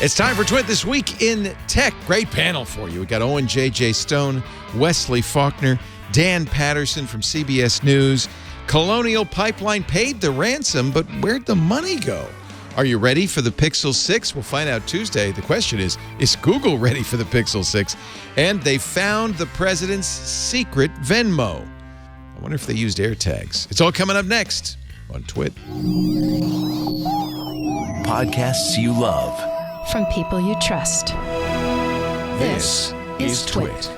It's time for Twit This Week in Tech. Great panel for you. We got Owen J.J. Stone, Wesley Faulkner, Dan Patterson from CBS News. Colonial Pipeline paid the ransom, but where'd the money go? Are you ready for the Pixel 6? We'll find out Tuesday. The question is Google ready for the Pixel 6? And they found the president's secret Venmo. I wonder if they used AirTags. It's all coming up next on Twit. Podcasts you love. From people you trust. This is Twit.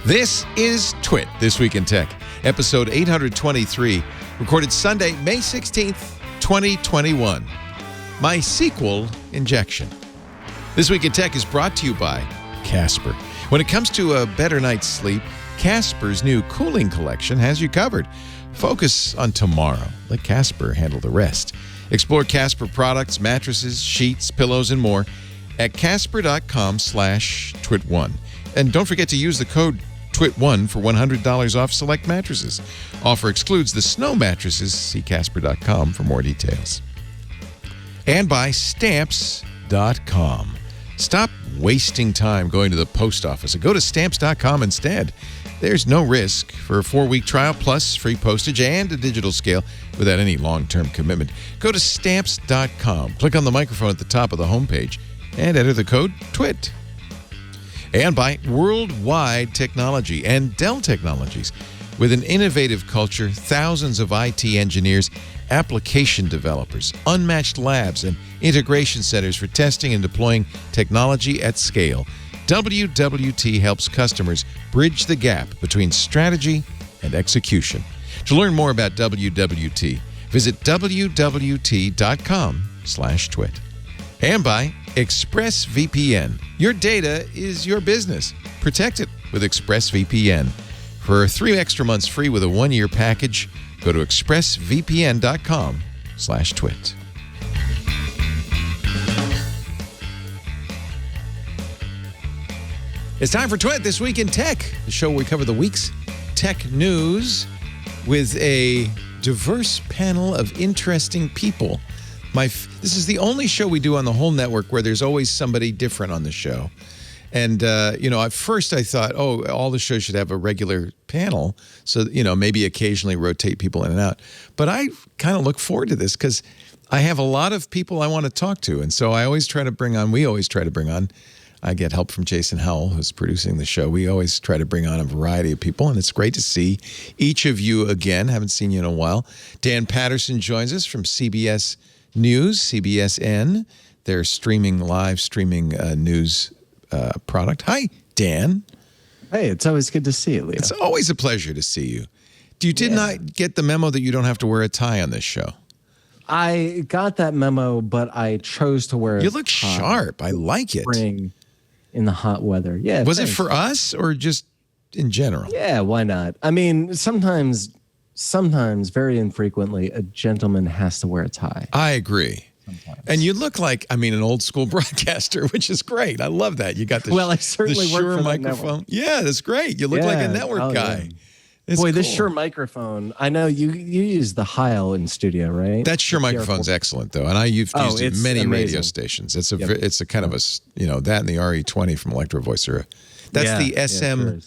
This is Twit, This Week in Tech, episode 823, recorded Sunday, May 16th, 2021. My sequel injection. This Week in Tech is brought to you by Casper. When it comes to a better night's sleep, Casper's new cooling collection has you covered. Focus on tomorrow. Let Casper handle the rest. Explore Casper products, mattresses, sheets, pillows, and more at casper.com/twit1. And don't forget to use the code TWIT1 for $100 off select mattresses. Offer excludes the snow mattresses. See casper.com for more details. And by Stamps.com. Stop wasting time going to the post office and go to Stamps.com instead. There's no risk for a 4-week trial plus free postage and a digital scale without any long-term commitment. Go to Stamps.com. Click on the microphone at the top of the homepage and enter the code TWIT. And by Worldwide Technology and Dell Technologies. With an innovative culture, thousands of IT engineers, application developers, unmatched labs, and integration centers for testing and deploying technology at scale, WWT helps customers bridge the gap between strategy and execution. To learn more about WWT, visit www.com/twit. And by ExpressVPN. Your data is your business. Protect it with ExpressVPN. For 3 extra months free with a 1-year package, go to expressvpn.com/twit. It's time for Twit This Week in Tech, the show where we cover the week's tech news with a diverse panel of interesting people. This is the only show we do on the whole network where there's always somebody different on the show. And, at first I thought, all the shows should have a regular panel. So, maybe occasionally rotate people in and out. But I kind of look forward to this because I have a lot of people I want to talk to. And so we always try to bring on, I get help from Jason Howell, who's producing the show. We always try to bring on a variety of people, and it's great to see each of you again. Haven't seen you in a while. Dan Patterson joins us from CBS News, CBSN, their live streaming news product. Hi, Dan. Hey, it's always good to see you, Leo. It's always a pleasure to see you. You did not get the memo that you don't have to wear a tie on this show. I got that memo, but I chose to wear You look sharp. I like it. Spring in the hot weather. Yeah. Was it for us or just in general? Yeah, why not? I mean, sometimes, very infrequently, a gentleman has to wear a tie. I agree. Sometimes. And you look like, an old school broadcaster, which is great. I love that. You got the I certainly the work Shure for microphone. Yeah, that's great. You look like a network guy. Yeah. Boy, this Shure microphone. I know you use the Heil in studio, right? That Shure microphone's excellent, though, and I've used it in many amazing. Radio stations. It's a kind of that and the RE20 from Electro Voice are. That's the SM. Sure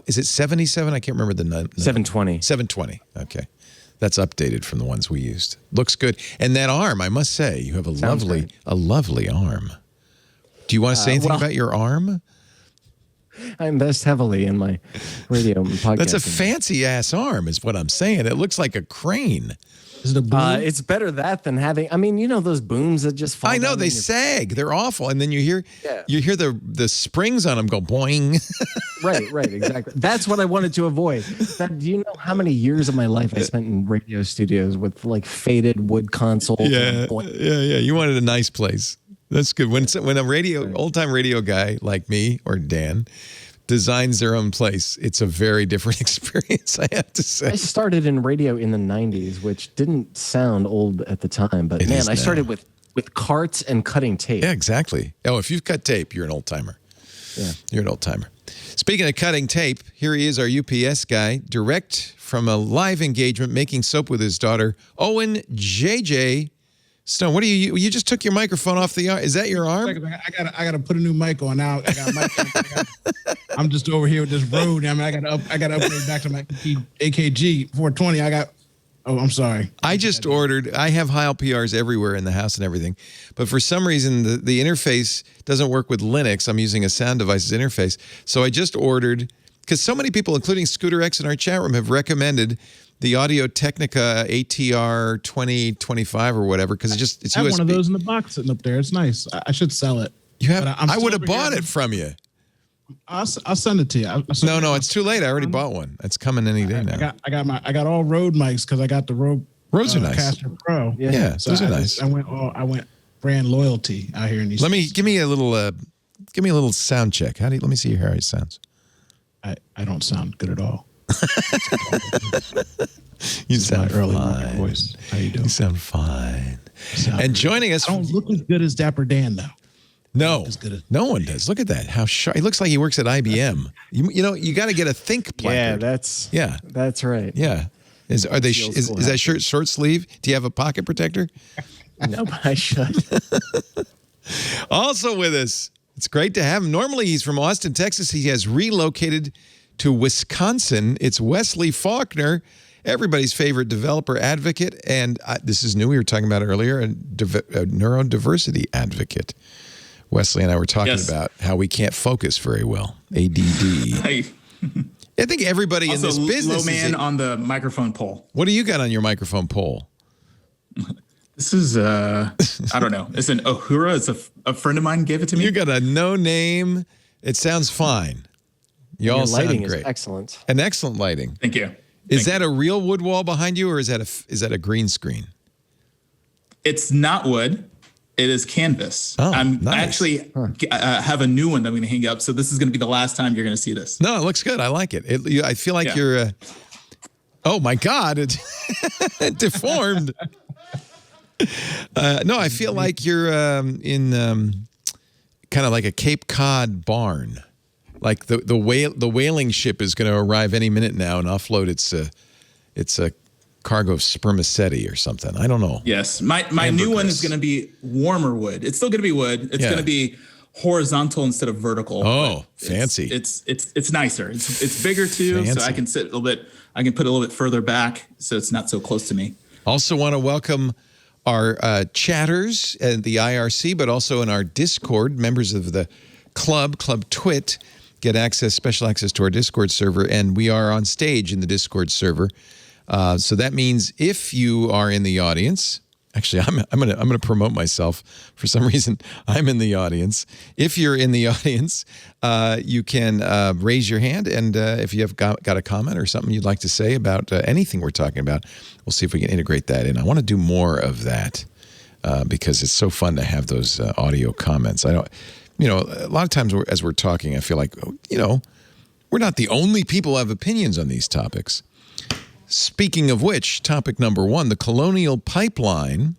is it 77? I can't remember the number. 720. 720. Okay. That's updated from the ones we used. Looks good. And that arm, I must say, you have a lovely arm. Do you want to say anything about your arm? I invest heavily in my radio and podcast. That's a fancy ass arm, is what I'm saying. It looks like a crane. Is it a boom? It's better that than having. those booms that just fall. I know they sag. They're awful, and then you hear the springs on them go boing. Right, exactly. That's what I wanted to avoid. Do you know how many years of my life I spent in radio studios with faded wood consoles? Yeah. You wanted a nice place. That's good. When a old time radio guy like me or Dan designs their own place, it's a very different experience, I have to say. I started in radio in the 90s, which didn't sound old at the time, but I started with carts and cutting tape. Yeah, exactly. Oh, if you've cut tape, you're an old timer. Yeah. You're an old timer. Speaking of cutting tape, here he is, our UPS guy, direct from a live engagement making soap with his daughter, Owen JJ Stone. What are you just took your microphone off the arm. Is that your arm? I gotta put a new mic on now. I got a mic. I'm just over here with this Rode. I mean, I gotta upgrade back to my AKG 420. I'm sorry. I have Heil PRs everywhere in the house and everything. But for some reason, the interface doesn't work with Linux. I'm using a Sound Devices interface. So I just ordered, because so many people, including Scooter X in our chat room, have recommended the Audio Technica ATR 2025 or whatever, because it's I have USB. one of those in the box sitting up there. It's nice. I should sell it. You have? I would have bought it from you. I'll send it to you. No, it's too late. I already bought one. It's coming any day now. I got all Rode mics because I got the Rodes are nice. Caster Pro. Yeah, so those are nice. I went brand loyalty out here in these. Give me a little sound check. Let me see how it sounds. I don't sound good at all. You sound early fine. Voice. How you doing? You sound fine. And joining us, I don't look as good as Dapper Dan though. No, no one does. Look at that. How sharp. He looks like he works at IBM. You got to get a Think placard. That's right. Yeah. Is that shirt short sleeve? Do you have a pocket protector? No, but I should. Also with us, it's great to have him. Normally he's from Austin, Texas. He has relocated to Wisconsin. It's Wesley Faulkner, everybody's favorite developer advocate, and this is new. We were talking about it earlier, a neurodiversity advocate. Wesley and I were talking about how we can't focus very well. ADD. I think everybody in this business low man on the microphone pole. What do you got on your microphone pole? This is I don't know. It's an Uhura. It's a friend of mine gave it to me. You got a no name. It sounds fine. Your lighting great. is excellent. An excellent lighting. Thank you. Is that a real wood wall behind you, or is that a green screen? It's not wood. It is canvas. Oh, I nice. actually have a new one that I'm going to hang up. So this is going to be the last time you're going to see this. No, it looks good. I like it. I feel like you're. Oh my God! It deformed. No, I feel like you're in kind of like a Cape Cod barn. Like the whaling ship is going to arrive any minute now and offload its cargo of spermaceti or something. I don't know. Yes, my new one is going to be warmer wood. It's still going to be wood. It's going to be horizontal instead of vertical. Oh, fancy! It's nicer. It's bigger too, fancy. So I can sit a little bit. I can put it a little bit further back, so it's not so close to me. Also, want to welcome our chatters at the IRC, but also in our Discord, members of the Club Twit. Get special access to our Discord server, and we are on stage in the Discord server. So that means if you are in the audience, actually, I'm gonna promote myself. For some reason, I'm in the audience. If you're in the audience, you can raise your hand, and if you have got a comment or something you'd like to say about anything we're talking about, we'll see if we can integrate that in. I want to do more of that because it's so fun to have those audio comments. A lot of times as we're talking, I feel like, we're not the only people who have opinions on these topics. Speaking of which, topic number one, the Colonial pipeline.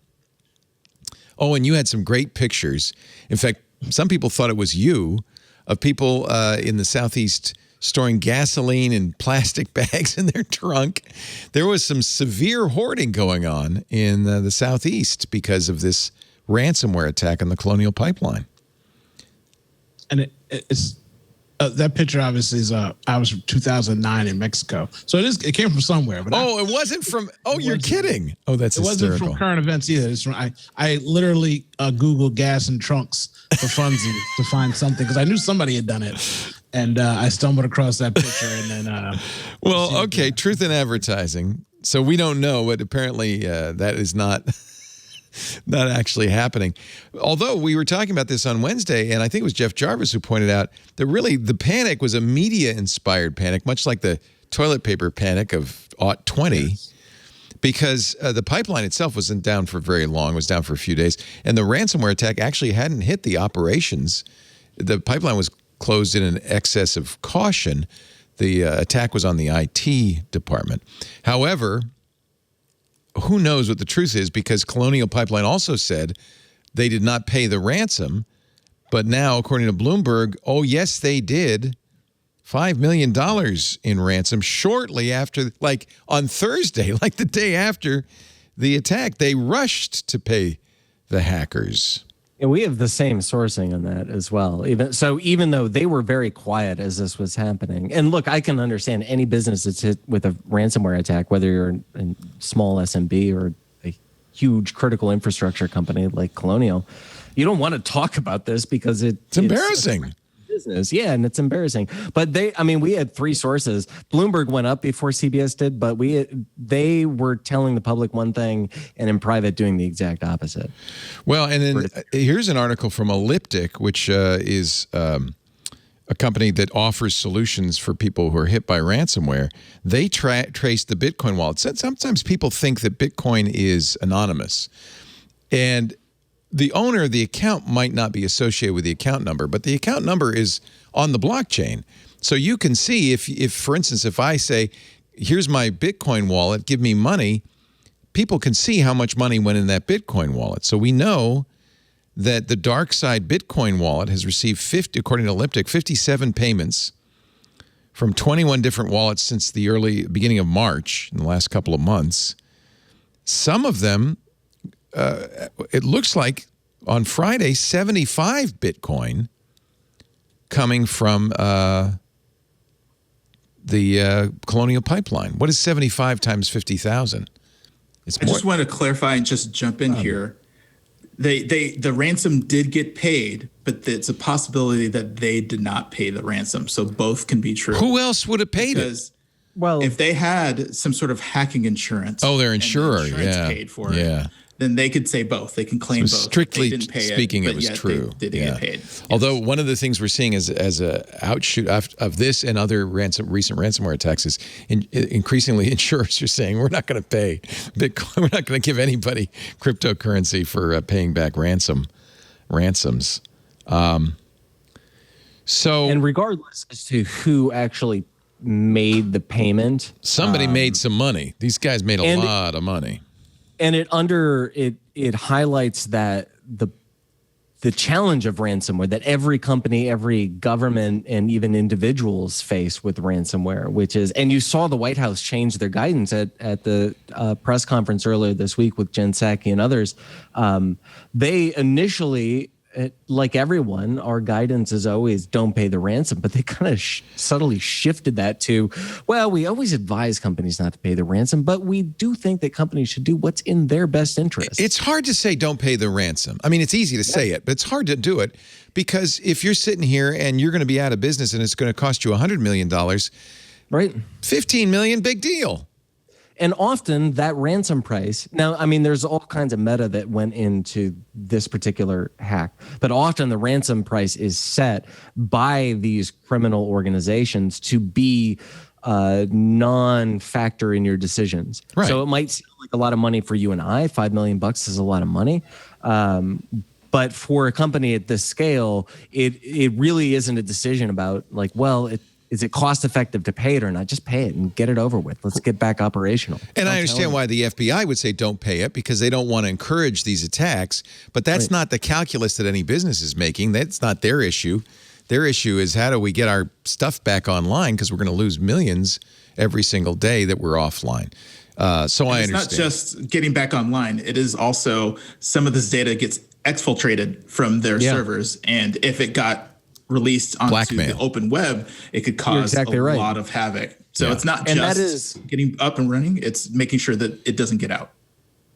Oh, and you had some great pictures. In fact, some people thought it was you, of people in the Southeast storing gasoline in plastic bags in their trunk. There was some severe hoarding going on in the Southeast because of this ransomware attack on the Colonial pipeline. And it's that picture obviously is I was from 2009 in Mexico, so it came from somewhere. But it wasn't from. Oh, you're kidding! Oh, that's hysterical. Wasn't from current events either. It's from I literally Googled gas and trunks for funsies to find something because I knew somebody had done it, and I stumbled across that picture and then. Well, okay, truth in advertising. So we don't know, but apparently that is not. Not actually happening. Although we were talking about this on Wednesday, and I think it was Jeff Jarvis who pointed out that really the panic was a media-inspired panic, much like the toilet paper panic of aught 20, yes. Because the pipeline itself wasn't down for very long. It was down for a few days. And the ransomware attack actually hadn't hit the operations. The pipeline was closed in an excess of caution. The attack was on the IT department. However, who knows what the truth is, because Colonial Pipeline also said they did not pay the ransom. But now, according to Bloomberg, oh, yes, they did. $5 million in ransom shortly after, like on Thursday, like the day after the attack. They rushed to pay the hackers. And we have the same sourcing on that as well. Even though they were very quiet as this was happening. And look, I can understand any business that's hit with a ransomware attack, whether you're a small SMB or a huge critical infrastructure company like Colonial. You don't want to talk about this because it's embarrassing. Business. Yeah, and it's embarrassing. But we had 3 sources. Bloomberg went up before CBS did, but they were telling the public one thing and in private doing the exact opposite. Well, and then here's an article from Elliptic, which is a company that offers solutions for people who are hit by ransomware. They trace the Bitcoin wallet. Sometimes people think that Bitcoin is anonymous, and the owner of the account might not be associated with the account number, but the account number is on the blockchain. So you can see if for instance, if I say, here's my Bitcoin wallet, give me money, people can see how much money went in that Bitcoin wallet. So we know that the DarkSide Bitcoin wallet has received according to Elliptic, 57 payments from 21 different wallets since the beginning of March, in the last couple of months. Some of them, it looks like on Friday, 75 Bitcoin coming from the Colonial pipeline. What is 75 times 50,000? I just want to clarify and just jump in here. The ransom did get paid, but it's a possibility that they did not pay the ransom. So both can be true. Who else would have paid it? Well, if they had some sort of hacking insurance, their insurer, and the insurance paid for it, then they could say both. They can claim both. Strictly speaking, it was true. They didn't get paid. Although one of the things we're seeing as a outshoot of this and other recent ransomware attacks is increasingly insurers are saying we're not going to pay Bitcoin. We're not going to give anybody cryptocurrency for paying back ransoms. And regardless as to who actually made the payment, somebody made some money. These guys made a lot of money. And it highlights that the challenge of ransomware that every company, every government, and even individuals face with ransomware, which is, and you saw the White House change their guidance at the press conference earlier this week with Jen Psaki and others. They initially, like everyone, our guidance is always don't pay the ransom, but they kind of subtly shifted that to, well, we always advise companies not to pay the ransom, but we do think that companies should do what's in their best interest. It's hard to say don't pay the ransom. I mean, it's easy to say it, but it's hard to do it because if you're sitting here and you're going to be out of business and it's going to cost you $100 million, right? $15 million, big deal. And often that ransom price, now, I mean, there's all kinds of meta that went into this particular hack, but often the ransom price is set by these criminal organizations to be non-factor in your decisions. Right. So it might seem like a lot of money for you and I. $5 million is a lot of money. But for a company at this scale, it really isn't a decision about like, well, is it cost effective to pay it or not? Just pay it and get it over with. Let's get back operational. And I understand why the FBI would say don't pay it because they don't want to encourage these attacks. But that's not the calculus that any business is making. That's not their issue. Their issue is how do we get our stuff back online because we're going to lose millions every single day that we're offline. So I understand. It's not just getting back online. It is also some of this data gets exfiltrated from their servers. And if it got released onto the open web, it could cause a lot of havoc. So it's not just getting up and running, it's making sure that it doesn't get out.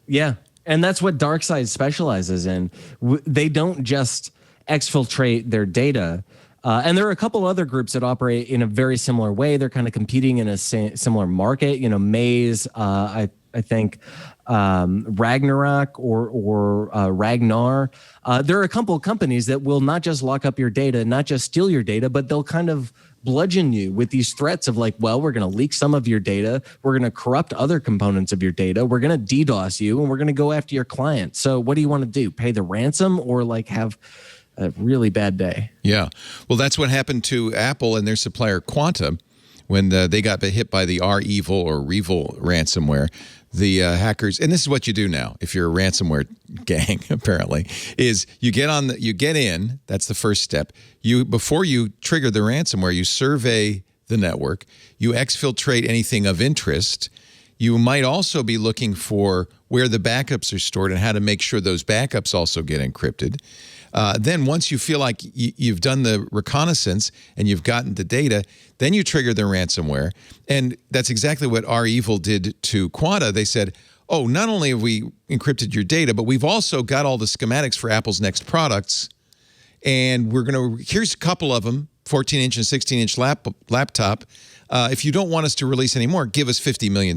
Yeah. And that's what DarkSide specializes in. They don't just exfiltrate their data. And there are a couple other groups that operate in a very similar way. They're kind of competing in a similar market. You know, Maze, I think, Ragnarok or Ragnar. There are a couple of companies that will not just lock up your data, not just steal your data, but they'll kind of bludgeon you with these threats of like, well, we're going to leak some of your data. We're going to corrupt other components of your data. We're going to DDoS you and we're going to go after your client. So what do you want to do? Pay the ransom or like have a really bad day? Yeah. Well, that's what happened to Apple and their supplier Quanta when they got hit by the REvil or Revil ransomware. the hackers, and this is what you do now if you're a ransomware gang, apparently, is you get in, that's the first step. Before you trigger the ransomware, you survey the network, you exfiltrate anything of interest. You might also be looking for where the backups are stored and how to make sure those backups also get encrypted. Then once you feel like you've done the reconnaissance and you've gotten the data, then you trigger the ransomware. And that's exactly what REvil did to Quanta. They said, oh, not only have we encrypted your data, but we've also got all the schematics for Apple's next products. And here's a couple of them, 14-inch and 16-inch laptop. If you don't want us to release any more, give us $50 million.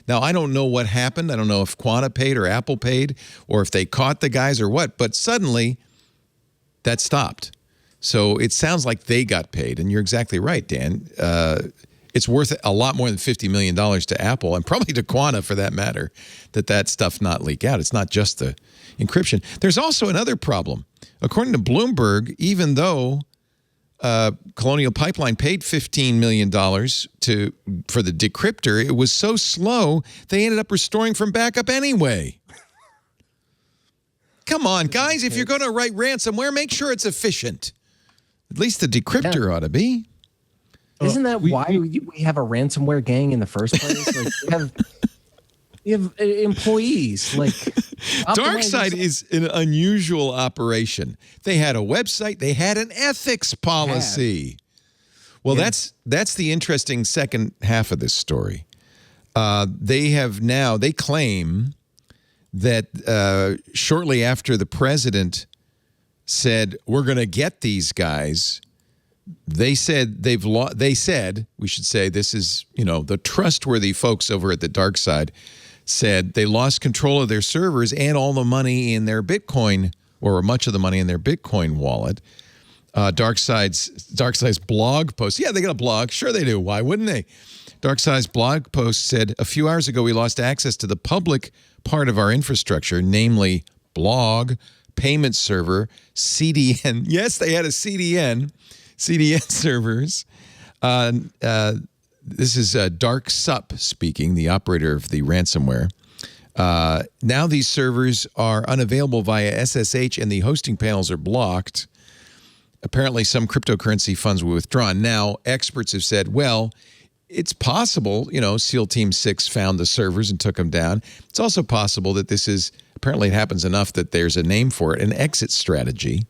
Now, I don't know what happened. I don't know if Quanta paid or Apple paid or if they caught the guys or what. But suddenly, that stopped. So it sounds like they got paid. And you're exactly right, Dan. It's worth a lot more than $50 million to Apple and probably to Quanta for that matter, that stuff not leak out. It's not just the encryption. There's also another problem. According to Bloomberg, even though Colonial Pipeline paid $15 million for the decryptor, it was so slow, they ended up restoring from backup anyway. Come on, guys, if you're going to write ransomware, make sure it's efficient. At least the decryptor ought to be. Isn't that why we have a ransomware gang in the first place? Like, you have employees. Like, DarkSide is an unusual operation. They had a website. They had an ethics policy. Well, that's the interesting second half of this story. They claim that shortly after the president said, we're going to get these guys, they said we should say this is, the trustworthy folks over at the DarkSide said they lost control of their servers and all the money in their Bitcoin, or much of the money in their Bitcoin wallet. DarkSide's blog post. Yeah, they got a blog. Sure they do. Why wouldn't they? DarkSide's blog post said, a few hours ago, we lost access to the public part of our infrastructure, namely blog, payment server, CDN. Yes, they had a CDN servers. This is DarkSup speaking, the operator of the ransomware. Now these servers are unavailable via SSH and the hosting panels are blocked. Apparently some cryptocurrency funds were withdrawn. Now experts have said, well, it's possible, SEAL Team 6 found the servers and took them down. It's also possible that apparently it happens enough that there's a name for it, an exit strategy,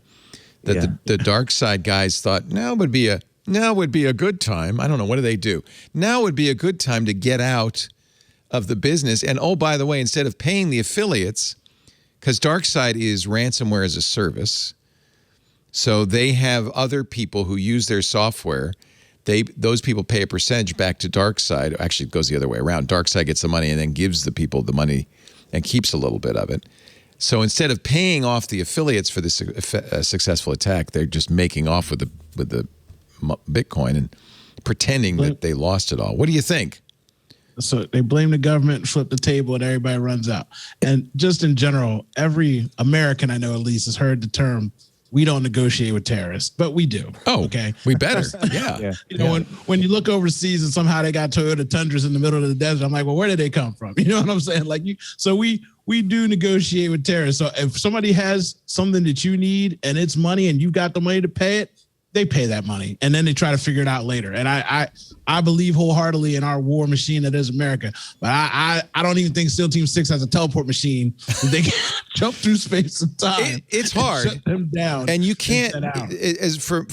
that the DarkSide guys thought, now would be a good time. I don't know, what do they do? Now would be a good time to get out of the business. And oh, by the way, instead of paying the affiliates, because DarkSide is ransomware as a service, so they have other people who use their software. Those people pay a percentage back to DarkSide. Actually, it goes the other way around. DarkSide gets the money and then gives the people the money and keeps a little bit of it. So instead of paying off the affiliates for this successful attack, they're just making off with the Bitcoin and pretending that they lost it all. What do you think? So they blame the government, flip the table, and everybody runs out. And just in general, every American I know at least has heard the term, we don't negotiate with terrorists, but we do. Oh, okay. We better. Yeah. When you look overseas and somehow they got Toyota Tundras in the middle of the desert, I'm like, well, where did they come from? You know what I'm saying? So we do negotiate with terrorists. So if somebody has something that you need and it's money and you got the money to pay it, they pay that money and then they try to figure it out later. And I believe wholeheartedly in our war machine that is America. But I don't even think SEAL Team 6 has a teleport machine that they can jump through space and time. It's hard. Shut them down. And you can't, as from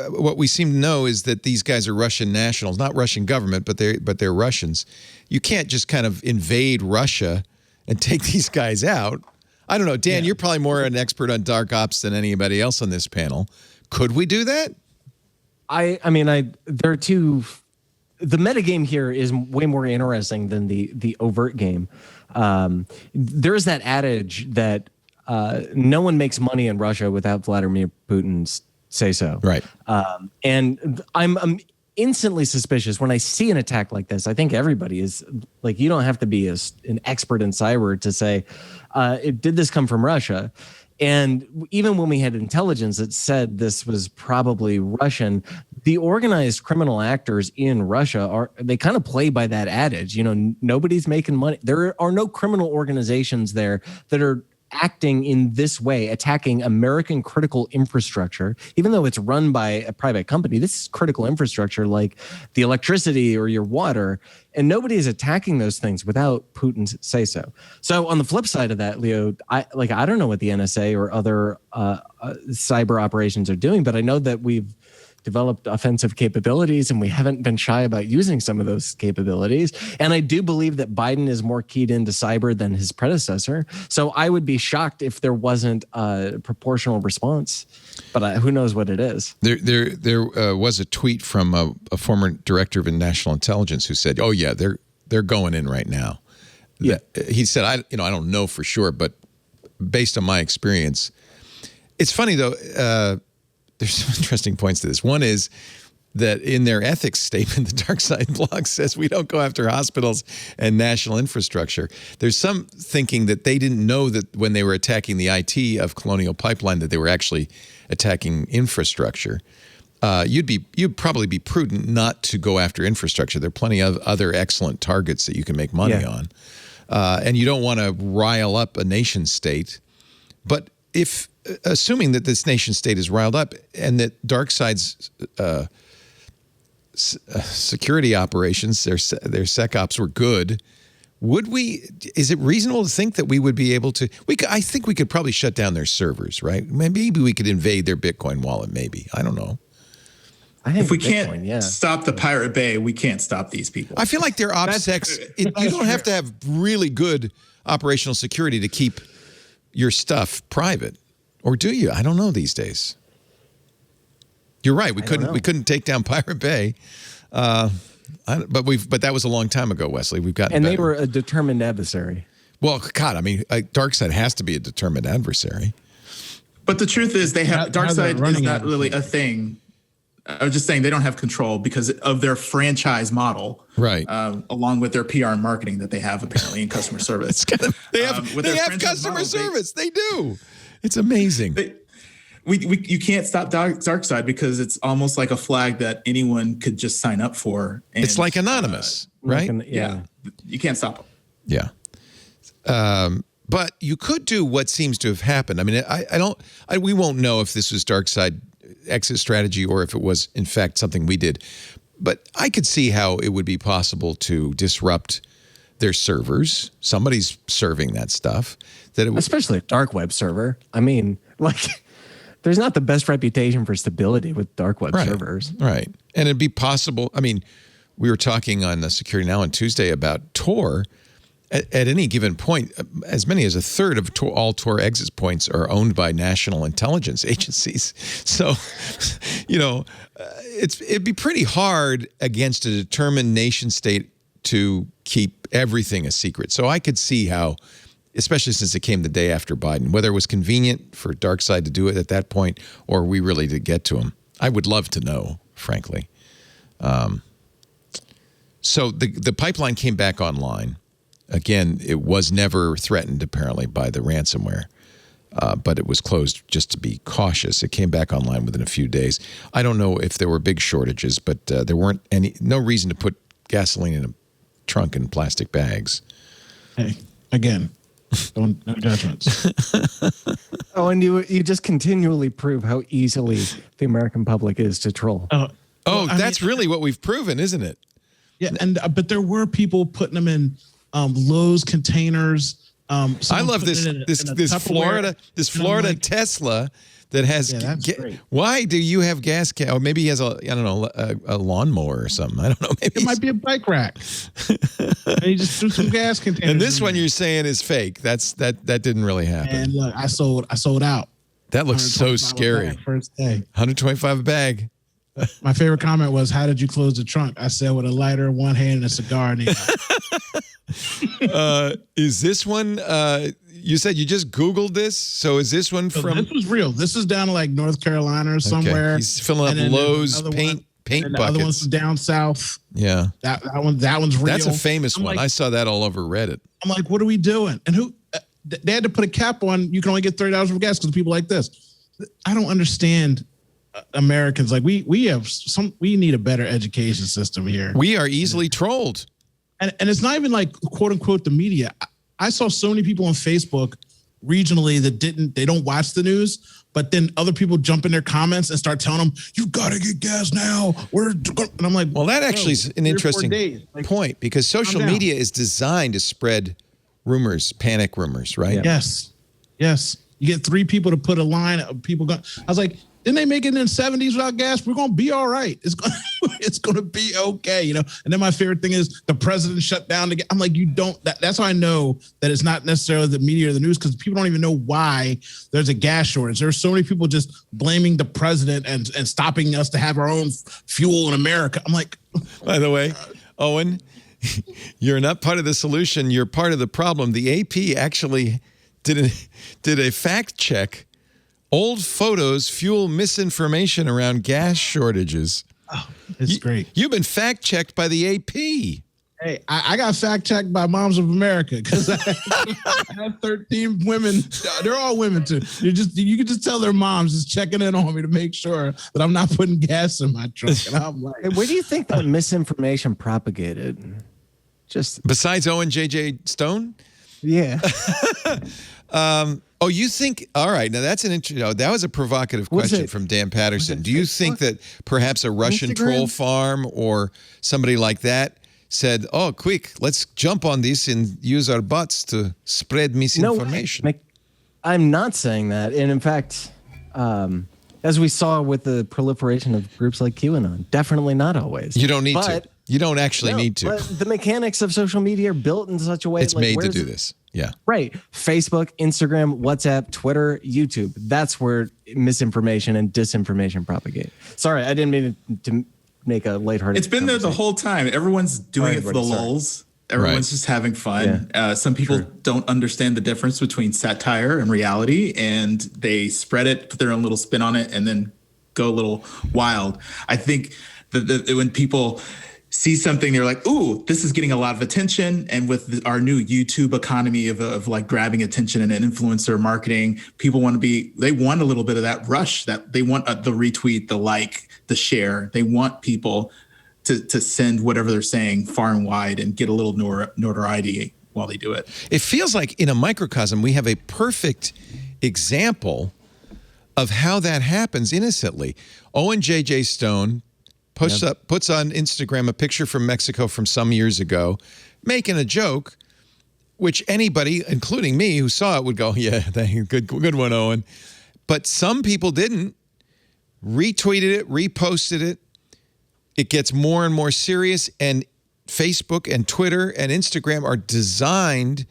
what we seem to know is that these guys are Russian nationals, not Russian government, but they're Russians. You can't just kind of invade Russia and take these guys out. I don't know. Dan, you're probably more an expert on dark ops than anybody else on this panel. Could we do that? There are two. The metagame here is way more interesting than the overt game. There's that adage that no one makes money in Russia without Vladimir Putin's say so. Right. And I'm instantly suspicious when I see an attack like this. I think everybody is like, you don't have to be an expert in cyber to say, did this come from Russia? And even when we had intelligence that said this was probably Russian, the organized criminal actors in Russia they kind of play by that adage. Nobody's making money. There are no criminal organizations there that are acting in this way, attacking American critical infrastructure, even though it's run by a private company. This is critical infrastructure like the electricity or your water, and nobody is attacking those things without Putin's say so. So on the flip side of that, Leo, I don't know what the NSA or other cyber operations are doing, but I know that we've developed offensive capabilities, and we haven't been shy about using some of those capabilities. And I do believe that Biden is more keyed into cyber than his predecessor. So I would be shocked if there wasn't a proportional response, but who knows what it is. There was a tweet from a former director of national intelligence who said, "Oh yeah, they're going in right now." Yeah, he said, "I don't know for sure, but based on my experience." It's funny though. There's some interesting points to this. One is that in their ethics statement, the DarkSide blog says we don't go after hospitals and national infrastructure. There's some thinking that they didn't know that when they were attacking the IT of Colonial Pipeline that they were actually attacking infrastructure. You'd probably be prudent not to go after infrastructure. There are plenty of other excellent targets that you can make money on. And you don't want to rile up a nation state. But assuming that this nation state is riled up and that DarkSide's security operations, their SecOps were good, is it reasonable to think that we would be able to, I think we could probably shut down their servers, right? Maybe we could invade their Bitcoin wallet, maybe. I don't know. If we can't stop the Pirate Bay, we can't stop these people. I feel like their OPSEC, you don't have to have really good operational security to keep your stuff private. Or do you? I don't know these days. You're right. We couldn't take down Pirate Bay, but that was a long time ago, Wesley. We've gotten better. They were a determined adversary. Well, God, I mean, DarkSide has to be a determined adversary. But the truth is, DarkSide is not really a thing. I was just saying they don't have control because of their franchise model, right? Along with their PR and marketing that they have apparently in customer service. They have customer service. They do. It's amazing. You can't stop DarkSide because it's almost like a flag that anyone could just sign up for. And, it's like anonymous, right? Yeah, you can't stop them. Yeah. But you could do what seems to have happened. I mean, we won't know if this was DarkSide exit strategy or if it was, in fact, something we did. But I could see how it would be possible to disrupt their servers. Somebody's serving that stuff. Especially a dark web server. I mean, there's not the best reputation for stability with dark web servers. Right. And it'd be possible. I mean, we were talking on the Security Now on Tuesday about Tor. At any given point, as many as a third of all Tor exit points are owned by national intelligence agencies. So, it'd be pretty hard against a determined nation state to keep everything a secret. So I could see how, especially since it came the day after Biden, whether it was convenient for DarkSide to do it at that point or we really did get to him. I would love to know, frankly. So the pipeline came back online. Again, it was never threatened, apparently, by the ransomware, but it was closed just to be cautious. It came back online within a few days. I don't know if there were big shortages, but there weren't no reason to put gasoline in a trunk in plastic bags. Hey, again, no judgments. And you just continually prove how easily the American public is to troll. That's really what we've proven, isn't it? Yeah, but there were people putting them in Lowe's containers. I love this Florida Tesla that has. Great. Why do you have gas? Or maybe he has a lawnmower or something. I don't know. Maybe it might be a bike rack. And he just threw some gas containers. And this one you're saying is fake. That didn't really happen. And look, I sold out. That looks so scary. First day, $125 a bag. My favorite comment was, "How did you close the trunk?" I said, "With a lighter in one hand and a cigar in the other." Is this one? You said you just Googled this, so is this one from? This was real. This is down to North Carolina or somewhere. Okay. He's filling up Lowe's paint buckets. The other one's down south. Yeah, that one's real. That's a famous one. I saw that all over Reddit. I'm like, what are we doing? And they had to put a cap on. You can only get $30 for gas because of people like this. I don't understand Americans. Like we need a better education system here. We are easily trolled. And it's not even like quote unquote the media. I saw so many people on Facebook regionally that they don't watch the news, but then other people jump in their comments and start telling them, "You got to get gas now." And I'm like, well, that actually is an interesting point, because social media is designed to spread rumors, panic rumors, right? Yeah. Yes. You get 3 people to put a line of people going. I was like, didn't they make it in the 70s without gas? We're going to be all right. It's going to be okay, you know? And then my favorite thing is the president shut down the gas. I'm like, that's how I know that it's not necessarily the media or the news, because people don't even know why there's a gas shortage. There's so many people just blaming the president and stopping us to have our own fuel in America. I'm like, by the way, Owen, you're not part of the solution. You're part of the problem. The AP actually did a fact check. Old photos fuel misinformation around gas shortages. Oh, it's great. You've been fact checked by the AP. Hey, I got fact checked by Moms of America, because I have 13 women. They're all women too. You can just tell their moms just checking in on me to make sure that I'm not putting gas in my truck. And I'm like, hey, where do you think that misinformation propagated? Just besides Owen J.J. Stone? Yeah. Oh, you think? All right. Now that's an interesting. That was a provocative question from Dan Patterson. Do you think that perhaps a Russian troll farm or somebody like that said, "Oh, quick, let's jump on this and use our bots to spread misinformation"? No, I'm not saying that. And in fact, as we saw with the proliferation of groups like QAnon, definitely not always. You don't need to. You don't actually need to. But the mechanics of social media are built in such a way it's made to do this. Yeah. Right. Facebook, Instagram, WhatsApp, Twitter, YouTube. That's where misinformation and disinformation propagate. Sorry, I didn't mean to make a lighthearted. It's been there the whole time. Everyone's doing it for the lulz. Everyone's just having fun. Yeah. Some people don't understand the difference between satire and reality, and they spread it, put their own little spin on it, and then go a little wild. I think that when people see something, they're like, "Ooh, this is getting a lot of attention." And with our new YouTube economy of like grabbing attention and influencer marketing, people they want a little bit of that rush, that they want the retweet, the like, the share. They want people to send whatever they're saying far and wide and get a little notoriety while they do it. It feels like in a microcosm, we have a perfect example of how that happens innocently. Owen J.J. Stone puts on Instagram a picture from Mexico from some years ago, making a joke, which anybody, including me, who saw it would go, "Yeah, good one, Owen." But some people didn't. Retweeted it, reposted it. It gets more and more serious, and Facebook and Twitter and Instagram are designed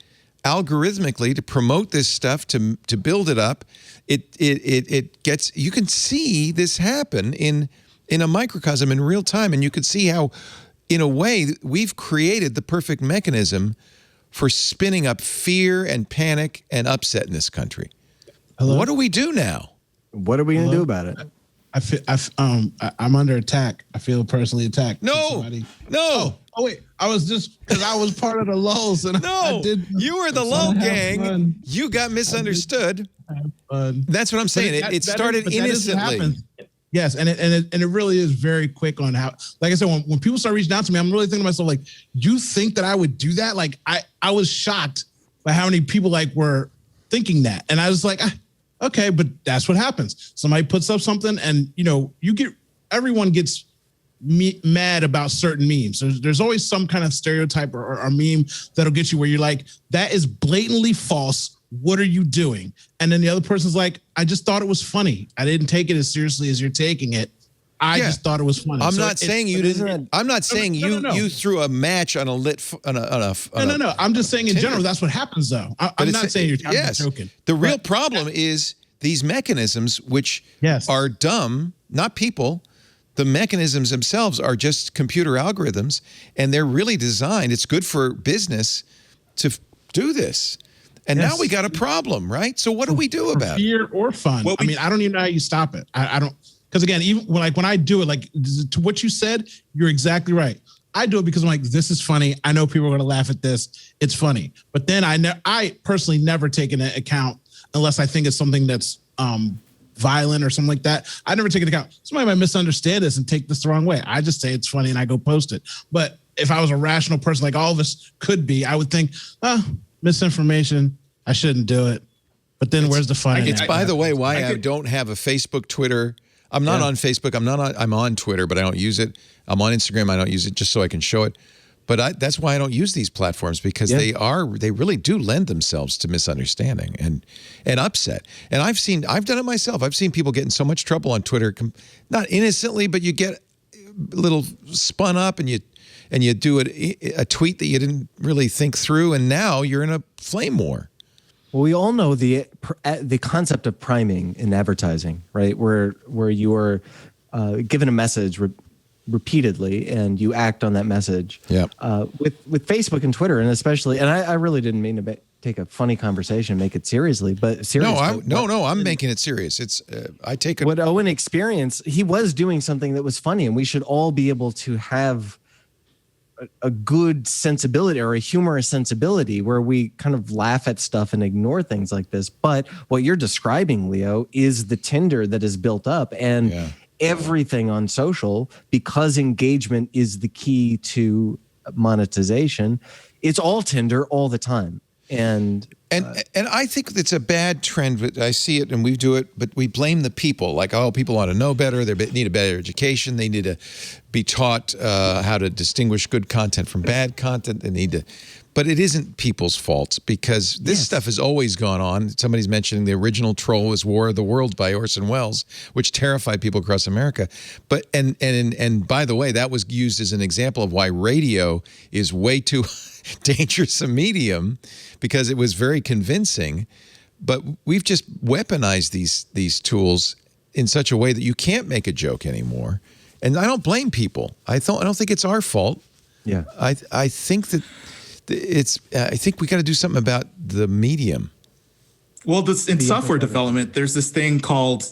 algorithmically to promote this stuff, to build it up. It gets, you can see this happen in a microcosm in real time. And you could see how, in a way, we've created the perfect mechanism for spinning up fear and panic and upset in this country. Hello? What do we do now? What are we going to do about it? I'm under attack. I feel personally attacked. No. Oh, wait. I was just, because I was part of the lulz. And no, you were the lull gang. Fun. You got misunderstood. That's what I'm saying. It started innocently. Yes, and it really is very quick on how, like I said, when people start reaching out to me, I'm really thinking to myself, like, you think that I would do that? Like, I was shocked by how many people like were thinking that. And I was like, okay, but that's what happens. Somebody puts up something and, everyone gets mad about certain memes. There's always some kind of stereotype or meme that'll get you where you're like, that is blatantly false. What are you doing? And then the other person's like, I just thought it was funny. I didn't take it as seriously as you're taking it. I just thought it was funny. I'm not saying you didn't. I'm not saying you threw a match on a lit on a. No. I'm just saying in general that's what happens though. I'm not saying you're joking. The real problem is these mechanisms, which are dumb, not people. The mechanisms themselves are just computer algorithms, and they're really designed. It's good for business to do this. And now we got a problem, right? So what do we do about it? Fear or fun. I mean, I don't even know how you stop it. I don't, because again, even when I do it, like to what you said, you're exactly right. I do it because I'm like, this is funny. I know people are going to laugh at this. It's funny. But then I personally never take an account unless I think it's something that's violent or something like that. I never take an account. Somebody might misunderstand this and take this the wrong way. I just say it's funny and I go post it. But if I was a rational person like all of us could be, I would think, misinformation, I shouldn't do it. But then where's the fun? It's, by the way, why I don't have a Facebook, Twitter. I'm not on Facebook. I'm on Twitter, but I don't use it. I'm on Instagram. I don't use it just so I can show it. But that's why I don't use these platforms, because they really do lend themselves to misunderstanding and upset. And I've done it myself. I've seen people get in so much trouble on Twitter, not innocently, but you get a little spun up and you do a tweet that you didn't really think through, and now you're in a flame war. Well, we all know the concept of priming in advertising, right? Where you are given a message repeatedly and you act on that message. Yeah. With Facebook and Twitter, and especially, and I really didn't mean to take a funny conversation and make it seriously, but seriously. No, I'm making it serious. It's I take it. What Owen experienced, he was doing something that was funny, and we should all be able to have a good sensibility or a humorous sensibility where we kind of laugh at stuff and ignore things like this. But what you're describing, Leo, is the tinder that is built up, and everything on social, because engagement is the key to monetization. It's all Tinder all the time. And I think it's a bad trend. But I see it, and we do it, but we blame the people. Like, people ought to know better. They need a better education. They need to be taught how to distinguish good content from bad content. They need to, but it isn't people's fault, because this stuff has always gone on. Somebody's mentioning the original troll was War of the Worlds by Orson Welles, which terrified people across America. But and by the way, that was used as an example of why radio is way too dangerous a medium, because it was very convincing. But we've just weaponized these tools in such a way that you can't make a joke anymore. And I don't blame people. I don't think it's our fault. Yeah. I think that I think we got to do something about the medium. Well, in software development, there's this thing called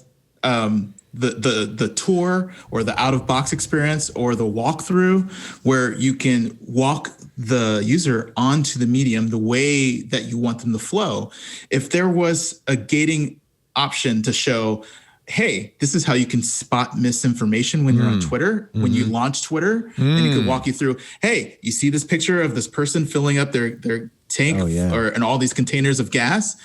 the tour, or the out-of-box experience, or the walkthrough, where you can walk the user onto the medium the way that you want them to flow. If there was a gating option to show, hey, this is how you can spot misinformation when you're on Twitter, when you launch Twitter, and it could walk you through, hey, you see this picture of this person filling up their tank and all these containers of gas.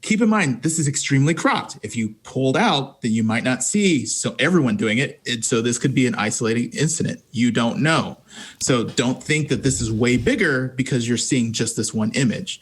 Keep in mind, this is extremely cropped. If you pulled out, then you might not see everyone doing it. So this could be an isolating incident. You don't know. So don't think that this is way bigger because you're seeing just this one image.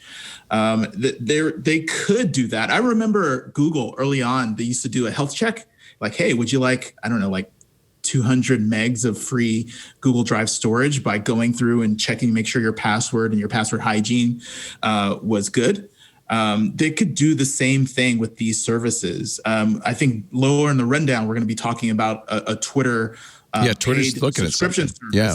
They could do that. I remember Google early on, they used to do a health check. Like, hey, would you like, 200 megs of free Google Drive storage, by going through and checking, make sure your password and your password hygiene was good. They could do the same thing with these services. I think lower in the rundown, we're going to be talking about a Twitter Twitter's looking subscription at service. Yeah.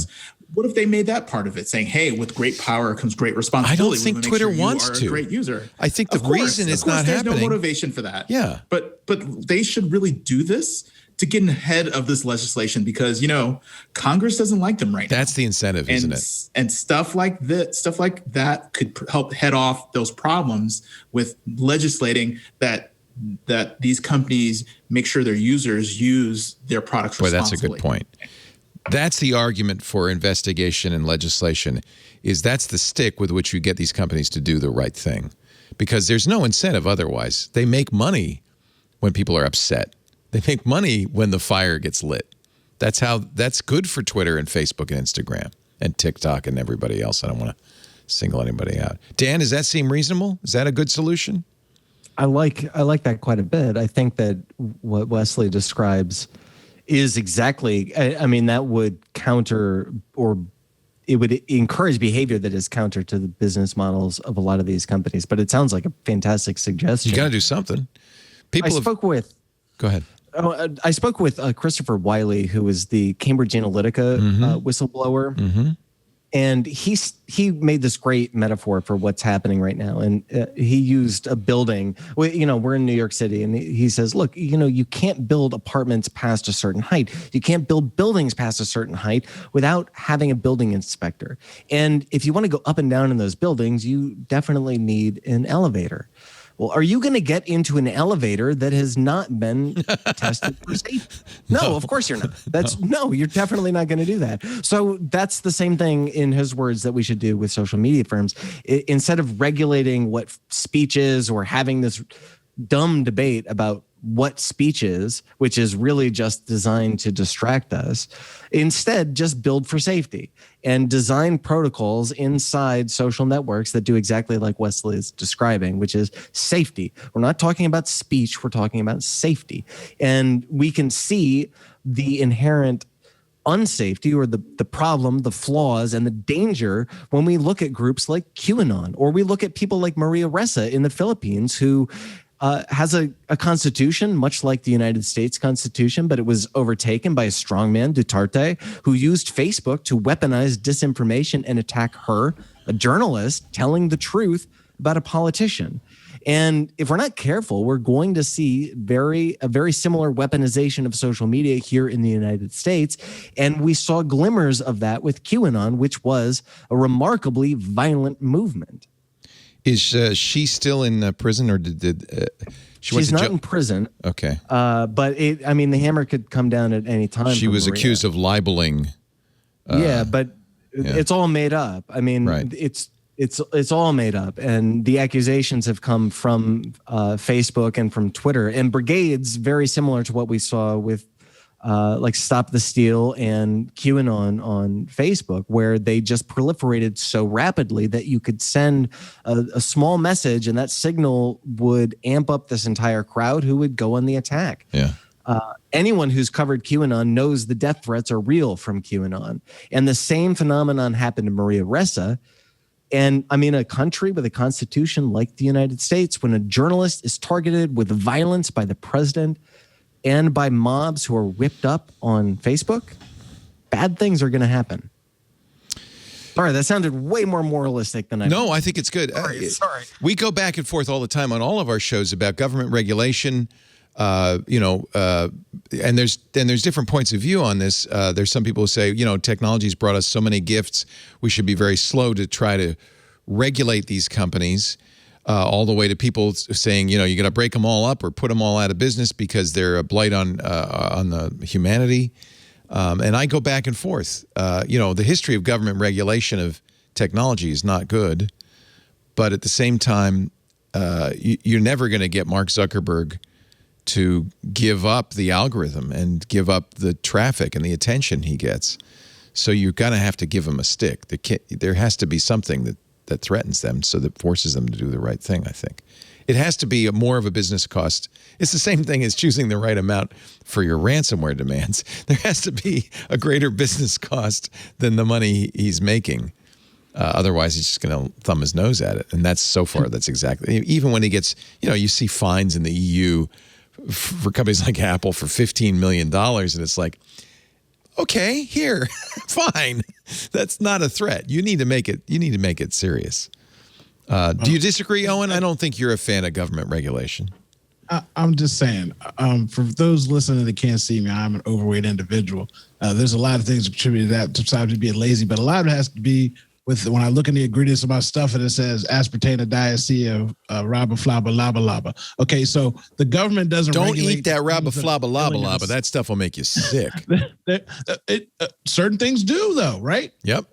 What if they made that part of it, saying, hey, with great power comes great responsibility? I don't think Twitter wants to. A great user. I think the reason it's not happening. There's no motivation for that. Yeah. But they should really do this to get ahead of this legislation, because, Congress doesn't like them right now. That's the incentive, isn't it? And stuff like that could help head off those problems with legislating that these companies make sure their users use their products responsibly. Boy, that's a good point. That's the argument for investigation and legislation, is that's the stick with which you get these companies to do the right thing, because there's no incentive otherwise. They make money when people are upset. They make money when the fire gets lit. That's good for Twitter and Facebook and Instagram and TikTok and everybody else. I don't want to single anybody out. Dan, does that seem reasonable? Is that a good solution? I like that quite a bit. I think that what Wesley describes is exactly, that would counter, or it would encourage behavior that is counter to the business models of a lot of these companies. But it sounds like a fantastic suggestion. You got to do something. Go ahead. I spoke with Christopher Wiley, who was the Cambridge Analytica whistleblower. And he made this great metaphor for what's happening right now. And he used a building. We're in New York City, and he says, look, you can't build apartments past a certain height. You can't build buildings past a certain height without having a building inspector. And if you want to go up and down in those buildings, you definitely need an elevator. Well, are you going to get into an elevator that has not been tested for safety? No, of course you're not. No, you're definitely not going to do that. So that's the same thing, in his words, that we should do with social media firms. Instead of regulating what speech is or having this dumb debate about what speech is, which is really just designed to distract us, instead just build for safety and design protocols inside social networks that do exactly like Wesley is describing, which is safety. We're not talking about speech, we're talking about safety. And we can see the inherent unsafety or the problem, the flaws, and the danger when we look at groups like QAnon, or we look at people like Maria Ressa in the Philippines, who has a constitution much like the United States Constitution, but it was overtaken by a strongman, Duterte, who used Facebook to weaponize disinformation and attack her, a journalist, telling the truth about a politician. And if we're not careful, we're going to see a very similar weaponization of social media here in the United States. And we saw glimmers of that with QAnon, which was a remarkably violent movement. Is she still in prison, or did she's not in prison? Okay, but the hammer could come down at any time. She was accused of libeling. But it's all made up. Right. It's all made up, and the accusations have come from Facebook and from Twitter and brigades, very similar to what we saw with like Stop the Steal and QAnon on Facebook, where they just proliferated so rapidly that you could send a small message and that signal would amp up this entire crowd who would go on the attack. Yeah. Anyone who's covered QAnon knows the death threats are real from QAnon. And the same phenomenon happened to Maria Ressa. And a country with a constitution like the United States, when a journalist is targeted with violence by the president and by mobs who are whipped up on Facebook, bad things are going to happen. Sorry, that sounded way more moralistic than I. No, I think it's good. Sorry. We go back and forth all the time on all of our shows about government regulation. And there's different points of view on this. There's some people who say, technology's brought us so many gifts, we should be very slow to try to regulate these companies. All the way to people saying, you're going to break them all up or put them all out of business because they're a blight on the humanity. And I go back and forth. The history of government regulation of technology is not good. But at the same time, you're never going to get Mark Zuckerberg to give up the algorithm and give up the traffic and the attention he gets. So you're going to have to give him a stick. There has to be something that threatens them, so that forces them to do the right thing, I think. It has to be more of a business cost. It's the same thing as choosing the right amount for your ransomware demands. There has to be a greater business cost than the money he's making. Otherwise, he's just going to thumb his nose at it. And that's exactly, even when he gets, you see fines in the EU for companies like Apple for $15 million, and it's like, okay, here, fine. That's not a threat. You need to make it serious. Do you disagree, Owen? I don't think you're a fan of government regulation. I'm just saying, for those listening that can't see me, I'm an overweight individual. There's a lot of things attributed to that, besides me being lazy, but a lot of it has to be with, when I look in the ingredients of my stuff and it says aspartame, diacea, riboflavin, laba laba. Okay, so the government doesn't eat that riboflavin, laba laba. That stuff will make you sick. Certain things do, though, right? Yep.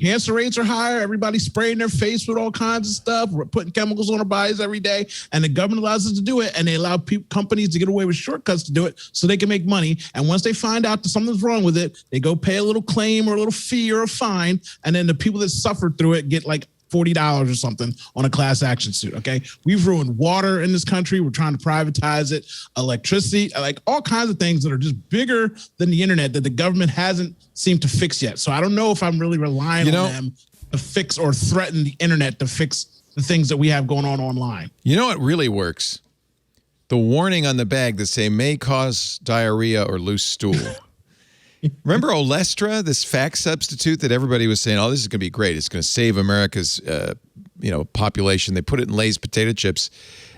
Cancer rates are higher. Everybody's spraying their face with all kinds of stuff. We're putting chemicals on our bodies every day, and the government allows us to do it, and they allow companies to get away with shortcuts to do it so they can make money. And once they find out that something's wrong with it, they go pay a little claim or a little fee or a fine, and then the people that suffered through it get like $40 or something on a class action suit. Okay. We've ruined water in this country. We're trying to privatize it, electricity, like all kinds of things that are just bigger than the internet that the government hasn't seemed to fix yet. So I don't know if I'm really relying on them to fix or threaten the internet to fix the things that we have going on online. You know what really works? The warning on the bag that say may cause diarrhea or loose stool. Remember Olestra, this fax substitute that everybody was saying, oh, this is going to be great. It's going to save America's population. They put it in Lay's potato chips,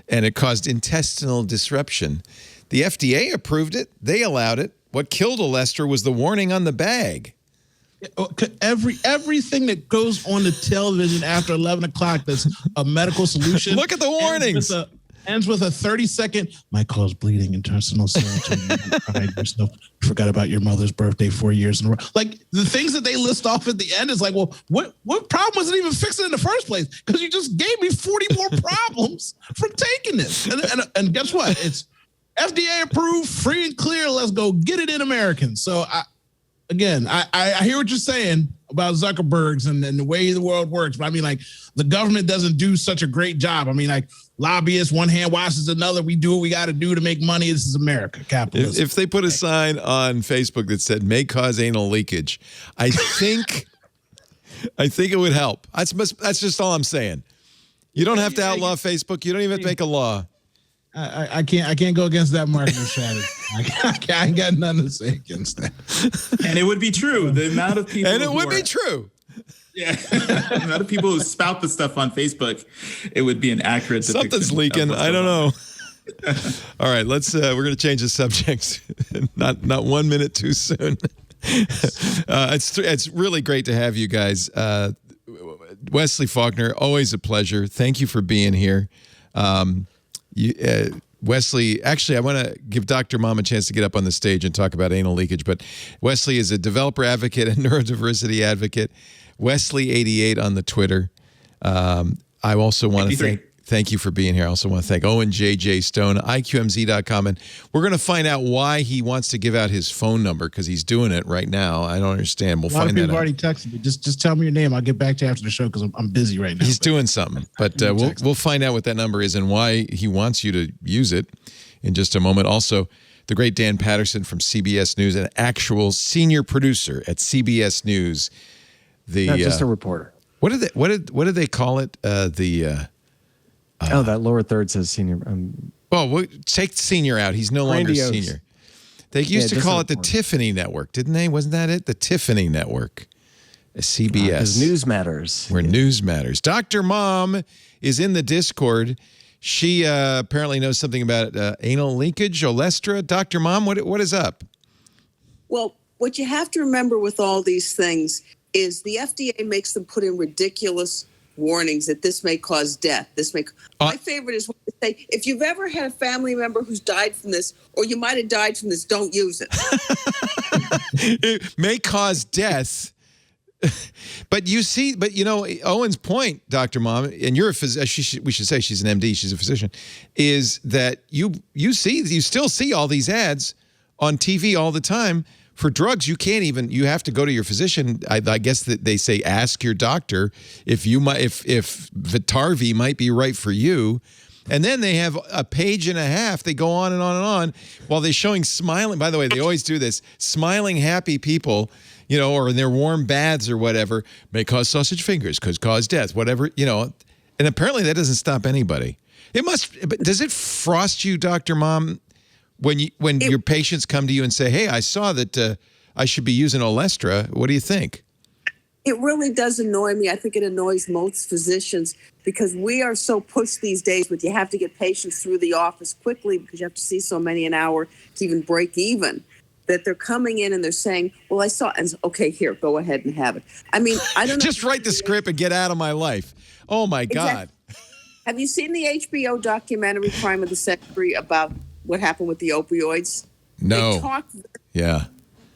and it caused intestinal disruption. The FDA approved it. They allowed it. What killed Olestra was the warning on the bag. Everything that goes on the television after 11 o'clock that's a medical solution. Look at the warnings. Ends with a 30-second, might cause bleeding, intestinal serotonin. You forgot about your mother's birthday 4 years in a row. Like, the things that they list off at the end is like, well, what problem was it even fixing in the first place? Because you just gave me 40 more problems from taking this. And guess what? It's FDA approved, free and clear. Let's go get it in Americans. So, I hear what you're saying about Zuckerberg's and the way the world works. But I mean, like, the government doesn't do such a great job. I mean, like, lobbyists, one hand washes another. We do what we got to do to make money. This is America, capitalism. If they put a sign on Facebook that said may cause anal leakage, I think it would help. That's just all I'm saying. You don't have to outlaw Facebook. You don't even have to make a law. I can't go against that marketing strategy. I ain't got nothing to say against that. And it would be true. The amount of people be true. Yeah. The amount of people who spout the stuff on Facebook, it would be an accurate depiction. Something's leaking. I don't know. All right, we're going to change the subject. Not 1 minute too soon. It's really great to have you guys. Wesley Faulkner, always a pleasure. Thank you for being here. Wesley, actually, I want to give Dr. Mom a chance to get up on the stage and talk about anal leakage, but Wesley is a developer advocate and neurodiversity advocate. Wesley88 on the Twitter. I also want to thank you for being here. I also want to thank Owen J.J. Stone, IQMZ.com. And we're going to find out why he wants to give out his phone number, because he's doing it right now. I don't understand. We'll find that out. A lot of people already texted me. Just tell me your name. I'll get back to you after the show because I'm busy right now. He's doing something. But we'll find out what that number is and why he wants you to use it in just a moment. Also, the great Dan Patterson from CBS News, an actual senior producer at CBS News. Not just a reporter. What did they call it? That lower third says senior. We'll take senior out. He's no longer senior. They used to call it the Tiffany Network, didn't they? Wasn't that it? The Tiffany Network. CBS. Because news matters. Where news matters. Dr. Mom is in the Discord. She apparently knows something about anal leakage, Olestra. Dr. Mom, what is up? Well, what you have to remember with all these things is the FDA makes them put in ridiculous warnings that this may cause death. My favorite is when they say, if you've ever had a family member who's died from this, or you might have died from this, don't use it. It may cause death. But you know, Owen's point, Dr. Mom, and you're a physician, we should say she's an MD, she's a physician, is that you still see all these ads on TV all the time for drugs. You have to go to your physician. I guess that they say ask your doctor if Vitarvi might be right for you. And then they have a page and a half. They go on and on and on while they're showing smiling. By the way, they always do this. Smiling, happy people, or in their warm baths or whatever, may cause sausage fingers, could cause death, whatever, And apparently that doesn't stop anybody. But does it frost you, Dr. Mom, when your patients come to you and say, hey, I saw that I should be using Olestra? What do you think? It really does annoy me. I think it annoys most physicians because we are so pushed these days, but you have to get patients through the office quickly because you have to see so many an hour to even break even, that they're coming in and they're saying, well, I saw, and okay, here, go ahead and have it. I mean, I don't know. Just write the script and get out of my life. Oh, my God. Have you seen the HBO documentary Crime of the Century about what happened with the opioids? No. They talked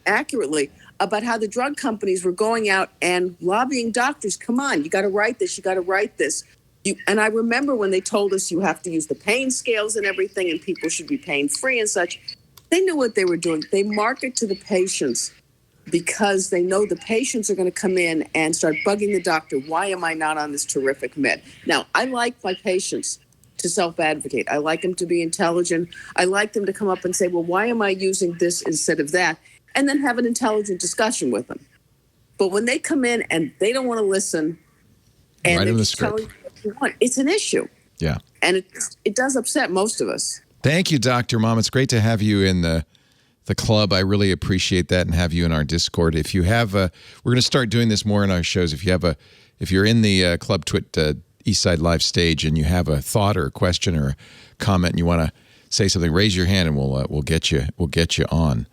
accurately about how the drug companies were going out and lobbying doctors. Come on, you got to write this. You got to write this. And I remember when they told us you have to use the pain scales and everything and people should be pain free and such. They knew what they were doing. They market to the patients because they know the patients are going to come in and start bugging the doctor. Why am I not on this terrific med? Now, I like my patients to self-advocate. I like them to be intelligent. I like them to come up and say, well, why am I using this instead of that? And then have an intelligent discussion with them. But when they come in and they don't want to listen and they're just telling you what you want, it's an issue. Yeah. And it does upset most of us. Thank you, Dr. Mom. It's great to have you in the the club. I really appreciate that and have you in our Discord. If you have we're going to start doing this more in our shows. If you're in the Club Twit Eastside Live stage and you have a thought or a question or a comment and you want to say something, raise your hand and we'll get you on.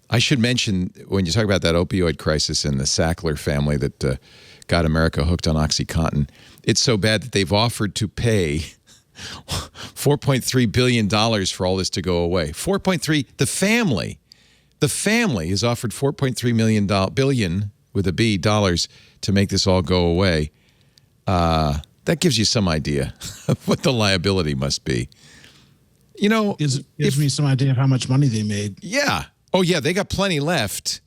I should mention, when you talk about that opioid crisis and the Sackler family that got America hooked on OxyContin, it's so bad that they've offered to pay $4.3 billion for all this to go away. 4.3, the family has offered $4.3 billion with a B dollars to make this all go away. That gives you some idea of what the liability must be. You know, gives me some idea of how much money they made. Yeah. Oh, yeah, they got plenty left.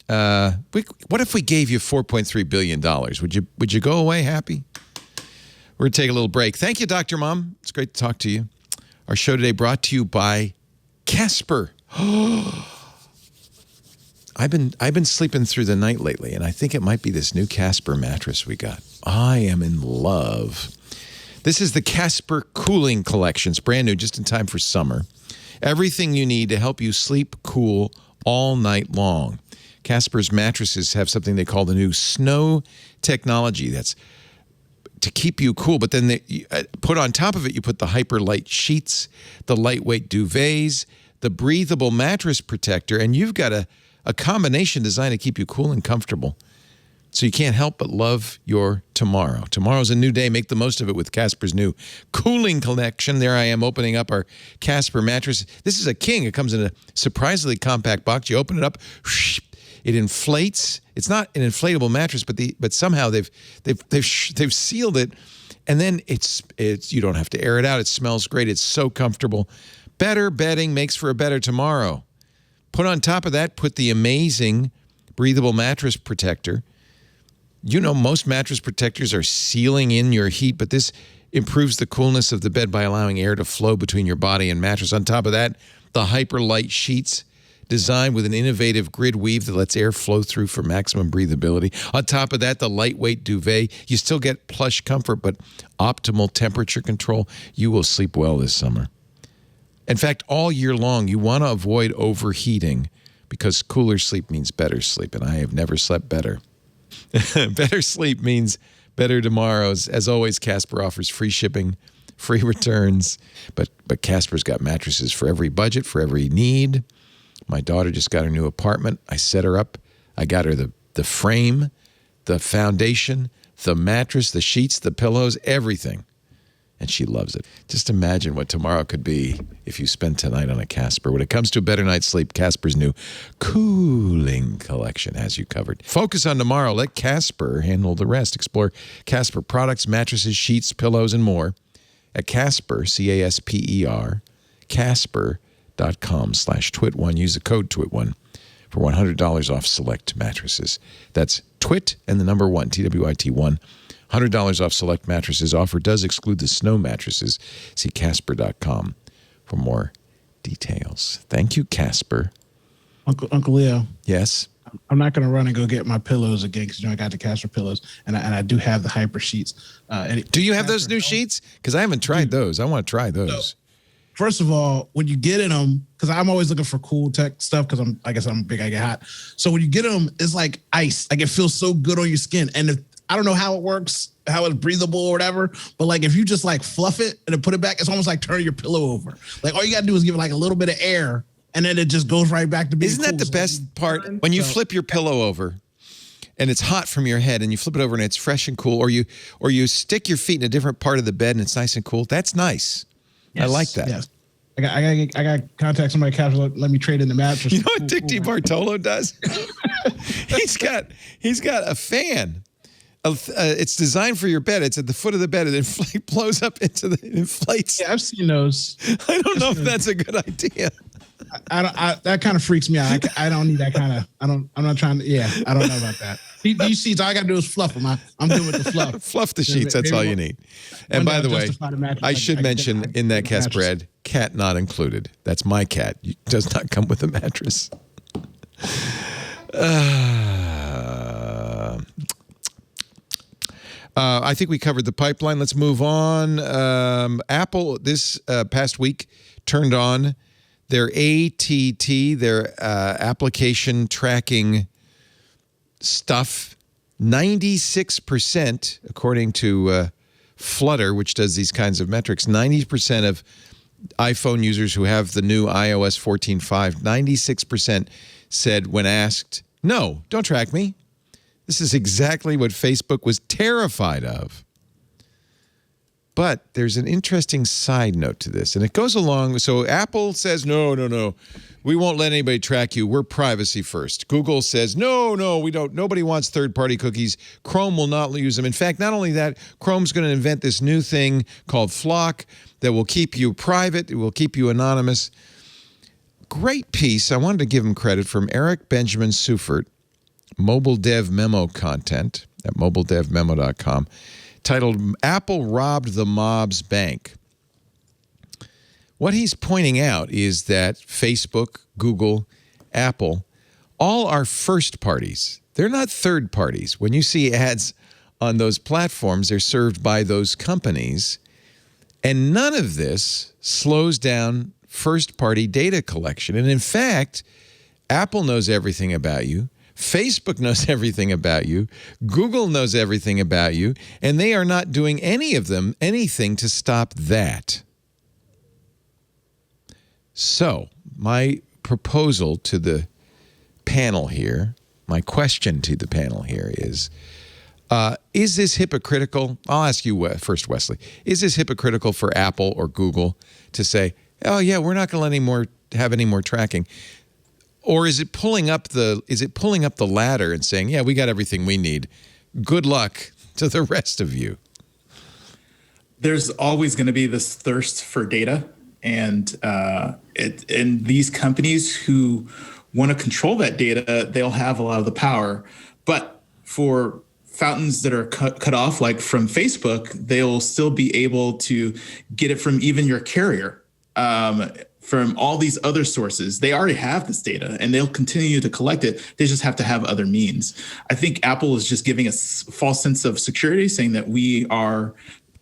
What if we gave you $4.3 billion? Would you go away happy? We're going to take a little break. Thank you, Dr. Mom. It's great to talk to you. Our show today brought to you by Casper. I've been sleeping through the night lately, and I think it might be this new Casper mattress we got. I am in love. This is the Casper Cooling Collection. It's brand new, just in time for summer. Everything you need to help you sleep cool all night long. Casper's mattresses have something they call the new snow technology. That's to keep you cool, but then they put on top of it, you put the hyper light sheets, the lightweight duvets, the breathable mattress protector, and you've got a combination designed to keep you cool and comfortable. So you can't help but love your tomorrow. Tomorrow's a new day. Make the most of it with Casper's new cooling collection. There I am opening up our Casper mattress. This is a king. It comes in a surprisingly compact box. You open it up, it inflates. It's not an inflatable mattress, but somehow they've sealed it, and then it's you don't have to air it out. It smells great. It's so comfortable. Better bedding makes for a better tomorrow. Put on top of that, put the amazing breathable mattress protector. You know, most mattress protectors are sealing in your heat, but this improves the coolness of the bed by allowing air to flow between your body and mattress. On top of that, the hyper light sheets designed with an innovative grid weave that lets air flow through for maximum breathability. On top of that, the lightweight duvet. You still get plush comfort, but optimal temperature control. You will sleep well this summer. In fact, all year long, you want to avoid overheating because cooler sleep means better sleep, and I have never slept better. Better sleep means better tomorrows. As always, Casper offers free shipping, free returns, but Casper's got mattresses for every budget, for every need. My daughter just got her new apartment. I set her up. I got her the frame, the foundation, the mattress, the sheets, the pillows, everything. And she loves it. Just imagine what tomorrow could be if you spend tonight on a Casper. When it comes to a better night's sleep, Casper's new cooling collection has you covered. Focus on tomorrow. Let Casper handle the rest. Explore Casper products, mattresses, sheets, pillows, and more at Casper, Casper, Casper.com/twit1. Use the code twit1 for $100 off select mattresses. That's twit and the number 1, TWIT1. $100 off select mattresses. Offer does exclude the snow mattresses. See Casper.com for more details. Thank you, Casper. Uncle Leo. Yes? I'm not going to run and go get my pillows again because, I got the Casper pillows, and I do have the hyper sheets. Do you have those new sheets? Because I haven't tried those. I want to try those. So, first of all, when you get in them, because I'm always looking for cool tech stuff because I get hot. So when you get them, it's like ice. Like it feels so good on your skin. And I don't know how it works, how it's breathable or whatever, but like if you just like fluff it and then put it back, it's almost like turning your pillow over. Like all you got to do is give it like a little bit of air and then it just goes right back to being Isn't that the best part? When you flip your pillow over and it's hot from your head and you flip it over and it's fresh and cool, or you stick your feet in a different part of the bed and it's nice and cool. That's nice. Yes, I like that. Yes. I got to contact somebody. Let me trade in the mattress. You know what Dick DiBartolo does? He's got a fan. It's designed for your bed. It's at the foot of the bed. It blows up into the inflates. Yeah, I've seen those. I don't know if that's a good idea. That kind of freaks me out. I don't need that kind of. I'm not trying to. Yeah, I don't know about that. These sheets, all I got to do is fluff them. I'm good with the fluff. Fluff the sheets. That's all you need. And by the way, I should mention in that Casper ad, cat not included. That's my cat. It does not come with a mattress. I think we covered the pipeline. Let's move on. Apple this past week turned on their ATT, their application tracking stuff, 96%, according to Flutter, which does these kinds of metrics, 90% of iPhone users who have the new iOS 14.5, 96% said when asked, no, don't track me. This is exactly what Facebook was terrified of. But there's an interesting side note to this, and it goes along. So Apple says, no, we won't let anybody track you. We're privacy first. Google says, no, we don't. Nobody wants third-party cookies. Chrome will not use them. In fact, not only that, Chrome's going to invent this new thing called Flock that will keep you private. It will keep you anonymous. Great piece. I wanted to give him credit from Eric Benjamin Seufert, Mobile Dev Memo content at mobiledevmemo.com. Titled, Apple Robbed the Mob's Bank. What he's pointing out is that Facebook, Google, Apple, all are first parties. They're not third parties. When you see ads on those platforms, they're served by those companies. And none of this slows down first-party data collection. And in fact, Apple knows everything about you. Facebook knows everything about you. Google knows everything about you. And they are not doing anything to stop that. So, my proposal to the panel here, my question to the panel here is this hypocritical? I'll ask you first, Wesley. Is this hypocritical for Apple or Google to say, oh, yeah, we're not going to have any more tracking? Or is it pulling up the ladder and saying, yeah, we got everything we need. Good luck to the rest of you. There's always going to be this thirst for data. And these companies who want to control that data, they'll have a lot of the power. But for fountains that are cut off, like from Facebook, they'll still be able to get it from even your carrier. From all these other sources. They already have this data and they'll continue to collect it. They just have to have other means. I think Apple is just giving a false sense of security, saying that we are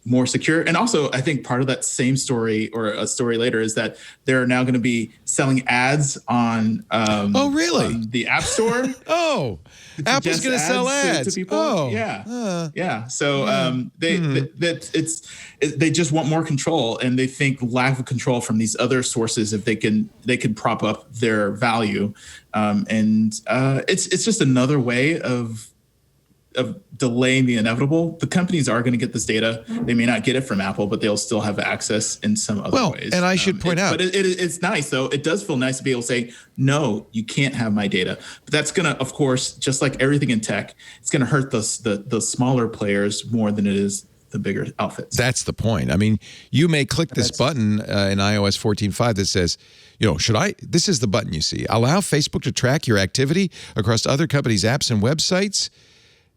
more secure. And also, I think part of that same story, or a story later, is that they're now going to be selling ads on on the App Store. Oh, Apple's going to sell ads to people. Yeah. So they just want more control, and they think lack of control from these other sources, if they can prop up their value, and it's just another way of delaying the inevitable. The companies are going to get this data. They may not get it from Apple, but they'll still have access in some other ways. And I should point out, but it's nice though. It does feel nice to be able to say, no, you can't have my data. But that's going to, of course, just like everything in tech, it's going to hurt the smaller players more than it is the bigger outfits. That's the point. I mean, you may click this button in iOS 14.5 that says, this is the button you see. Allow Facebook to track your activity across other companies' apps and websites.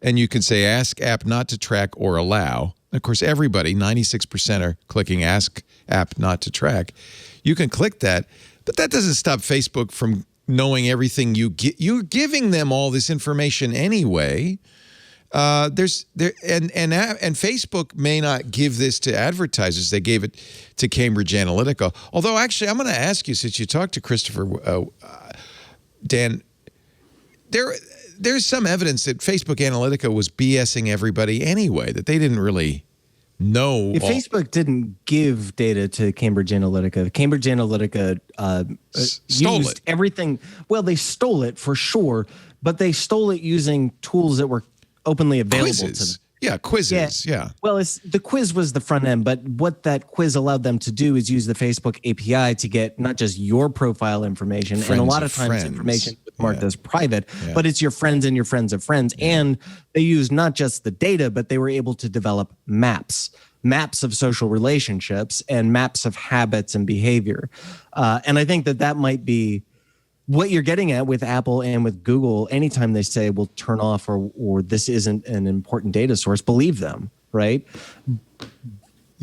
And you can say, ask app not to track or allow. Of course, everybody, 96% are clicking ask app not to track. You can click that, but that doesn't stop Facebook from knowing everything you get. You're giving them all this information anyway. And Facebook may not give this to advertisers. They gave it to Cambridge Analytica. Although, actually, I'm going to ask you, since you talked to Christopher, Dan, there's some evidence that Facebook Analytica was BSing everybody anyway, that they didn't really know. If Facebook didn't give data to Cambridge Analytica, Cambridge Analytica stole used it. Everything. Well, they stole it for sure, but they stole it using tools that were openly available to them. Yeah, quizzes. Yeah. Well, the quiz was the front end, but what that quiz allowed them to do is use the Facebook API to get not just your profile information, and a lot of times information marked as private, but it's your friends and your friends of friends. And they used not just the data, but they were able to develop maps of social relationships and maps of habits and behavior. And I think that might be what you're getting at with Apple and with Google. Anytime they say, we'll turn off or this isn't an important data source, believe them, right?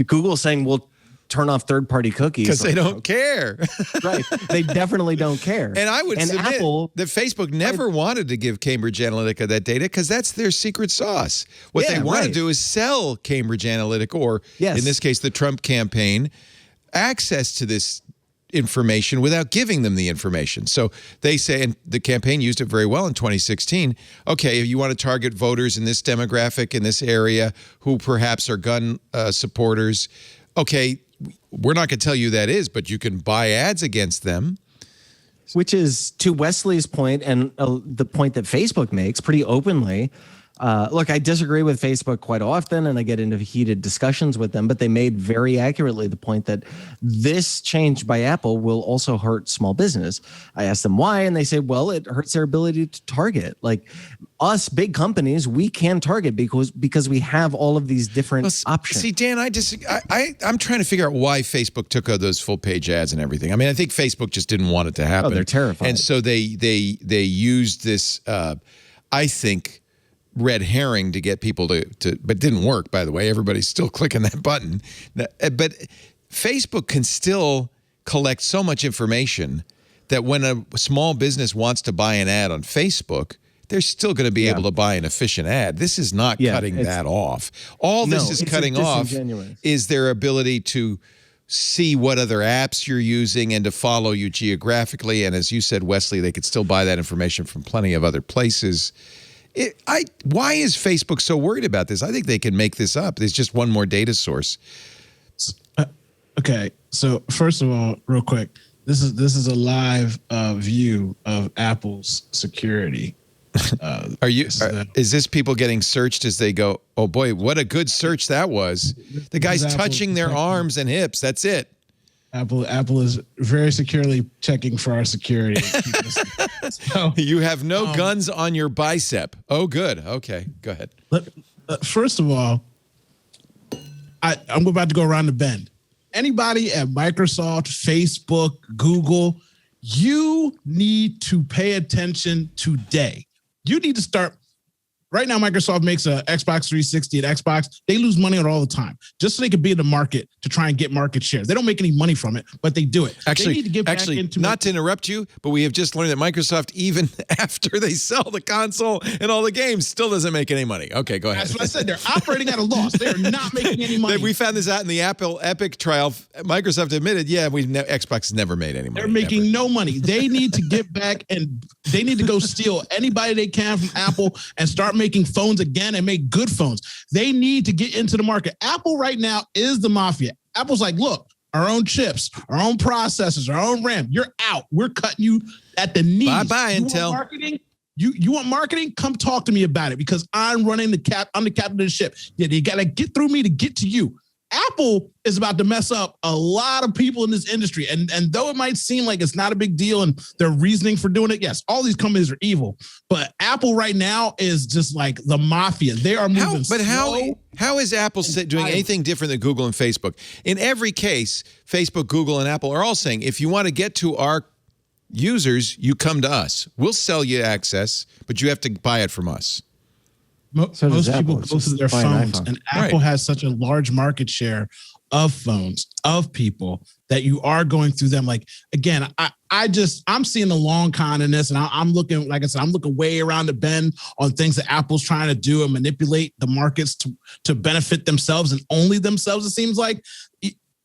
Google saying, we'll turn off third-party cookies. Because they don't care. Right. They definitely don't care. And I would submit that Facebook never wanted to give Cambridge Analytica that data because that's their secret sauce. What they want to do is sell Cambridge Analytica, or in this case, the Trump campaign, access to this information without giving them the information. So they say, and the campaign used it very well in 2016, okay, if you want to target voters in this demographic, in this area, who perhaps are gun supporters, okay, we're not going to tell you who that is, but you can buy ads against them. Which is, to Wesley's point, and the point that Facebook makes pretty openly. Look, I disagree with Facebook quite often, and I get into heated discussions with them, but they made very accurately the point that this change by Apple will also hurt small business. I asked them why, and they say, well, it hurts their ability to target. Like us big companies, we can target because we have all of these different options. See, Dan, I'm trying to figure out why Facebook took out those full page ads and everything. I mean, I think Facebook just didn't want it to happen. Oh, they're terrified. And so they used this, I think, red herring to get people to, but it didn't work, by the way. Everybody's still clicking that button. But Facebook can still collect so much information that when a small business wants to buy an ad on Facebook, they're still going to be able to buy an efficient ad. This is not cutting that off. All this is cutting off is their ability to see what other apps you're using and to follow you geographically. And as you said, Wesley, they could still buy that information from plenty of other places. Why is Facebook so worried about this? I think they can make this up. There's just one more data source. Okay, so first of all, real quick, this is a live view of Apple's security. Is this people getting searched as they go? Oh boy, what a good search that was! The guy's touching their arms and hips. That's it. Apple is very securely checking for our security. So, you have no guns on your bicep. Oh, good. Okay, go ahead. First of all, I'm about to go around the bend. Anybody at Microsoft, Facebook, Google, you need to pay attention today. You need to start. Right now, Microsoft makes a Xbox 360 at Xbox. They lose money on it all the time, just so they can be in the market to try and get market share. They don't make any money from it, but they do it. Actually, they need to get back into not to interrupt you, but we have just learned that Microsoft, even after they sell the console and all the games, still doesn't make any money. Okay, go ahead. That's what I said. They're operating at a loss. They are not making any money. We found this out in the Apple Epic trial. Microsoft admitted, Xbox has never made any money. They're making no money. They need to get back and they need to go steal anybody they can from Apple and start making phones again and make good phones. They need to get into the market. Apple right now is the mafia. Apple's like, look, our own chips, our own processors, our own RAM. You're out. We're cutting you at the knees. Bye-bye, Intel. Want marketing? You want marketing? Come talk to me about it because I'm running I'm the captain of the ship. Yeah, you got to get through me to get to you. Apple is about to mess up a lot of people in this industry. And though it might seem like it's not a big deal and their reasoning for doing it, yes, all these companies are evil. But Apple right now is just like the mafia. They are moving How is Apple doing anything different than Google and Facebook? In every case, Facebook, Google, and Apple are all saying, if you want to get to our users, you come to us. We'll sell you access, but you have to buy it from us. Most people go to their phones, and Apple has such a large market share of phones, of people, that you are going through them. Like, again, I'm seeing the long con in this, and I'm looking, like I said, I'm looking way around the bend on things that Apple's trying to do and manipulate the markets to benefit themselves and only themselves, it seems like.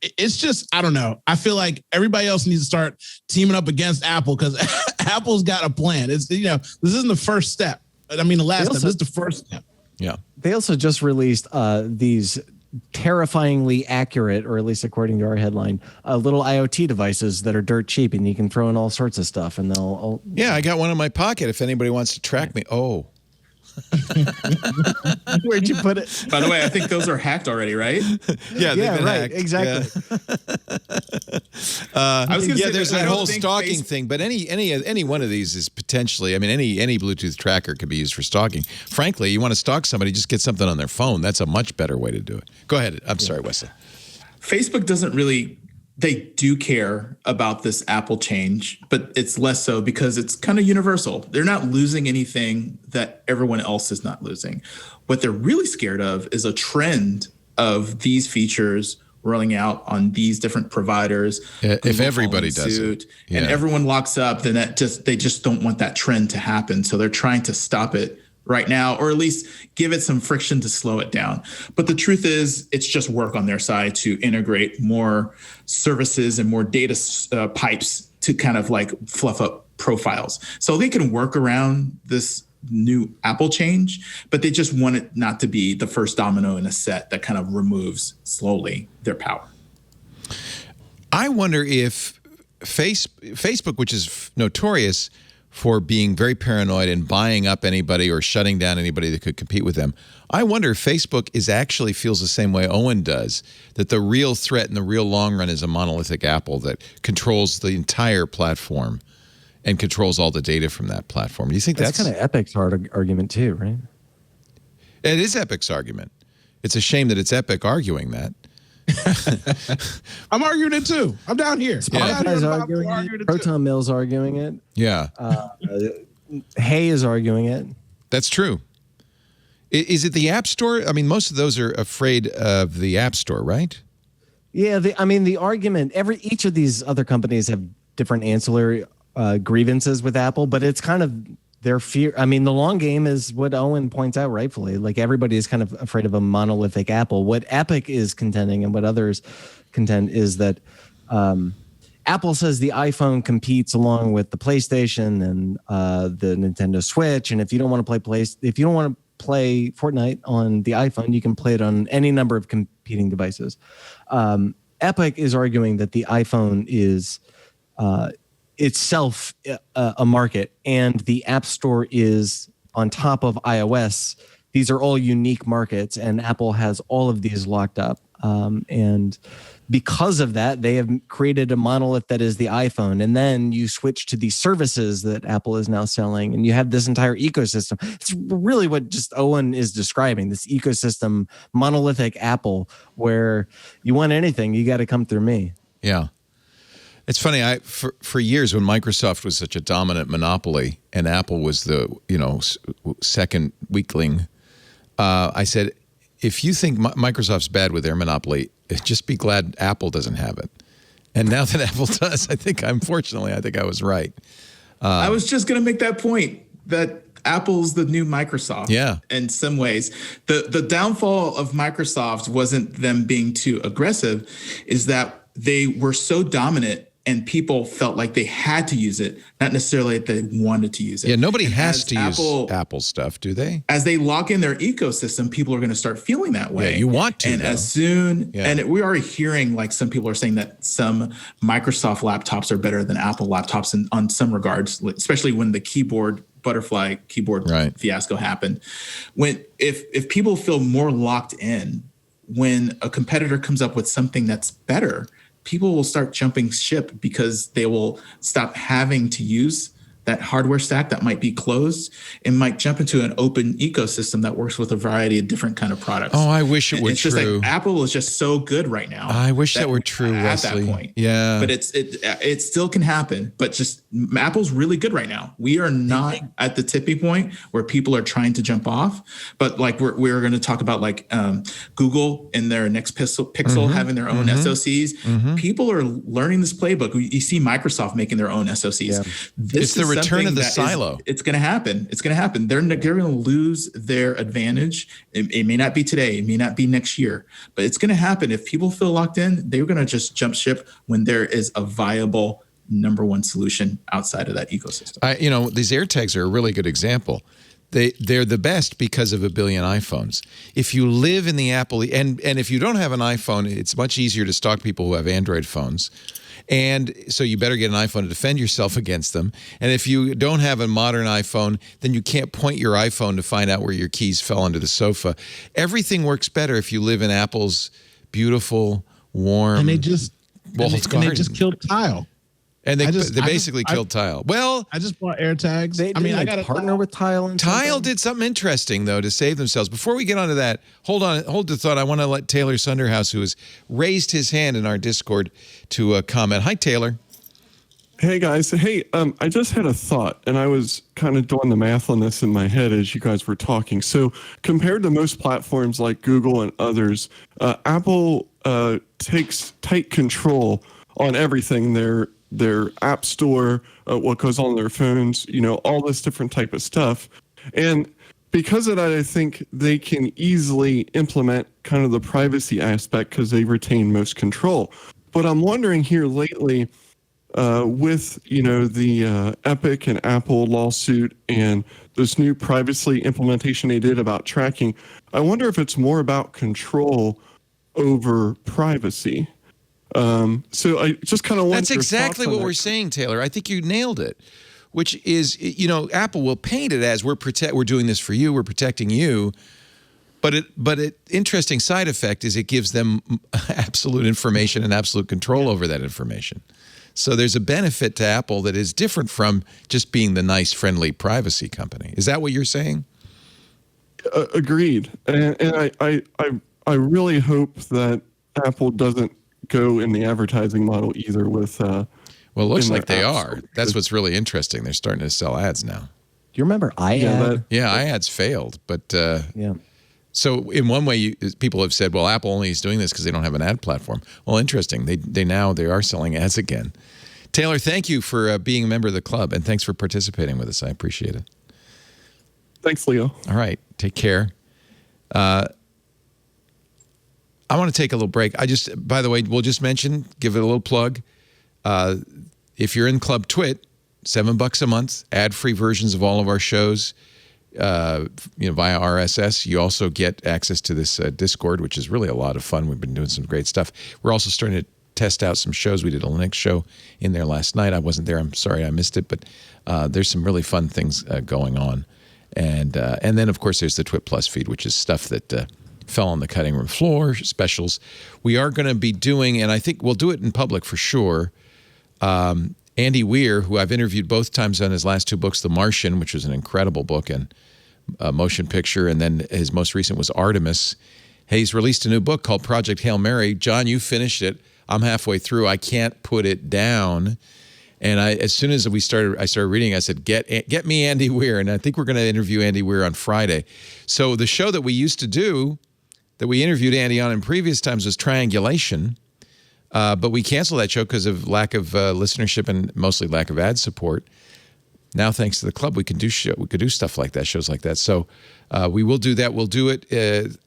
It's just, I don't know. I feel like everybody else needs to start teaming up against Apple because Apple's got a plan. It's, this isn't the first step. I mean, the last step. This is the first step. Yeah. They also just released these terrifyingly accurate, or at least according to our headline, little IoT devices that are dirt cheap, and you can throw in all sorts of stuff, and they'll. Yeah, I got one in my pocket. If anybody wants to track me, Where'd you put it? By the way, I think those are hacked already, right? Yeah, they've been hacked. Exactly. Yeah. There's that whole stalking thing, but any one of these is potentially. I mean, any Bluetooth tracker could be used for stalking. Frankly, you want to stalk somebody, just get something on their phone. That's a much better way to do it. Go ahead. I'm sorry, Wesley. Facebook doesn't really. They do care about this Apple change, but it's less so because it's kind of universal. They're not losing anything that everyone else is not losing. What they're really scared of is a trend of these features rolling out on these different providers. If everybody does it, and everyone locks up, then they just don't want that trend to happen. So they're trying to stop it right now, or at least give it some friction to slow it down. But the truth is, it's just work on their side to integrate more services and more data pipes to kind of like fluff up profiles. So they can work around this new Apple change, but they just want it not to be the first domino in a set that kind of removes slowly their power. I wonder if Facebook, which is notorious for being very paranoid and buying up anybody or shutting down anybody that could compete with them, I wonder if Facebook actually feels the same way Owen does, that the real threat in the real long run is a monolithic Apple that controls the entire platform and controls all the data from that platform. Do you think that's kind of Epic's argument too, right? It is Epic's argument. It's a shame that it's Epic arguing that. I'm arguing it too. I'm down here. Spotify's arguing it. Proton Mill's arguing it. Yeah. Hay is arguing it. That's true. Is it the App Store? I mean, most of those are afraid of the App Store, right? Yeah. The argument, each of these other companies have different ancillary grievances with Apple, but it's kind of their fear. I mean, the long game is what Owen points out rightfully. Like, everybody is kind of afraid of a monolithic Apple. What Epic is contending and what others contend is that Apple says the iPhone competes along with the PlayStation and the Nintendo Switch. And if you don't want to play Fortnite on the iPhone, you can play it on any number of competing devices. Epic is arguing that the iPhone is itself a market, and the App Store is on top of iOS. These are all unique markets, and Apple has all of these locked up. And because of that, they have created a monolith that is the iPhone. And then you switch to the services that Apple is now selling, and you have this entire ecosystem. It's really what just Owen is describing, this ecosystem, monolithic Apple, where you want anything, you got to come through me. Yeah. It's funny. For years, when Microsoft was such a dominant monopoly and Apple was the second weakling, I said, if you think Microsoft's bad with their monopoly, just be glad Apple doesn't have it. And now that Apple does, I think I was right. I was just going to make that point that Apple's the new Microsoft. Yeah. In some ways, the downfall of Microsoft wasn't them being too aggressive, is that they were so dominant and people felt like they had to use it, not necessarily that they wanted to use it. Yeah, nobody has to use Apple stuff, do they? As they lock in their ecosystem, people are going to start feeling that way. Yeah, you want to. And as soon, and we're already hearing like some people are saying that some Microsoft laptops are better than Apple laptops on some regards, especially when the butterfly keyboard fiasco happened. If people feel more locked in, when a competitor comes up with something that's better, people will start jumping ship because they will stop having to use that hardware stack that might be closed and might jump into an open ecosystem that works with a variety of different kind of products. Oh, I wish it were it's true. Just like Apple is just so good right now. I wish that were true, Wesley. At that point. Yeah. But it still can happen. But just Apple's really good right now. We are not at the tipping point where people are trying to jump off. But like we're going to talk about like Google and their next Pixel having their own SoCs. People are learning this playbook. You see Microsoft making their own SoCs. Yeah. It's the return of the silo. It's going to happen. It's going to happen. They're going to lose their advantage. It may not be today. It may not be next year, but it's going to happen. If people feel locked in, they're going to just jump ship when there is a viable number one solution outside of that ecosystem. These AirTags are a really good example. They're the best because of a billion iPhones. If you live in the Apple, and if you don't have an iPhone, it's much easier to stalk people who have Android phones. And so you better get an iPhone to defend yourself against them. And if you don't have a modern iPhone, then you can't point your iPhone to find out where your keys fell under the sofa. Everything works better if you live in Apple's beautiful, warm, and they just killed Tile. And they basically killed Tile. Well, I just bought AirTags. I got to partner with Tile. Tile did something interesting, though, to save themselves. Before we get onto that, hold the thought. I want to let Taylor Sunderhouse, who has raised his hand in our Discord, to comment. Hi, Taylor. Hey, guys. Hey, I just had a thought, and I was kind of doing the math on this in my head as you guys were talking. So compared to most platforms like Google and others, Apple takes tight control on everything. Their app store, what goes on their phones, all this different type of stuff. And because of that, I think they can easily implement kind of the privacy aspect because they retain most control. But I'm wondering here lately, with the Epic and Apple lawsuit and this new privacy implementation they did about tracking, I wonder if it's more about control over privacy. So I just kind of wonder. That's exactly what we're saying, Taylor. I think you nailed it. Which is, Apple will paint it as we're doing this for you, we're protecting you, but interesting side effect is it gives them absolute information and absolute control over that information. So there's a benefit to Apple that is different from just being the nice, friendly privacy company. Is that what you're saying? Agreed, and I really hope that Apple doesn't go in the advertising model either with. Well, it looks like they are. That's what's really interesting. They're starting to sell ads now. Do you remember iAd? Yeah, iAds failed, but yeah. So in one way, people have said, well, Apple only is doing this because they don't have an ad platform. Well, interesting. They are selling ads again. Taylor, thank you for being a member of the club, and thanks for participating with us. I appreciate it. Thanks, Leo. All right, take care. I want to take a little break. By the way, we'll just mention, give it a little plug. If you're in Club Twit, $7 a month, ad-free versions of all of our shows, via RSS. You also get access to this Discord, which is really a lot of fun. We've been doing some great stuff. We're also starting to test out some shows. We did a Linux show in there last night. I wasn't there. I'm sorry I missed it, but there's some really fun things going on. And then, of course, there's the Twit Plus feed, which is stuff that fell on the cutting room floor, specials. We are going to be doing, and I think we'll do it in public for sure, Andy Weir, who I've interviewed both times on his last two books, The Martian, which was an incredible book and a motion picture, and then his most recent was Artemis. He's released a new book called Project Hail Mary. John, you finished it. I'm halfway through. I can't put it down. And as soon as I started reading, I said, get me Andy Weir. And I think we're going to interview Andy Weir on Friday. So the show that we used to do, that we interviewed Andy on in previous times, was Triangulation. But we canceled that show because of lack of listenership and mostly lack of ad support. Now, thanks to the club, we could do stuff like that, shows like that. So we will do that. We'll do it.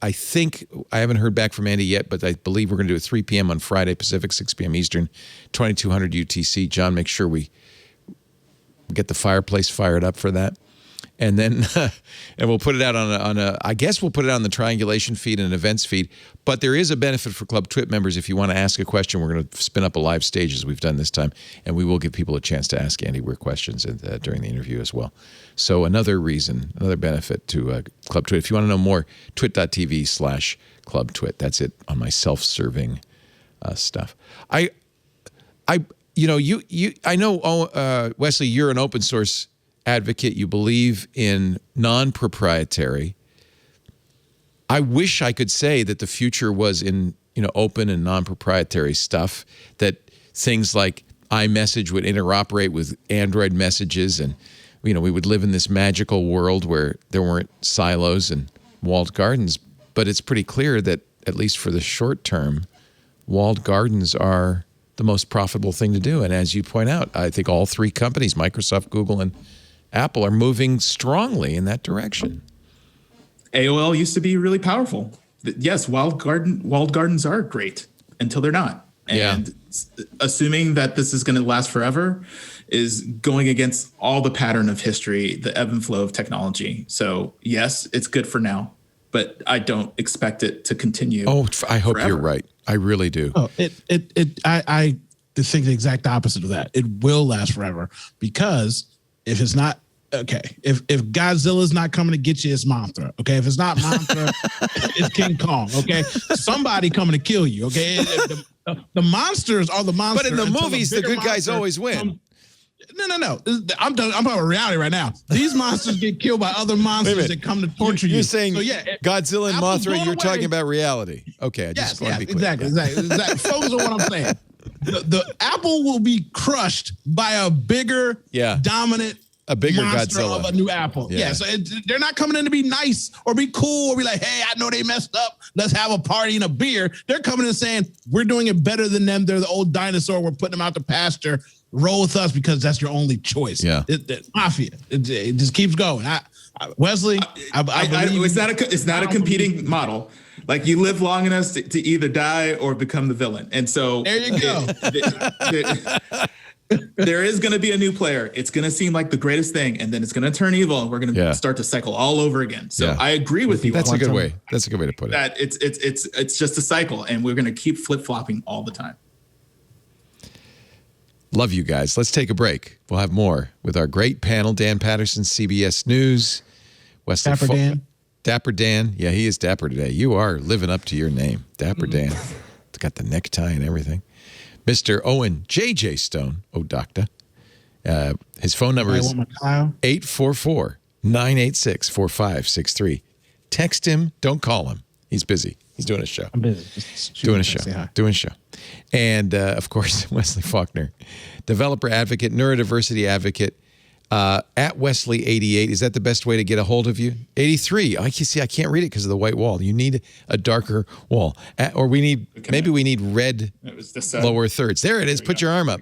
I think I haven't heard back from Andy yet, but I believe we're going to do it 3 p.m. on Friday Pacific, 6 p.m. Eastern, 2200 UTC. John, make sure we get the fireplace fired up for that. And then and we'll put it out on I guess we'll put it on the Triangulation feed and events feed. But there is a benefit for Club Twit members. If you want to ask a question, we're going to spin up a live stage as we've done this time. And we will give people a chance to ask Andy Weir questions during the interview as well. So another benefit to Club Twit. If you want to know more, twit.tv/Club Twit. That's it on my self-serving stuff. I know, Wesley, you're an open source advocate. You believe in non-proprietary. I wish I could say that the future was in open and non-proprietary stuff, that things like iMessage would interoperate with Android messages, and we would live in this magical world where there weren't silos and walled gardens. But it's pretty clear that, at least for the short term, walled gardens are the most profitable thing to do. And as you point out, I think all three companies, Microsoft, Google, and Apple, are moving strongly in that direction. AOL used to be really powerful. Yes, walled gardens are great until they're not. And assuming that this is going to last forever is going against all the pattern of history, the ebb and flow of technology. So yes, it's good for now, but I don't expect it to continue. Oh, I hope you're right. I really do. Oh, I think the exact opposite of that. It will last forever, because if it's not, okay, if Godzilla's not coming to get you, it's Mothra. Okay, if it's not Mothra, it's King Kong. Okay, somebody coming to kill you. Okay, the monsters are the monsters. But in the movies, the good guys always win. No. I'm talking about reality right now. These monsters get killed by other monsters that come to torture you. You're saying Godzilla and Mothra, you're talking about reality. Okay, I just want to be clear. Exactly. Focus on what I'm saying. The Apple will be crushed by a bigger, dominant, a bigger monster Godzilla of a new Apple. Yeah, so they're not coming in to be nice or be cool or be like, hey, I know they messed up. Let's have a party and a beer. They're coming in saying, we're doing it better than them. They're the old dinosaur. We're putting them out to pasture. Roll with us because that's your only choice. Yeah. Mafia. It just keeps going. Wesley, I believe it's not a competing model. Like you live long enough to either die or become the villain. And so there you go. There is going to be a new player. It's going to seem like the greatest thing, and then it's going to turn evil, and we're going to start to cycle all over again. So I agree with you. That's a good way. That's a good way to put it. That it's just a cycle, and we're going to keep flip-flopping all the time. Love you guys. Let's take a break. We'll have more with our great panel. Dan Patterson, CBS News. Wesley Dapper Dan. Dapper Dan. Yeah, he is dapper today. You are living up to your name. Dapper Dan. It's got the necktie and everything. Mr. Owen J.J. Stone, Doctor. His phone number is 844-986-4563. Text him. Don't call him. He's busy. He's doing a show. I'm busy. Doing a show. And, of course, Wesley Faulkner, developer advocate, neurodiversity advocate, at Wesley88. Is that the best way to get a hold of you? 83. I can't read it because of the white wall. You need a darker wall. Or we need red lower thirds. There it is. Put your arm up.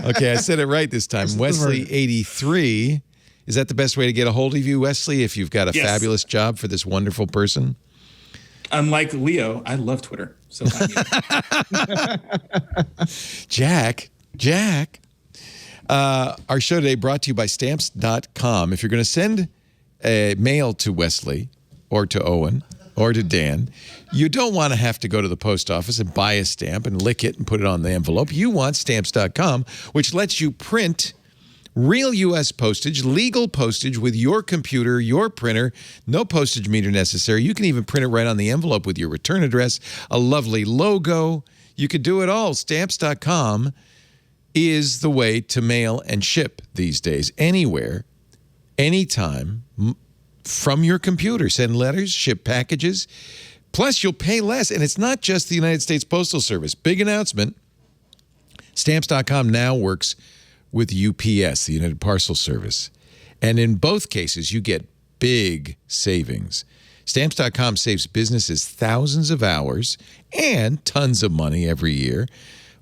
Okay, I said it right this time. Wesley83. Is that the best way to get a hold of you, Wesley, if you've got a fabulous job for this wonderful person? Unlike Leo, I love Twitter. So Jack. Our show today brought to you by Stamps.com. If you're going to send a mail to Wesley or to Owen or to Dan, you don't want to have to go to the post office and buy a stamp and lick it and put it on the envelope. You want Stamps.com, which lets you print real U.S. postage, legal postage with your computer, your printer, no postage meter necessary. You can even print it right on the envelope with your return address, a lovely logo. You could do it all. Stamps.com is the way to mail and ship these days, anywhere, anytime, from your computer. Send letters, ship packages. Plus, you'll pay less. And it's not just the United States Postal Service. Big announcement. Stamps.com now works with UPS, the United Parcel Service. And in both cases, you get big savings. Stamps.com saves businesses thousands of hours and tons of money every year.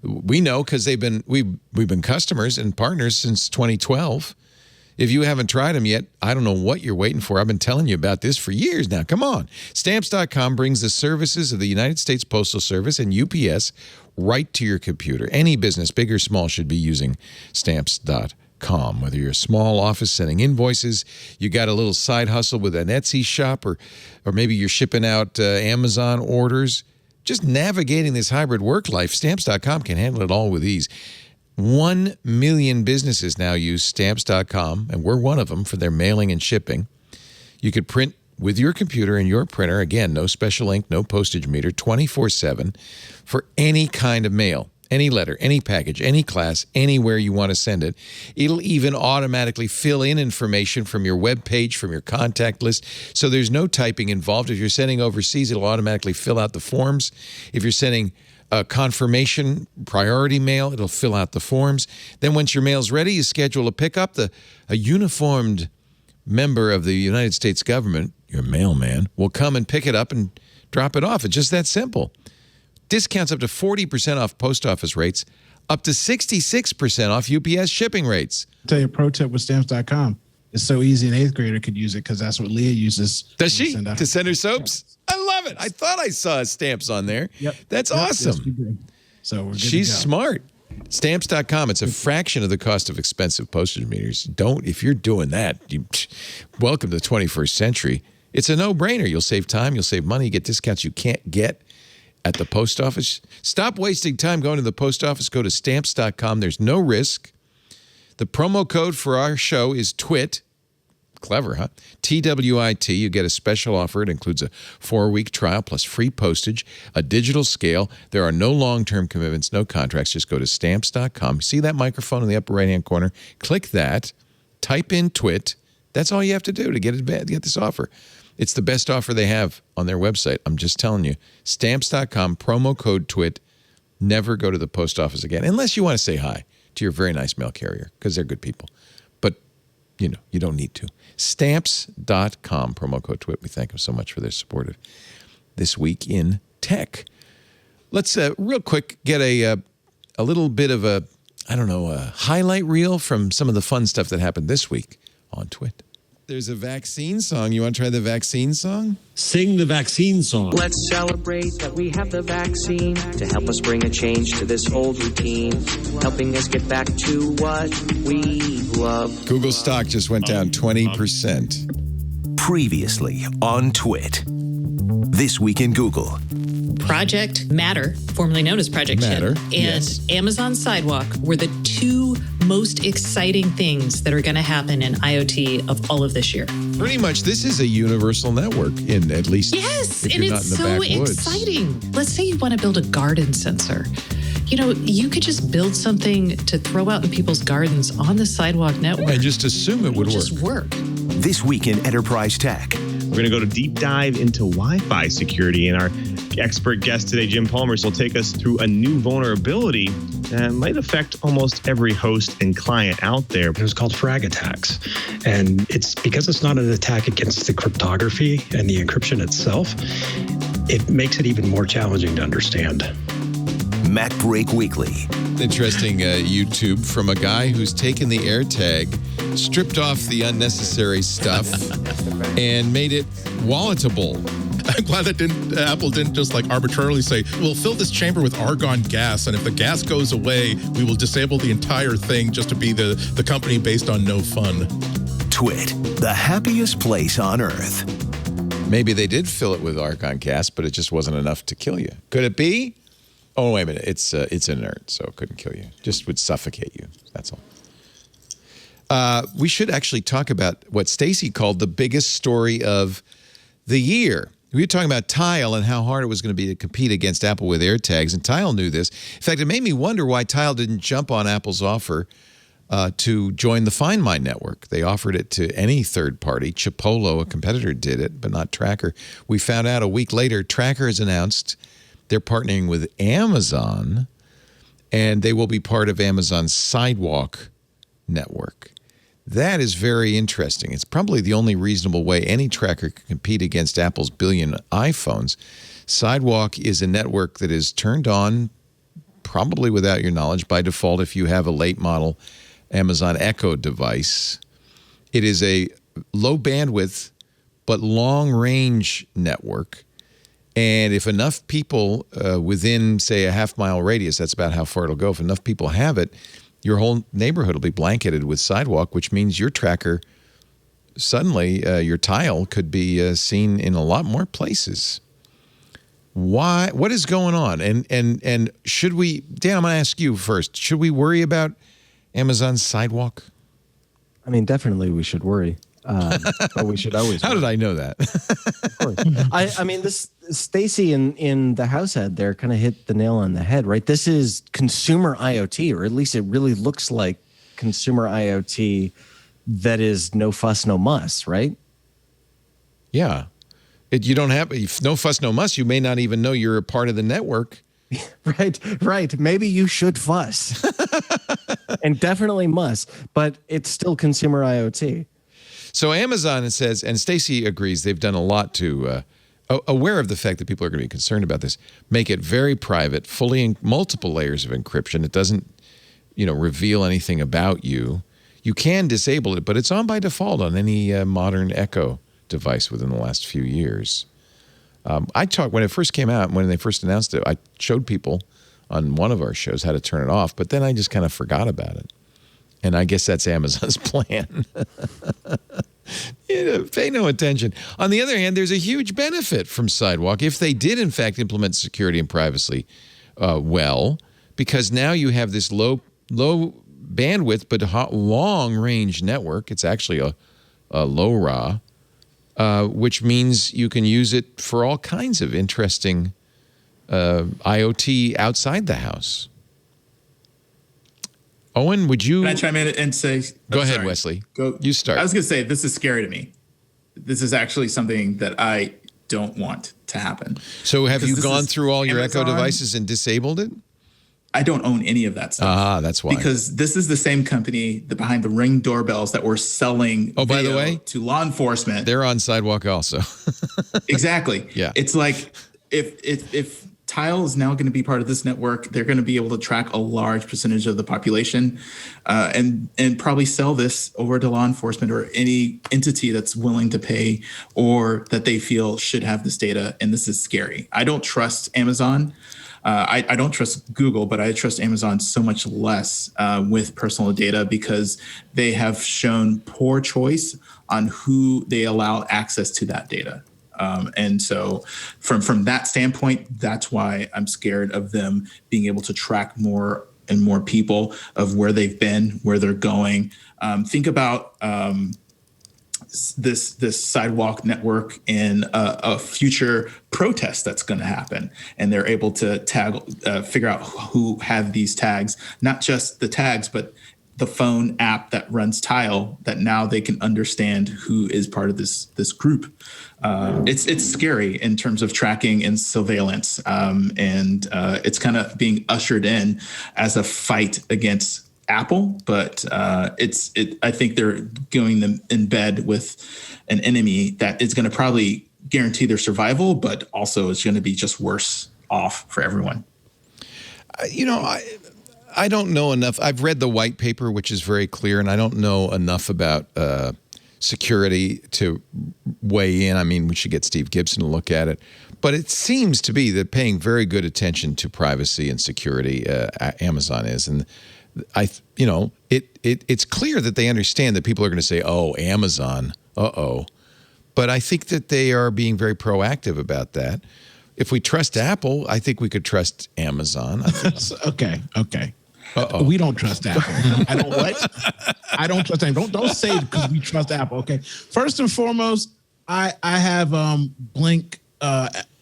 We know because we've been customers and partners since 2012. If you haven't tried them yet, I don't know what you're waiting for. I've been telling you about this for years now. Come on. Stamps.com brings the services of the United States Postal Service and UPS right to your computer. Any business, big or small, should be using Stamps.com. Whether you're a small office sending invoices, you got a little side hustle with an Etsy shop, or maybe you're shipping out Amazon orders. Just navigating this hybrid work life, Stamps.com can handle it all with ease. 1 million businesses now use Stamps.com, and we're one of them, for their mailing and shipping. You could print with your computer and your printer. Again, no special ink, no postage meter, 24/7 for any kind of mail, any letter, any package, any class, anywhere you want to send it. It'll even automatically fill in information from your web page, from your contact list, so there's no typing involved. If you're sending overseas, it'll automatically fill out the forms. If you're sending a confirmation priority mail, it'll fill out the forms. Then once your mail's ready, you schedule a pickup. A uniformed member of the United States government, your mailman, will come and pick it up and drop it off. It's just that simple. Discounts up to 40% off post office rates, up to 66% off UPS shipping rates. I'll tell you a pro tip with Stamps.com. It's so easy an 8th grader could use it, because that's what Leah uses. Does she? To send her soaps? I love it. I thought I saw stamps on there. Yep. That's awesome. Yes, we do. So we're good. She's smart. Stamps.com, it's a fraction of the cost of expensive postage meters. If you're doing that, welcome to the 21st century. It's a no-brainer. You'll save time, you'll save money, you get discounts you can't get at the post office. Stop wasting time going to the post office. Go to Stamps.com. There's no risk. The promo code for our show is TWIT. Clever, huh? TWIT. You get a special offer. It includes a 4-week trial plus free postage, a digital scale. There are no long-term commitments, no contracts. Just go to Stamps.com. See that microphone in the upper right-hand corner? Click that. Type in TWIT. That's all you have to do to get this offer. It's the best offer they have on their website. I'm just telling you. Stamps.com, promo code TWIT. Never go to the post office again, unless you want to say hi to your very nice mail carrier, because they're good people. But, you don't need to. Stamps.com, promo code TWIT. We thank them so much for their support of This Week in Tech. Let's, real quick, get a little bit of a highlight reel from some of the fun stuff that happened this week on TWIT. There's a vaccine song. You want to try the vaccine song? Sing the vaccine song. Let's celebrate that we have the vaccine to help us bring a change to this old routine, helping us get back to what we love. Google stock just went down 20%. Previously on Twit. This week in Google. Project Matter, formerly known as Project Matter, Chip, and Amazon Sidewalk were the two most exciting things that are going to happen in IoT of all of this year. Pretty much, this is a universal network in at least. Yes, if and you're it's not in the so backwoods. exciting. Let's say you want to build a garden sensor. You know, you could just build something to throw out in people's gardens on the Sidewalk network. And just assume it would work. Just work. This week in enterprise tech. We're going to go to deep dive into Wi-Fi security, and our expert guest today, Jim Palmers, will take us through a new vulnerability that might affect almost every host and client out there. It was called frag attacks, and it's because it's not an attack against the cryptography and the encryption itself, it makes it even more challenging to understand. Mac Break Weekly. Interesting YouTube from a guy who's taken the AirTag, stripped off the unnecessary stuff, and made it walletable. I'm glad that Apple didn't just like arbitrarily say, we'll fill this chamber with argon gas, and if the gas goes away, we will disable the entire thing just to be the company based on no fun. Twit, the happiest place on earth. Maybe they did fill it with argon gas, but it just wasn't enough to kill you. Could it be? Oh, wait a minute. It's inert, so it couldn't kill you. Just would suffocate you. That's all. We should actually talk about what Stacy called the biggest story of the year. We were talking about Tile and how hard it was going to be to compete against Apple with AirTags, and Tile knew this. In fact, it made me wonder why Tile didn't jump on Apple's offer to join the Find My network. They offered it to any third party. Chipolo, a competitor, did it, but not Tracker. We found out a week later, Tracker has announced they're partnering with Amazon, and they will be part of Amazon's Sidewalk network. That is very interesting. It's probably the only reasonable way any tracker can compete against Apple's billion iPhones. Sidewalk is a network that is turned on, probably without your knowledge, by default if you have a late model Amazon Echo device. It is a low bandwidth but long range network. And if enough people within, say, a half-mile radius, that's about how far it'll go. If enough people have it, your whole neighborhood will be blanketed with Sidewalk, which means your tracker, suddenly your Tile could be seen in a lot more places. Why? What is going on? And should we, Dan, I'm going to ask you first. Should we worry about Amazon's Sidewalk? I mean, definitely we should worry. But we should always. How did I know that? Of course. I mean, this Stacy in the house head there kind of hit the nail on the head, right? This is consumer IoT, or at least it really looks like consumer IoT that is no fuss, no muss, right? Yeah. You don't have no fuss, no muss. You may not even know you're a part of the network. Right. Maybe you should fuss and definitely muss, but it's still consumer IoT. So Amazon says, and Stacy agrees, they've done a lot to, aware of the fact that people are going to be concerned about this, make it very private, fully in multiple layers of encryption. It doesn't, reveal anything about you. You can disable it, but it's on by default on any modern Echo device within the last few years. I talked, when it first came out, when they first announced it, I showed people on one of our shows how to turn it off, but then I just kind of forgot about it. And I guess that's Amazon's plan. Pay no attention. On the other hand, there's a huge benefit from Sidewalk if they did, in fact, implement security and privacy well, because now you have this low bandwidth but long range network. It's actually a LoRa, which means you can use it for all kinds of interesting IoT outside the house. Owen, would you? Can I chime in and say? Go ahead, Wesley. You start. I was going to say, this is scary to me. This is actually something that I don't want to happen. So have you gone through all your Echo devices and disabled it? I don't own any of that stuff. That's why. Because this is the same company that behind the Ring doorbells that were selling by the way, to law enforcement. They're on Sidewalk also. Exactly. Yeah. It's like if Tile is now going to be part of this network. They're going to be able to track a large percentage of the population, and probably sell this over to law enforcement or any entity that's willing to pay or that they feel should have this data. And this is scary. I don't trust Amazon. I don't trust Google, but I trust Amazon so much less with personal data because they have shown poor choice on who they allow access to that data. And so from that standpoint, that's why I'm scared of them being able to track more and more people of where they've been, where they're going. Think about this sidewalk network in a future protest that's going to happen. And they're able to figure out who have these tags, not just the tags, but the phone app that runs Tile, that now they can understand who is part of this group. It's scary in terms of tracking and surveillance, and it's kind of being ushered in as a fight against Apple, but I think they're going them in bed with an enemy that is going to probably guarantee their survival, but also is going to be just worse off for everyone. I don't know enough. I've read the white paper, which is very clear, and I don't know enough about security to weigh in. I mean, we should get Steve Gibson to look at it. But it seems to be that paying very good attention to privacy and security, Amazon is. And it's clear that they understand that people are going to say, oh, Amazon, uh-oh. But I think that they are being very proactive about that. If we trust Apple, I think we could trust Amazon. Okay. Uh-oh. We don't trust Apple. I don't trust Apple. Don't say it because we trust Apple. Okay. First and foremost, I have Blink,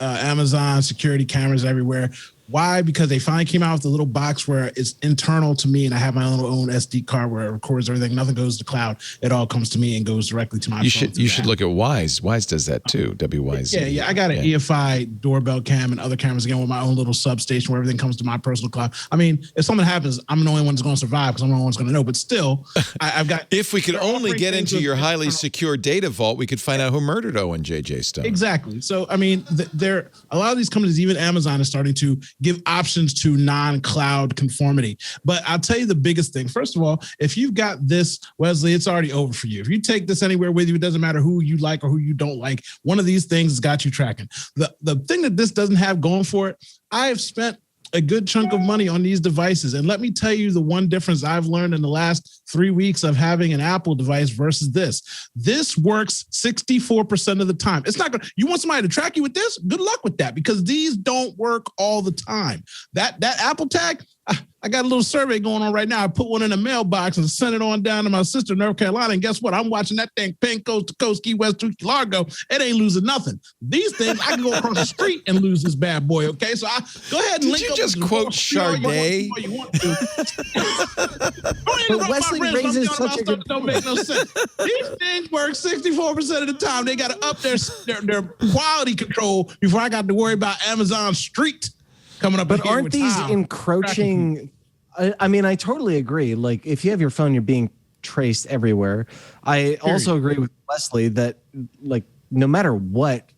Amazon security cameras everywhere. Why? Because they finally came out with a little box where it's internal to me, and I have my own SD card where it records everything. Nothing goes to the cloud. It all comes to me and goes directly to my phone. You should look at Wise. Wise does that too. WYZ. Yeah. I got an EFI doorbell cam and other cameras again with my own little substation where everything comes to my personal cloud. I mean, if something happens, I'm the only one that's going to survive because I'm the only one that's going to know. But still, I've got. If we could only get into your highly secure data vault, we could find out who murdered Owen J.J. Stone. Exactly. So I mean, there a lot of these companies, even Amazon, is starting to give options to non-cloud conformity. But I'll tell you the biggest thing. First of all, if you've got this, Wesley, it's already over for you. If you take this anywhere with you, it doesn't matter who you like or who you don't like. One of these things has got you tracking. The thing that this doesn't have going for it, I have spent a good chunk of money on these devices. And let me tell you the one difference I've learned in the last 3 weeks of having an Apple device versus this. This works 64% of the time. It's not good. You want somebody to track you with this? Good luck with that, because these don't work all the time. That Apple tag, I got a little survey going on right now. I put one in a mailbox and sent it on down to my sister in North Carolina. And guess what? I'm watching that thing pen coast to coast, Key West to Largo. It ain't losing nothing. These things, I can go across the street and lose this bad boay. Okay, so go ahead and link up. Did you just quote Sade? But Wesley raises such a good point. Don't make no sense. These things work 64% of the time. They got to up their quality control before I got to worry about Amazon Street coming up. But aren't these encroaching? I mean, I totally agree. Like, if you have your phone, you're being traced everywhere. I also agree with Wesley that, like, no matter what,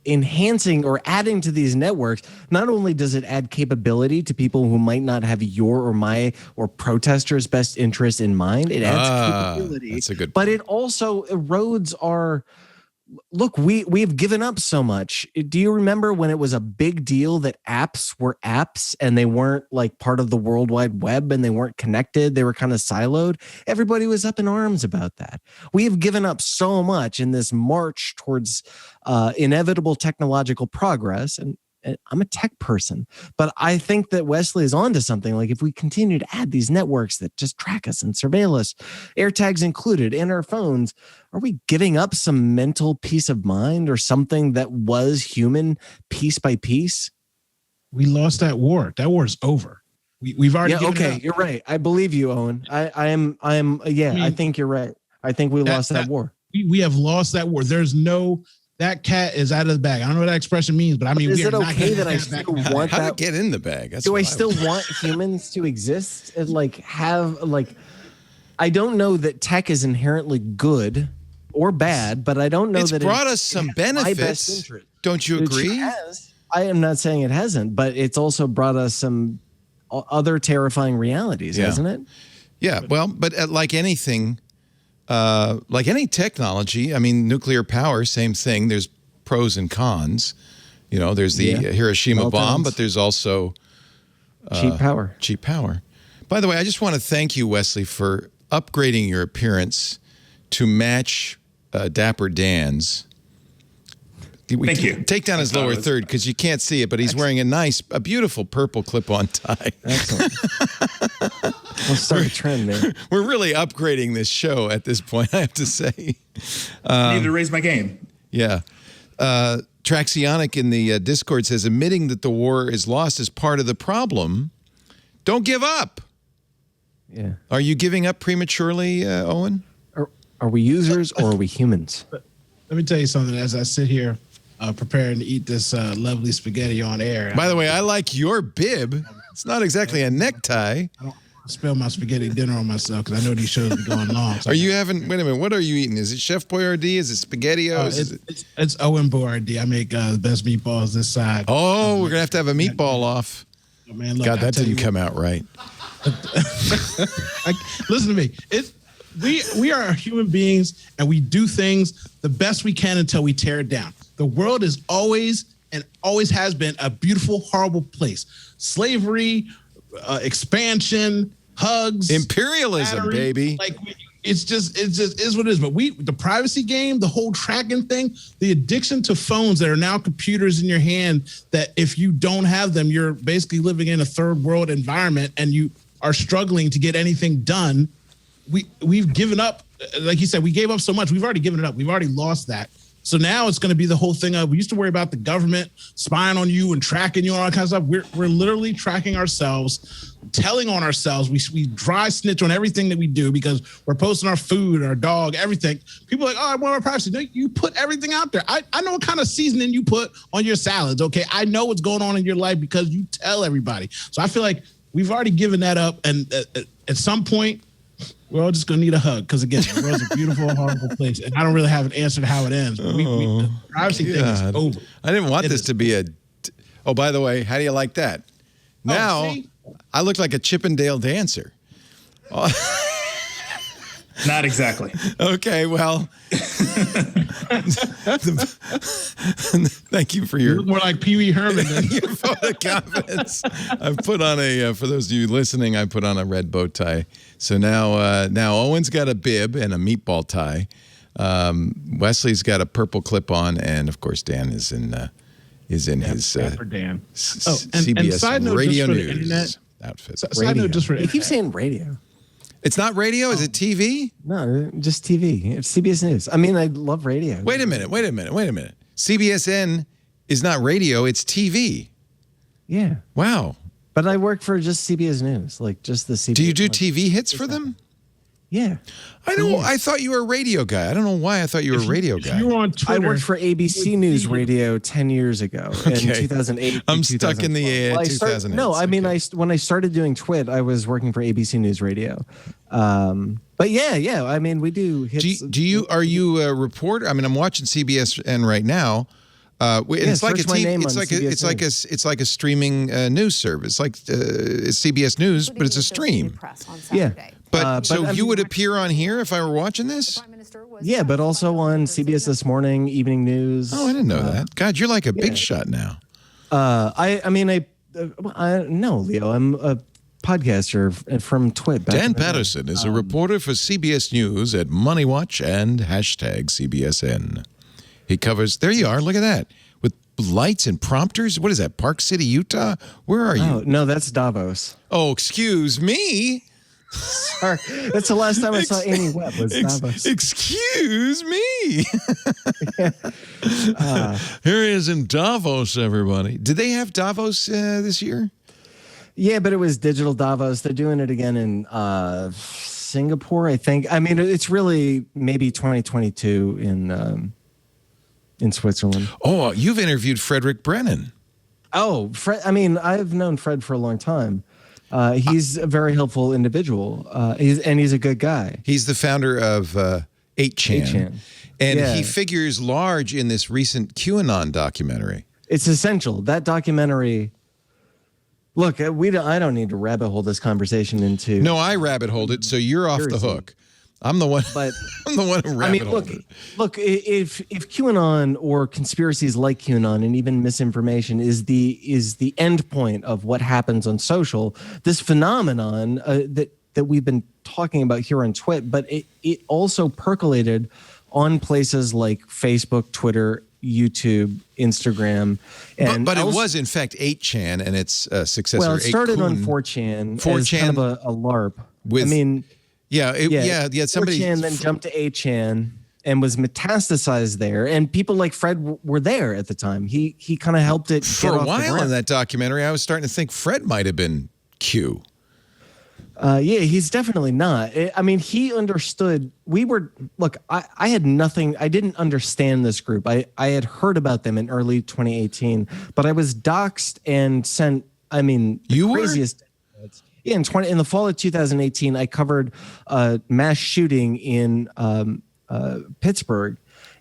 enhancing or adding to these networks, not only does it add capability to people who might not have your or my or protesters' best interest in mind, it adds capability. That's a good point. But it also erodes our. Look, we've given up so much. Do you remember when it was a big deal that apps were apps and they weren't like part of the World Wide Web and they weren't connected? They were kind of siloed. Everybody was up in arms about that. We have given up so much in this march towards inevitable technological progress. And I'm a tech person, but I think that Wesley is onto something. Like, if we continue to add these networks that just track us and surveil us, AirTags included, in our phones, are we giving up some mental peace of mind or something that was human piece by piece? We lost that war. That war is over. We've already. Yeah, okay, you're right. I believe you, Owen. I think you're right. I think we lost that war. We have lost that war. There's no. That cat is out of the bag. I don't know what that expression means, but I mean, is it okay that I still want How that? to get in the bag? Do I still want humans to exist and I don't know that tech is inherently good or bad, but I don't know that it's brought us some benefits. Don't you agree? I am not saying it hasn't, but it's also brought us some other terrifying realities, hasn't it? Yeah. Well, but like anything, like any technology, I mean, nuclear power, same thing. There's pros and cons. You know, there's the Hiroshima bomb, but there's also cheap power. Cheap power. By the way, I just want to thank you, Wesley, for upgrading your appearance to match Dapper Dan's. Thank you. Take down his lower third because you can't see it, but he's wearing a beautiful purple clip-on tie. Excellent. We'll start a trend there. We're really upgrading this show at this point, I have to say. I need to raise my game. Yeah. Traxionic in the Discord says, admitting that the war is lost is part of the problem. Don't give up. Yeah. Are you giving up prematurely, Owen? Are we users or are we humans? Let me tell you something. As I sit here preparing to eat this lovely spaghetti on air. By the way, I like your bib. It's not exactly a necktie. I don't spill my spaghetti dinner on myself because I know these shows be going long. So are you having? Wait a minute. What are you eating? Is it Chef Boyardee? Is it SpaghettiOs? It's Owen Boyardee. I make the best meatballs this side. Oh, we're gonna have to have a meatball off. Oh, man, look, God, that didn't come out right. Listen to me. We are human beings and we do things the best we can until we tear it down. The world is always and always has been a beautiful, horrible place. Slavery, expansion, hugs, imperialism, battery, baby. Like it's just is what it is. But the privacy game, the whole tracking thing, the addiction to phones that are now computers in your hand, that if you don't have them, you're basically living in a third world environment and you are struggling to get anything done. We've given up. Like you said, we gave up so much. We've already given it up. We've already lost that. So now it's going to be the whole thing of, we used to worry about the government spying on you and tracking you and all that kind of stuff. We're literally tracking ourselves, telling on ourselves. We dry snitch on everything that we do because we're posting our food, our dog, everything. People are like, oh, I want our privacy. No, you put everything out there. I know what kind of seasoning you put on your salads, okay? I know what's going on in your life because you tell everybody. So I feel like we've already given that up. And at some point, we're all just going to need a hug because, again, the world's a beautiful, horrible place. And I don't really have an answer to how it ends. But the privacy thing is over. I didn't want this to be a... Oh, by the way, how do you like that? Now, I look like a Chippendale dancer. Not exactly. Okay, well... Thank you for your... You look more like Pee Wee Herman. Your vote of confidence. I've put on for those of you listening, I put on a red bow tie. So now Owen's got a bib and a meatball tie. Wesley's got a purple clip on, and of course Dan is in his Dan. CBS side note, radio just for the news internet, outfit. Side note, just for you keep saying radio. It's not radio. Is it TV? No, just TV. It's CBS News. I mean, I love radio. Wait a minute. CBSN is not radio. It's TV. Yeah. Wow. But I work for just CBS News, like just the CBS. Do you do TV hits for them? Yeah. I know. I thought you were a radio guy. I don't know why I thought you were a radio guy. You were on Twitter. I worked for ABC News Radio 10 years ago in 2008. I'm stuck in the 2008. No, I mean, when I started doing Twit, I was working for ABC News Radio. But yeah. I mean, we do hits. Are you a reporter? I mean, I'm watching CBSN right now. It's like a TV. It's like a streaming news service. Like it's CBS News, but it's a stream. Yeah. But so you would appear on here if I were watching this? Yeah, but also on CBS This Morning, Evening News. Oh, I didn't know that. God, you're like a big shot now. I no, Leo. I'm a podcaster from Twit. Dan Patterson is a reporter for CBS News at Money Watch and #CBSN. He covers. There you are. Look at that. With lights and prompters. What is that? Park City, Utah? Where are you? Oh, no, that's Davos. Oh, excuse me. Sorry, that's the last time I saw Amy Webb was Davos. Excuse me. Here he is in Davos, everybody. Did they have Davos this year? Yeah, but it was digital Davos. They're doing it again in Singapore, I think. I mean, it's really maybe 2022 in Switzerland. Oh, you've interviewed Frederick Brennan. Oh, Fred. I mean, I've known Fred for a long time. He's a very helpful individual, he's a good guy. He's the founder of 8chan. And he figures large in this recent QAnon documentary. It's essential. That documentary. Look, I don't need to rabbit hole this conversation into. No, I rabbit holed it, so you're off the hook. I'm the one. But I'm the one who rabbit holed it. Look, if QAnon or conspiracies like QAnon and even misinformation is the end point of what happens on social, this phenomenon that we've been talking about here on Twit, but it also percolated on places like Facebook, Twitter, YouTube, Instagram, and but it was in fact 8chan and its successor. Well, it started on 4chan. 4chan as kind of a LARP. Somebody 4chan then jumped to 8chan and was metastasized there, and people like Fred were there at the time. He kind of helped it for a while in that documentary. I was starting to think Fred might have been Q. He's definitely not. I mean, he understood. I had nothing. I didn't understand this group. I had heard about them in early 2018, but I was doxxed and sent. I mean, the craziest. Yeah, in the fall of 2018, I covered a mass shooting in Pittsburgh,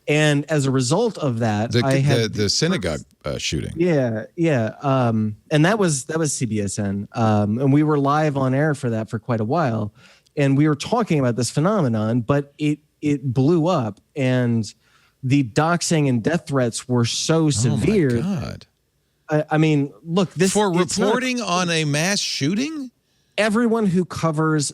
and as a result of that, I had the synagogue shooting. Yeah. And that was CBSN. And we were live on air for that for quite a while. And we were talking about this phenomenon, but it blew up. And the doxing and death threats were so severe. Oh, my God. I mean, look, for reporting on a mass shooting? Everyone who covers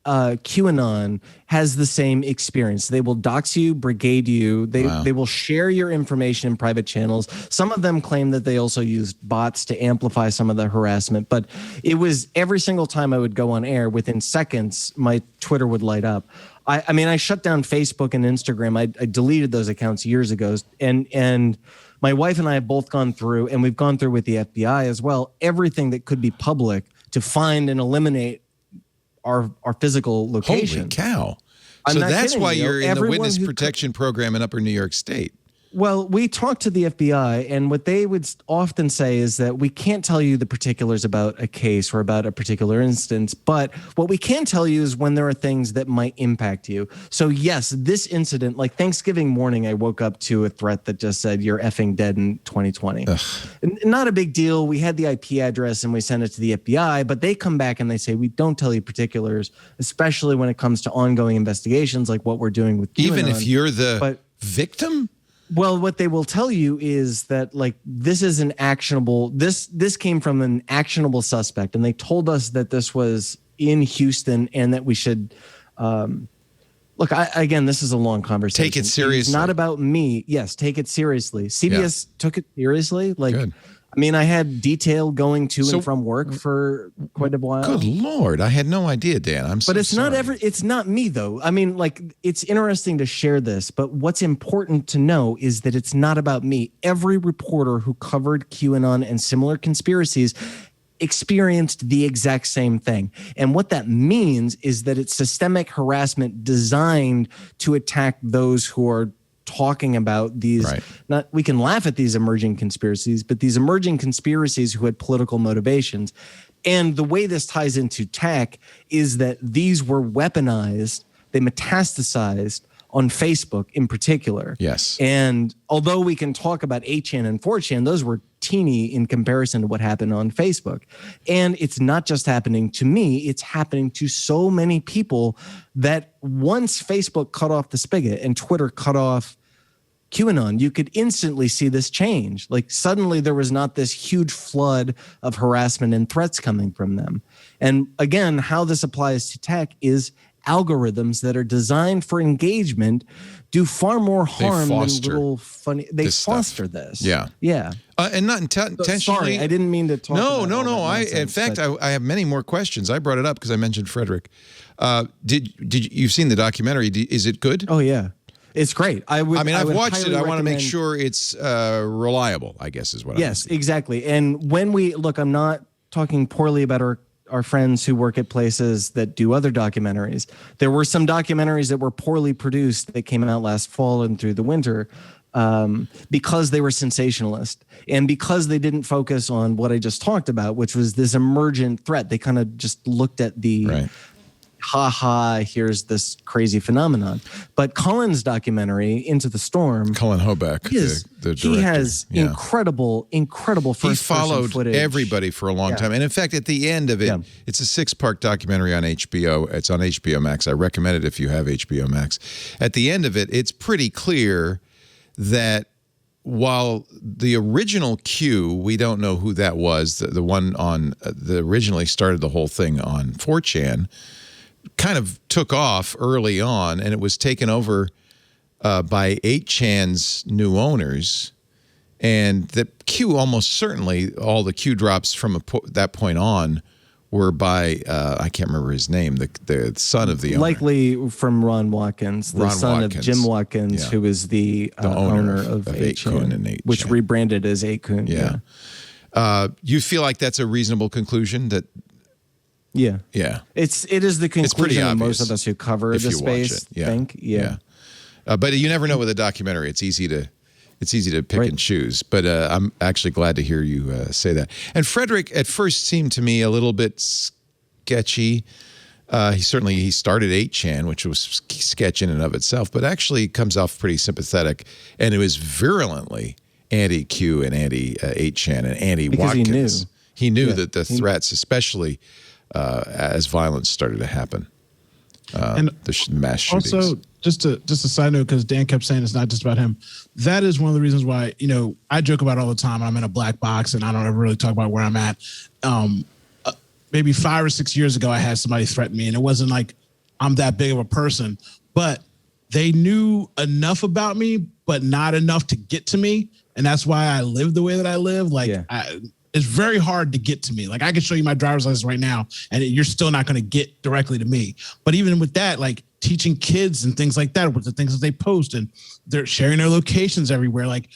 QAnon has the same experience. They will dox you, brigade you. They will share your information in private channels. Some of them claim that they also used bots to amplify some of the harassment. But it was every single time I would go on air, within seconds, my Twitter would light up. I mean, I shut down Facebook and Instagram. I deleted those accounts years ago. And my wife and I have both gone through, and we've gone through with the FBI as well, everything that could be public to find and eliminate our physical location. Holy cow. So that's why you're in the witness protection program in Upper New York State. Well, we talked to the FBI, and what they would often say is that we can't tell you the particulars about a case or about a particular instance, but what we can tell you is when there are things that might impact you. So yes, this incident, like Thanksgiving morning, I woke up to a threat that just said, "You're effing dead in 2020." Not a big deal. We had the IP address and we sent it to the FBI, but they come back and they say, we don't tell you particulars, especially when it comes to ongoing investigations like what we're doing with QAnon. Even if you're the victim? Well, what they will tell you is that, like, this is an actionable, this came from an actionable suspect, and they told us that this was in Houston and that we should, look, again, this is a long conversation. Take it seriously. It's not about me. Yes, take it seriously. CBS took it seriously. Like, good. I mean, I had detail going to and from work for quite a while. Good Lord. I had no idea, Dan. I'm so sorry. It's not me, though. I mean, like, it's interesting to share this, but what's important to know is that it's not about me. Every reporter who covered QAnon and similar conspiracies experienced the exact same thing. And what that means is that it's systemic harassment designed to attack those who are talking about these, we can laugh at these emerging conspiracies, but these emerging conspiracies who had political motivations. And the way this ties into tech is that these were weaponized, they metastasized on Facebook in particular. Yes. And although we can talk about 8chan and 4chan, those were teeny in comparison to what happened on Facebook. And it's not just happening to me, it's happening to so many people that once Facebook cut off the spigot and Twitter cut off QAnon, you could instantly see this change. Like, suddenly there was not this huge flood of harassment and threats coming from them. And again, how this applies to tech is algorithms that are designed for engagement do far more harm than little funny. They foster this. Yeah. Yeah. And not intentionally. Sorry, I didn't mean to talk. No. In fact, I have many more questions. I brought it up because I mentioned Frederick. You've seen the documentary? Is it good? Oh yeah, it's great. I've watched it. I want to make sure it's reliable, I guess is what. Yes, exactly. And when we look, I'm not talking poorly about our friends who work at places that do other documentaries. There were some documentaries that were poorly produced that came out last fall and through the winter because they were sensationalist and because they didn't focus on what I just talked about, which was this emergent threat. They kind of just looked at the here's this crazy phenomenon. But Colin's documentary, Into the Storm, Colin Hoback, the director. He has incredible He followed footage. Everybody for a long time. And in fact, at the end of it, it's a 6-part documentary on HBO. It's on HBO Max. I recommend it if you have HBO Max. At the end of it, it's pretty clear that while the original Q, we don't know who that was, the one on the originally started the whole thing on 4chan, kind of took off early on, and it was taken over by 8chan's new owners. And the Q, almost certainly, all the Q drops from that point on were by, I can't remember his name, the son of the owner. Likely from Ron Watkins, the son of Jim Watkins, who is the owner of 8chan, and 8chan, which rebranded as 8kun. Yeah. You feel like that's a reasonable conclusion? That Yeah. It is the it's pretty conclusion that obvious most of us who cover the space think. Yeah. But you never know with a documentary. It's easy to pick and choose. But I'm actually glad to hear you say that. And Frederick at first seemed to me a little bit sketchy. He started 8chan, which was sketch in and of itself, but actually comes off pretty sympathetic. And it was virulently anti-Q and anti-8chan and anti-Watkins. He knew that the threats, especially as violence started to happen, and the mass shootings. Also, just a side note, because Dan kept saying it's not just about him. That is one of the reasons why, I joke about it all the time. I'm in a black box and I don't ever really talk about where I'm at. Maybe 5 or 6 years ago, I had somebody threaten me, and it wasn't like I'm that big of a person, but they knew enough about me, but not enough to get to me. And that's why I live the way that I live. It's very hard to get to me. Like, I can show you my driver's license right now, and you're still not going to get directly to me. But even with that, like teaching kids and things like that, with the things that they post, and they're sharing their locations everywhere. Like,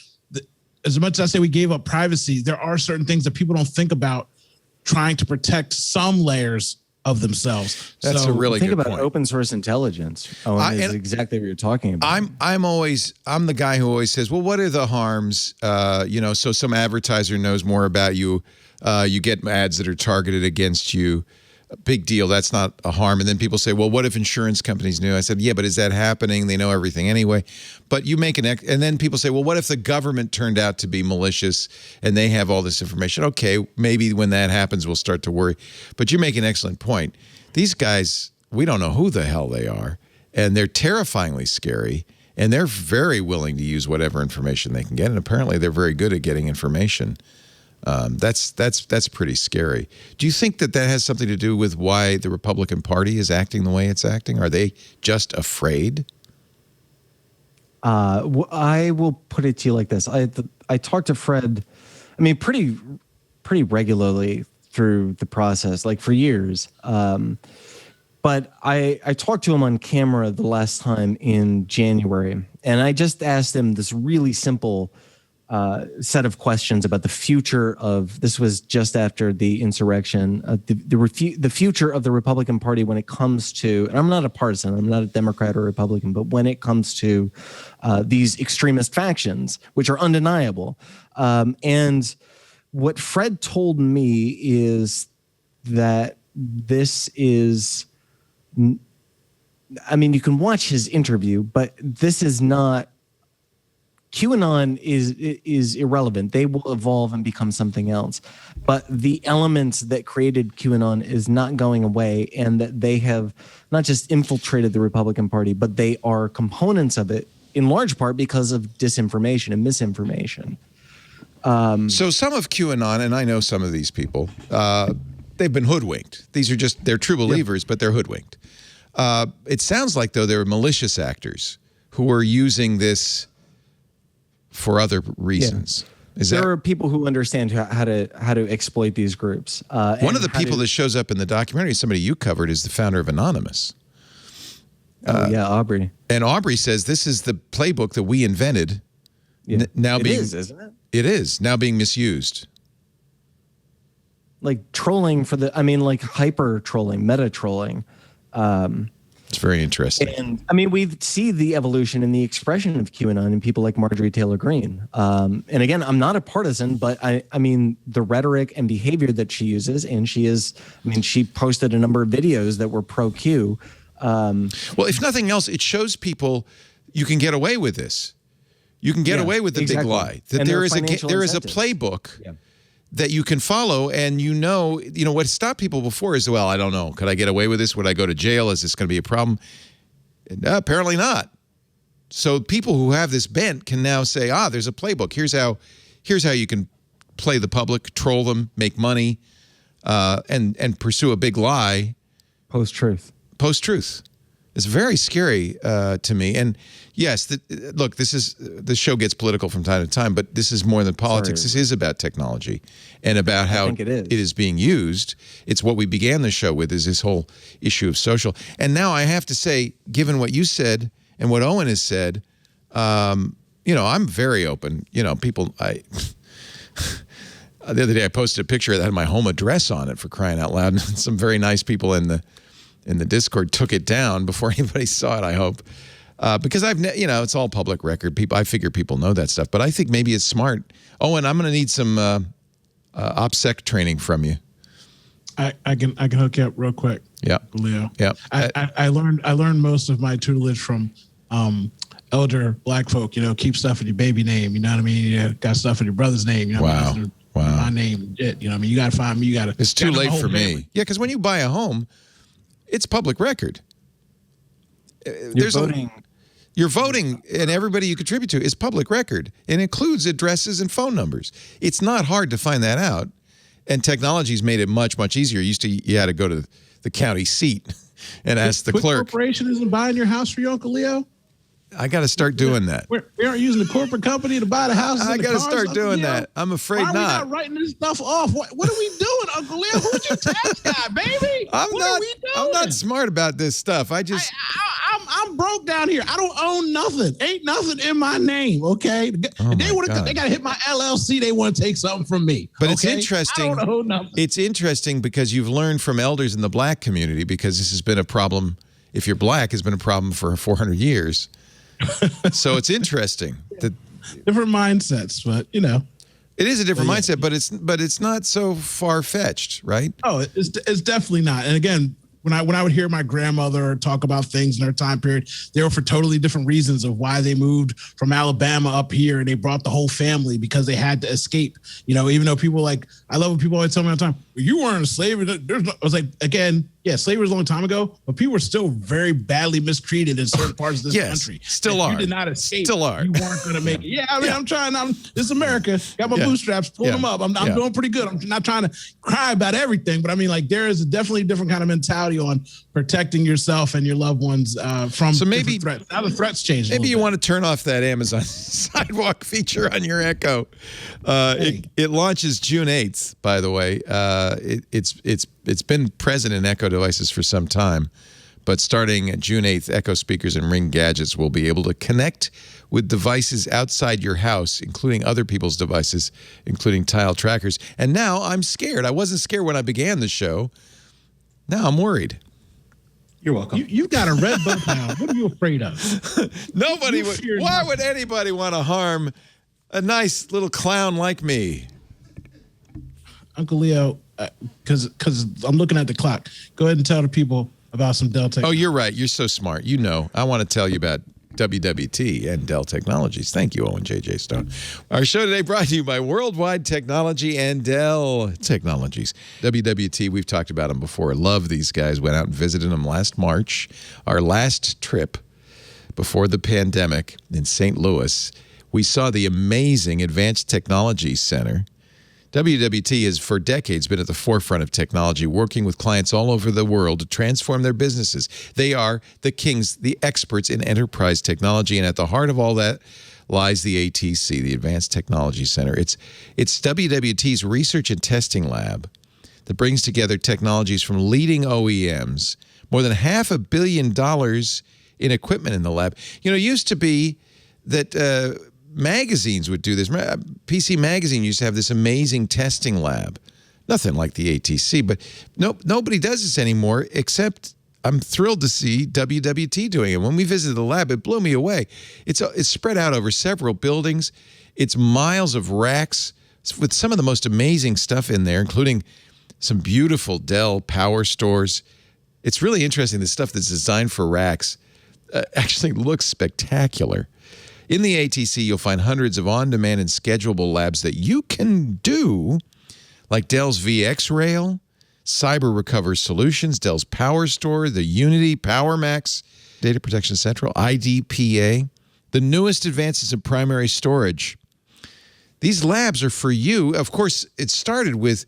as much as I say we gave up privacy, there are certain things that people don't think about trying to protect some layers of themselves. That's a really good point. Think about open source intelligence. Is exactly what you're talking about. I'm the guy who always says, well, what are the harms? So some advertiser knows more about you. You get ads that are targeted against you. Big deal. That's not a harm. And then people say, well, what if insurance companies knew? I said, yeah, but is that happening? They know everything anyway. But you make and then people say, well, what if the government turned out to be malicious and they have all this information? Okay, maybe when that happens, we'll start to worry. But you make an excellent point. These guys, we don't know who the hell they are, and they're terrifyingly scary, and they're very willing to use whatever information they can get. And apparently they're very good at getting information. That's pretty scary. Do you think that has something to do with why the Republican Party is acting the way it's acting? Are they just afraid? I will put it to you like this. I talked to Fred, pretty regularly through the process, like for years. But I talked to him on camera the last time in January, and I just asked him this really simple set of questions about the future of, this was just after the insurrection, the future of the Republican Party when it comes to, and I'm not a partisan, I'm not a Democrat or Republican, but when it comes to these extremist factions, which are undeniable. And what Fred told me is that this is, you can watch his interview, but this is not, QAnon is irrelevant. They will evolve and become something else. But the elements that created QAnon is not going away, and that they have not just infiltrated the Republican Party, but they are components of it in large part because of disinformation and misinformation. So some of QAnon, and I know some of these people, they've been hoodwinked. They're true believers, but they're hoodwinked. It sounds like, though, they're malicious actors who are using this for other reasons. There are people who understand how to exploit these groups. One of the people that shows up in the documentary, somebody you covered, is the founder of Anonymous. Aubrey. And Aubrey says this is the playbook that we invented. Yeah. Isn't it? It is now being misused. Like trolling like hyper trolling, meta trolling. It's very interesting. And I mean, we see the evolution and the expression of QAnon in people like Marjorie Taylor Greene. And again, I'm not a partisan, but I mean, the rhetoric and behavior that she uses, and she posted a number of videos that were pro-Q. Well, if nothing else, it shows people you can get away with this. You can get away with the big lie. That there is a playbook that you can follow, and you know what stopped people before is, well, I don't know, could I get away with this? Would I go to jail? Is this going to be a problem? Apparently not. So people who have this bent can now say, there's a playbook. Here's how you can play the public, troll them, make money, and pursue a big lie. Post-truth. Post-truth. It's very scary to me. And yes, look, this show gets political from time to time, but this is more than politics. This is about technology and about how it is being used. It's what we began the show with, is this whole issue of social. And now I have to say, given what you said and what Owen has said, I'm very open. People, the other day I posted a picture that had my home address on it, for crying out loud. And some very nice people in the Discord took it down before anybody saw it, I hope. Because it's all public record. I figure people know that stuff. But I think maybe it's smart. Owen, I'm going to need some OPSEC training from you. I can hook you up real quick. Yeah, Leo. Yeah. I learned most of my tutelage from elder black folk. Keep stuff in your baby name. You know what I mean? You got stuff in your brother's name. You know what I mean? Wow. My name. You know what I mean? You got to find me. It's too late for me. Yeah, because when you buy a home, it's public record. You're voting, and everybody you contribute to is public record. It includes addresses and phone numbers. It's not hard to find that out, and technology's made it much, much easier. You had to go to the county seat and ask the clerk. Corporation isn't buying your house for your Uncle Leo? I got to start doing that. We aren't using the corporate company to buy the house. I got to start doing that. I'm afraid not. Why are we not writing this stuff off? What are we doing, Uncle Leo? Who's your tax guy, baby? I'm not smart about this stuff. I'm broke down here. I don't own nothing. Ain't nothing in my name. Okay. They got to hit my LLC. They want to take something from me. But it's interesting. I don't own nothing. It's interesting because you've learned from elders in the black community, because this has been a problem. If you're black, has been a problem for 400 years. So it's interesting that different mindsets, but it is a different mindset, but it's not so far-fetched, right? Oh, it's definitely not. And again, when I would hear my grandmother talk about things in her time period, they were for totally different reasons of why they moved from Alabama up here, and they brought the whole family because they had to escape. Even though people I love when people always tell me all the time, you weren't a slave. I was like, again, yeah, slavery was a long time ago, but people were still very badly mistreated in certain parts of this country. Still are. You did not escape. Still are. You weren't going to make it. Yeah, I mean, I'm trying. This is America. Got my bootstraps, pull them up. I'm doing pretty good. I'm not trying to cry about everything, but I mean, there is definitely a different kind of mentality on protecting yourself and your loved ones from different threats. Now the threats change. Maybe you want to turn off that Amazon Sidewalk feature on your Echo. It launches June 8th, by the way. It's been present in Echo devices for some time, but starting at June 8th, Echo speakers and Ring gadgets will be able to connect with devices outside your house, including other people's devices, including tile trackers. And now I'm scared. I wasn't scared when I began the show. Now I'm worried. You're welcome. You've got a red bump now. What are you afraid of? Why would anybody want to harm a nice little clown like me? Uncle Leo, because I'm looking at the clock. Go ahead and tell the people about some Dell Technologies. Oh, you're right. You're so smart. I want to tell you about WWT and Dell Technologies. Thank you, Owen J.J. Stone. Our show today brought to you by Worldwide Technology and Dell Technologies. WWT, we've talked about them before. Love these guys. Went out and visited them last March. Our last trip before the pandemic in St. Louis. We saw the amazing Advanced Technology Center. WWT has for decades been at the forefront of technology, working with clients all over the world to transform their businesses. They are the kings, the experts in enterprise technology, and at the heart of all that lies the ATC, the Advanced Technology Center. It's WWT's research and testing lab that brings together technologies from leading OEMs, more than $500 million in equipment in the lab. It used to be that magazines would do this. PC Magazine used to have this amazing testing lab. Nothing like the ATC, but nobody does this anymore except I'm thrilled to see WWT doing it. When we visited the lab, it blew me away. It's spread out over several buildings. It's miles of racks with some of the most amazing stuff in there, including some beautiful Dell power stores. It's really interesting. The stuff that's designed for racks actually looks spectacular. In the ATC, you'll find hundreds of on-demand and schedulable labs that you can do, like Dell's VxRail, Cyber Recover Solutions, Dell's Power Store, the Unity PowerMax, Data Protection Central, IDPA, the newest advances in primary storage. These labs are for you. Of course, it started with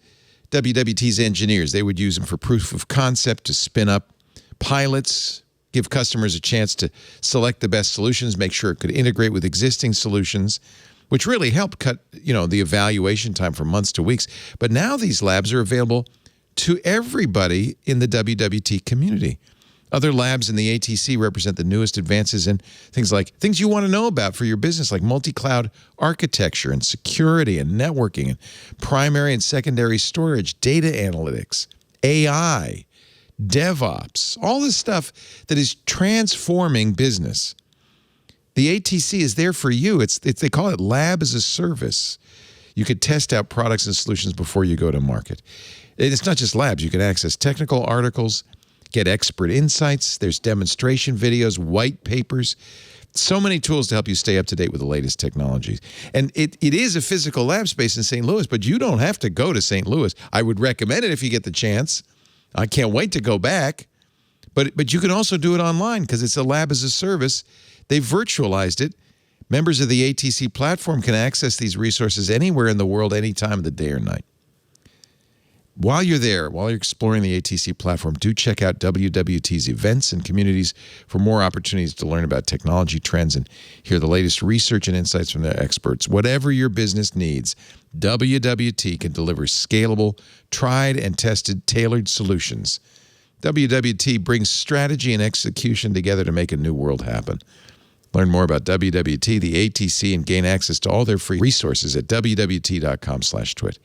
WWT's engineers. They would use them for proof of concept to spin up pilots, give customers a chance to select the best solutions, make sure it could integrate with existing solutions, which really helped cut, the evaluation time from months to weeks. But now these labs are available to everybody in the WWT community. Other labs in the ATC represent the newest advances in things you want to know about for your business, like multi-cloud architecture and security and networking and primary and secondary storage, data analytics, AI, DevOps, all this stuff that is transforming business. The ATC is there for you. They call it Lab as a Service. You could test out products and solutions before you go to market. It's not just labs. You can access technical articles, get expert insights. There's demonstration videos, white papers, so many tools to help you stay up to date with the latest technologies. And it is a physical lab space in St. Louis, but you don't have to go to St. Louis. I would recommend it if you get the chance. I can't wait to go back. But you can also do it online because it's a lab as a service. They've virtualized it. Members of the ATC platform can access these resources anywhere in the world, any time of the day or night. While you're there, while you're exploring the ATC platform, do check out WWT's events and communities for more opportunities to learn about technology trends and hear the latest research and insights from their experts. Whatever your business needs, WWT can deliver scalable, tried and tested, tailored solutions. WWT brings strategy and execution together to make a new world happen. Learn more about WWT, the ATC, and gain access to all their free resources at wwt.com/twit.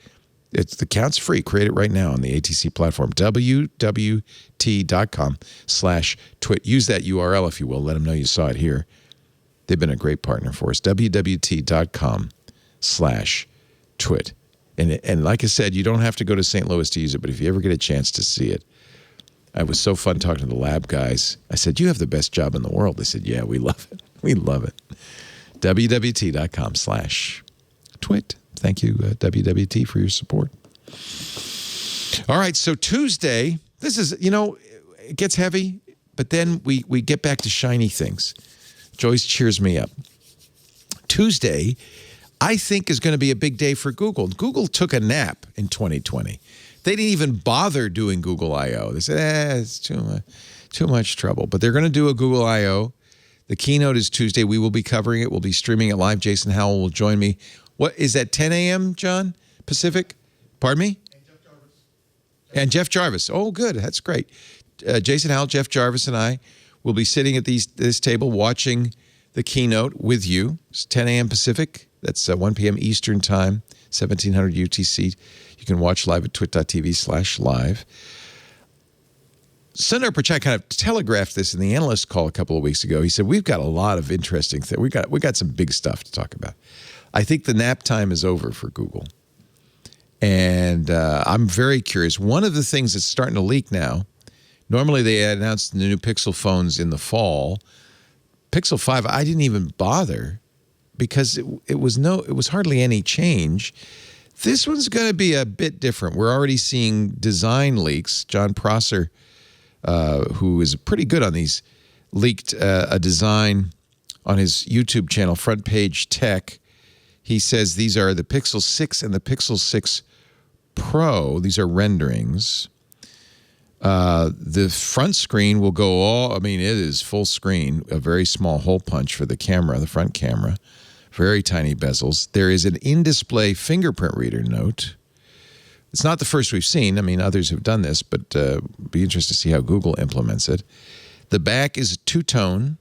The account's free. Create it right now on the ATC platform, wwt.com/twit. Use that URL if you will. Let them know you saw it here. They've been a great partner for us. wwt.com/twit. And like I said, you don't have to go to St. Louis to use it, but if you ever get a chance to see it, it was so fun talking to the lab guys. I said, you have the best job in the world. They said, yeah, we love it. We love it. wwt.com/twit. Thank you, WWT, for your support. All right, so Tuesday, this is, it gets heavy, but then we get back to shiny things. Joyce cheers me up. Tuesday, I think, is going to be a big day for Google. Google took a nap in 2020. They didn't even bother doing Google I.O. They said, it's too much trouble. But they're going to do a Google I.O. The keynote is Tuesday. We will be covering it. We'll be streaming it live. Jason Howell will join me. What is that, 10 a.m., John, Pacific? Pardon me? And Jeff Jarvis. Oh, good. That's great. Jason Howell, Jeff Jarvis, and I will be sitting at this table watching the keynote with you. It's 10 a.m. Pacific. That's 1 p.m. Eastern Time, 1700 UTC. You can watch live at twit.tv/live. Sundar Pichai kind of telegraphed this in the analyst call a couple of weeks ago. He said, we've got a lot of interesting things. We got some big stuff to talk about. I think the nap time is over for Google. And I'm very curious. One of the things that's starting to leak now, normally they announced the new Pixel phones in the fall. Pixel 5, I didn't even bother because it was hardly any change. This one's going to be a bit different. We're already seeing design leaks. John Prosser, who is pretty good on these, leaked a design on his YouTube channel, Front Page Tech. He says these are the Pixel 6 and the Pixel 6 Pro. These are renderings. The front screen will go it is full screen, a very small hole punch for the camera, the front camera. Very tiny bezels. There is an in-display fingerprint reader note. It's not the first we've seen. Others have done this, but be interested to see how Google implements it. The back is two-tone.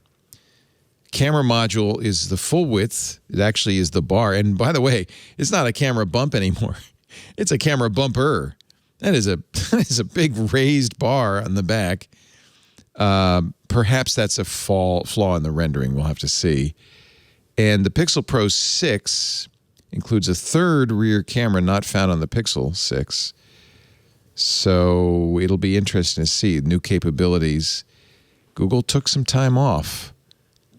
Camera module is the full width. It actually is the bar. And by the way, it's not a camera bump anymore. It's a camera bumper. That is a big raised bar on the back. Perhaps that's a flaw in the rendering. We'll have to see. And the Pixel Pro 6 includes a third rear camera not found on the Pixel 6. So it'll be interesting to see new capabilities. Google took some time off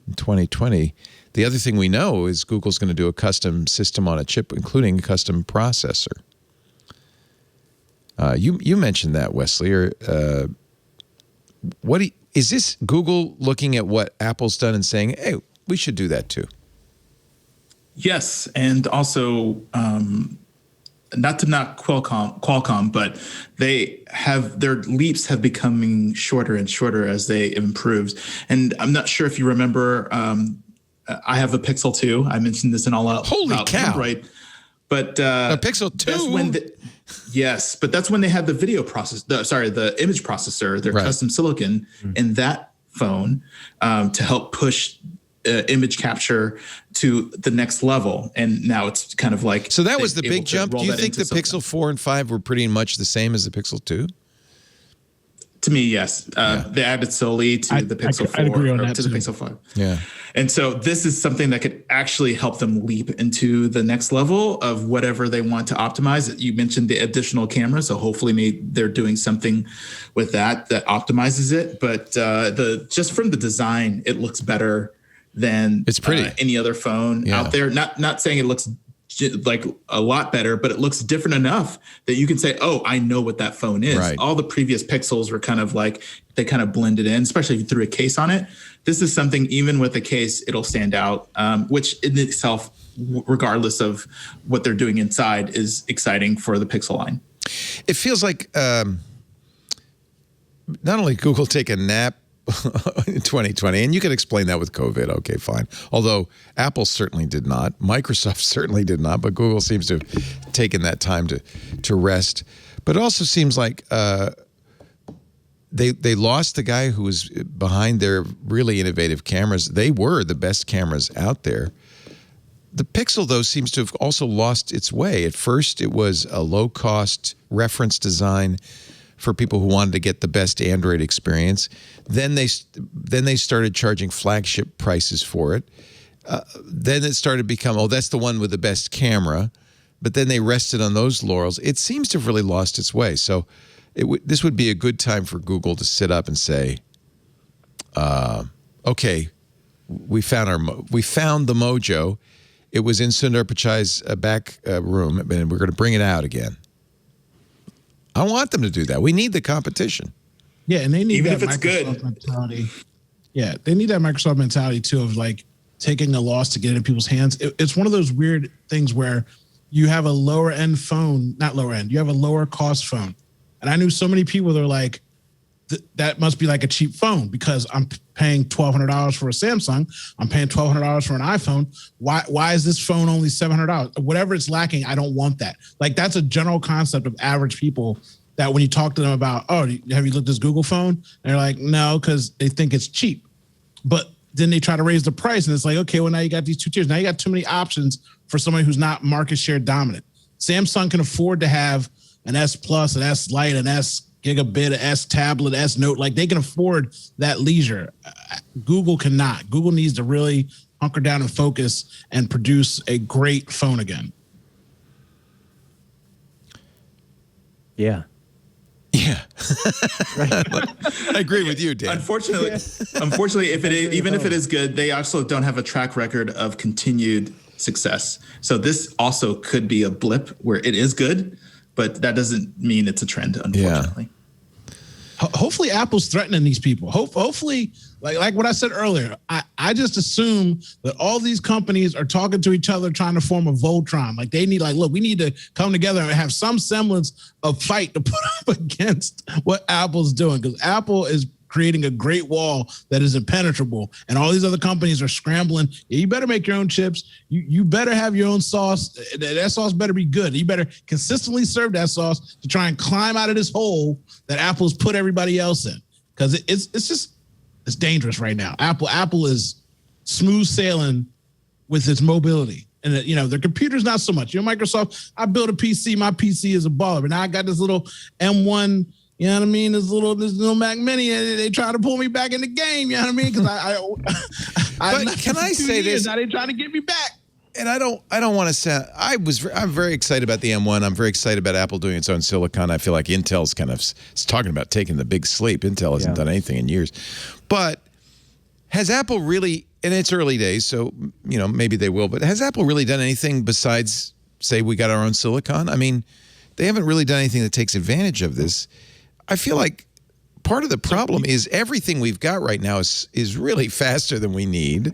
in 2020. The other thing we know is Google's going to do a custom system on a chip, including a custom processor. You mentioned that, Wesley. Or is this Google looking at what Apple's done and saying, "Hey, we should do that too"? Yes, and also not to knock Qualcomm, but their leaps have becoming shorter and shorter as they improved. And I'm not sure if you remember. I have a Pixel 2. I mentioned this in all out. Holy cow! Android, but a Pixel 2. That's when yes, but that's when they had the the image processor, their custom silicon in that phone to help push image capture to the next level. And now it's kind of like, so that was the big jump. Do you think the Pixel 4 and 5 were pretty much the same as the Pixel 2? To me, yes. They added solely to the Pixel 4 I'd agree on that to the too. Pixel 5. Yeah. And so this is something that could actually help them leap into the next level of whatever they want to optimize. You mentioned the additional camera, so hopefully maybe they're doing something with that optimizes it. But just from the design, it looks better than it's pretty. Any other phone out there. Not saying it looks like a lot better, but it looks different enough that you can say, oh, I know what that phone is. Right. All the previous Pixels were kind of like, they kind of blended in, especially if you threw a case on it. This is something, even with a case, it'll stand out, which in itself, regardless of what they're doing inside, is exciting for the Pixel line. It feels like not only Google take a nap in 2020, and you can explain that with COVID. Okay, fine. Although Apple certainly did not, Microsoft certainly did not, but Google seems to have taken that time to rest. But it also seems like they lost the guy who was behind their really innovative cameras. They were the best cameras out there. The Pixel, though, seems to have also lost its way. At first, it was a low-cost reference design for people who wanted to get the best Android experience. Then they started charging flagship prices for it. Then it started to become, oh, that's the one with the best camera. But then they rested on those laurels. It seems to have really lost its way. So this would be a good time for Google to sit up and say, okay, we found the mojo. It was in Sundar Pichai's back room, and we're going to bring it out again. I want them to do that. We need the competition. Yeah, and they need even that if it's Microsoft good mentality. Yeah, they need that Microsoft mentality too of like taking a loss to get it in people's hands. It's one of those weird things where you have a lower end phone, not lower end, you have a lower cost phone. And I knew so many people that are like, that must be like a cheap phone because I'm paying $1,200 for a Samsung. I'm paying $1,200 for an iPhone. Why is this phone only $700? Whatever it's lacking, I don't want that. Like that's a general concept of average people that when you talk to them about, oh, have you looked at this Google phone? And they're like, no, because they think it's cheap. But then they try to raise the price and it's like, okay, well now you got these two tiers. Now you got too many options for somebody who's not market share dominant. Samsung can afford to have an S Plus, an S Lite, an S Gigabit, an S tablet, S Note. Like they can afford that leisure. Google cannot. Google needs to really hunker down and focus and produce a great phone again. Yeah. Yeah. I agree with you, Dan. Unfortunately, if it is good, they also don't have a track record of continued success. So this also could be a blip where it is good, but that doesn't mean it's a trend, unfortunately. Yeah. Hopefully Apple's threatening these people. Hopefully, like what I said earlier, I just assume that all these companies are talking to each other, trying to form a Voltron. Like they need, like, look, we need to come together and have some semblance of fight to put up against what Apple's doing. Because Apple is creating a great wall that is impenetrable. And all these other companies are scrambling. Yeah, you better make your own chips. You better have your own sauce. That sauce better be good. You better consistently serve that sauce to try and climb out of this hole that Apple's put everybody else in. Because it's dangerous right now. Apple is smooth sailing with its mobility. And their computer's not so much. Microsoft, I built a PC. My PC is a baller. But now I got this little M1, You know what I mean? This little Mac Mini, they try to pull me back in the game. You know what I mean? Because but can I say this? Now they trying to get me back. And I don't want to say I'm very excited about the M1. I'm very excited about Apple doing its own silicon. I feel like Intel's kind of talking about taking the big sleep. Intel hasn't done anything in years. But has Apple really, and it's early days, so maybe they will, but has Apple really done anything besides say we got our own silicon? I mean, they haven't really done anything that takes advantage of this. I feel like part of the problem is everything we've got right now is really faster than we need.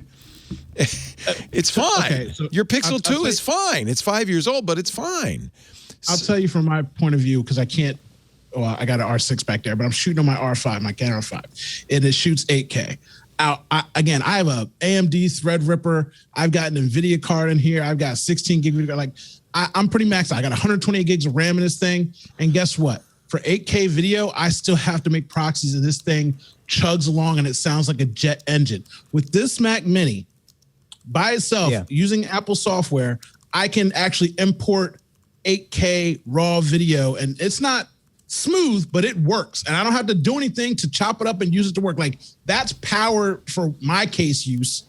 It's fine. Okay, so your Pixel 2 is fine. It's 5 years old, but it's fine. I'll tell you from my point of view, because I can't, I got an R6 back there, but I'm shooting on my R5, my Canon R5, and it shoots 8K. I have a AMD Threadripper. I've got an NVIDIA card in here. I've got 16 gig. Like, I'm pretty maxed out. I got 128 gigs of RAM in this thing. And guess what? For 8K video, I still have to make proxies, and this thing chugs along, and it sounds like a jet engine. With this Mac Mini, by itself, using Apple software, I can actually import 8K raw video, and it's not smooth, but it works. And I don't have to do anything to chop it up and use it to work. Like, that's power for my case use.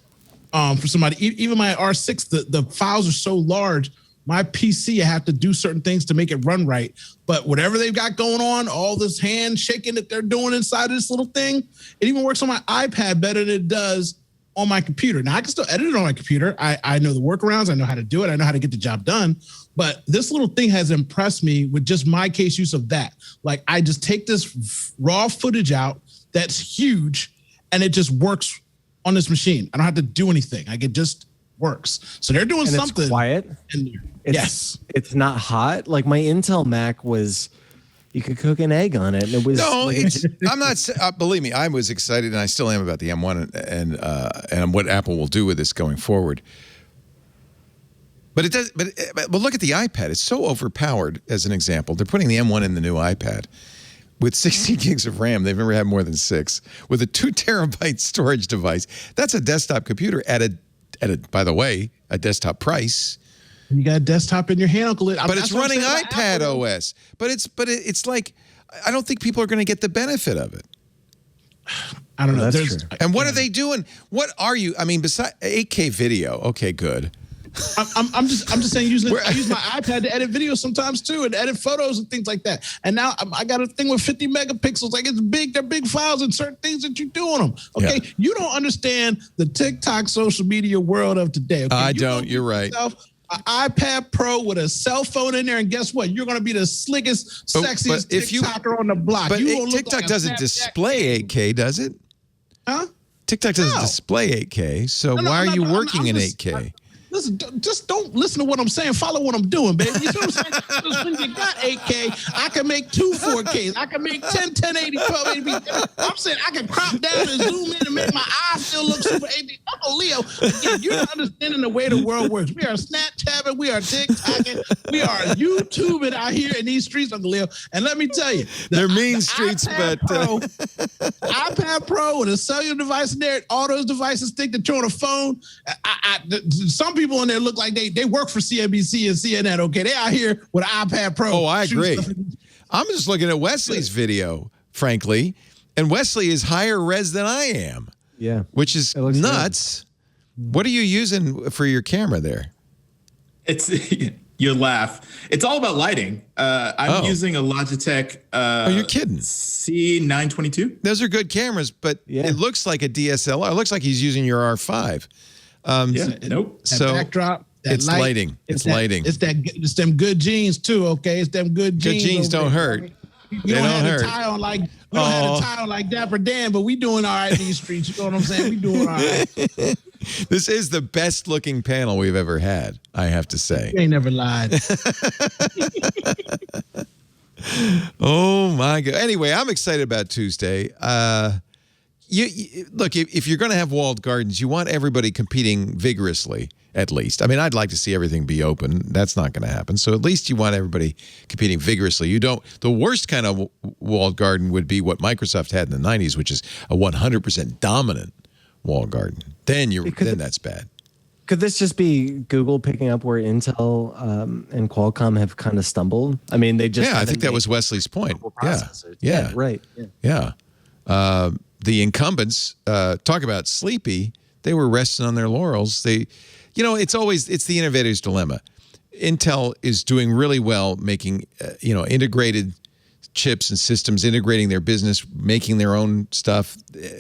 For somebody, even my R6, the files are so large, my PC, I have to do certain things to make it run right. But whatever they've got going on, all this hand shaking that they're doing inside of this little thing, it even works on my iPad better than it does on my computer. Now, I can still edit it on my computer. I know the workarounds. I know how to do it. I know how to get the job done. But this little thing has impressed me with just my case use of that. Like, I just take this raw footage out that's huge, and it just works on this machine. I don't have to do anything. Like, it just works. So they're doing something. It's quiet. Yes. It's not hot. Like, my Intel Mac was... You could cook an egg on it. And it was I'm not. Believe me, I was excited, and I still am about the M1 and what Apple will do with this going forward. But it does. But look at the iPad. It's so overpowered. As an example, they're putting the M1 in the new iPad with 60 gigs of RAM. They've never had more than 6 with a 2 terabyte storage device. That's a desktop computer at a by the way, a desktop price. You got a desktop in your hand, Uncle. But it's running iPad OS. But it's like, I don't think people are going to get the benefit of it. I don't know. That's true. And what are they doing? What are you? I mean, besides 8K video, okay, good. I'm just saying. I use my iPad to edit videos sometimes too, and edit photos and things like that. And now I got a thing with 50 megapixels. Like, it's big. They're big files and certain things that you do on them. Okay, you don't understand the TikTok social media world of today. Okay? I don't. You're right. An iPad Pro with a cell phone in there, and guess what? You're going to be the slickest, sexiest TikToker on the block. But TikTok doesn't display 8K, does it? Huh? TikTok doesn't display 8K, so why are you working in 8K? Listen, just don't listen to what I'm saying. Follow what I'm doing, baby. You see what I'm saying? Because when you got 8K, I can make 2 4Ks. I can make 10, 1080, 1280. I'm saying I can crop down and zoom in and make my eyes still look super HD. Uncle Leo, again, you're not understanding the way the world works. We are Snapchatting, we are TikToking, we are YouTubing out here in these streets, Uncle Leo. And let me tell you, they're mean streets, iPad but iPad Pro with a cellular device in there, all those devices think that you're on a phone. Some people in there look like they work for CNBC and CNN. Okay, they out here with an iPad Pro. Oh, I agree. I'm just looking at Wesley's video, frankly, and Wesley is higher res than I am. Yeah, which is nuts. Good. What are you using for your camera there? It's you laugh. It's all about lighting. I'm using a Logitech. You're kidding? C922. Those are good cameras, but it looks like a DSLR. It looks like he's using your R5. Nope. So backdrop, it's lighting. It's lighting. It's them good jeans too. Okay, it's them good jeans. Good jeans don't hurt. You don't have a tie on like Dapper Dan, but we doing all right in these streets. You know what I'm saying? We doing all right. This is the best looking panel we've ever had, I have to say. You ain't never lied. Oh my God. Anyway, I'm excited about Tuesday. You look, if you're going to have walled gardens, you want everybody competing vigorously, at least. I mean, I'd like to see everything be open. That's not going to happen. So at least you want everybody competing vigorously. You don't. The worst kind of walled garden would be what Microsoft had in the 90s, which is a 100% dominant walled garden. Then that's bad. Could this just be Google picking up where Intel and Qualcomm have kind of stumbled? I mean, they just I think that was Wesley's point. Yeah, right. Yeah. The incumbents talk about sleepy. They were resting on their laurels. It's the innovator's dilemma. Intel is doing really well making integrated chips and systems, integrating their business, making their own stuff.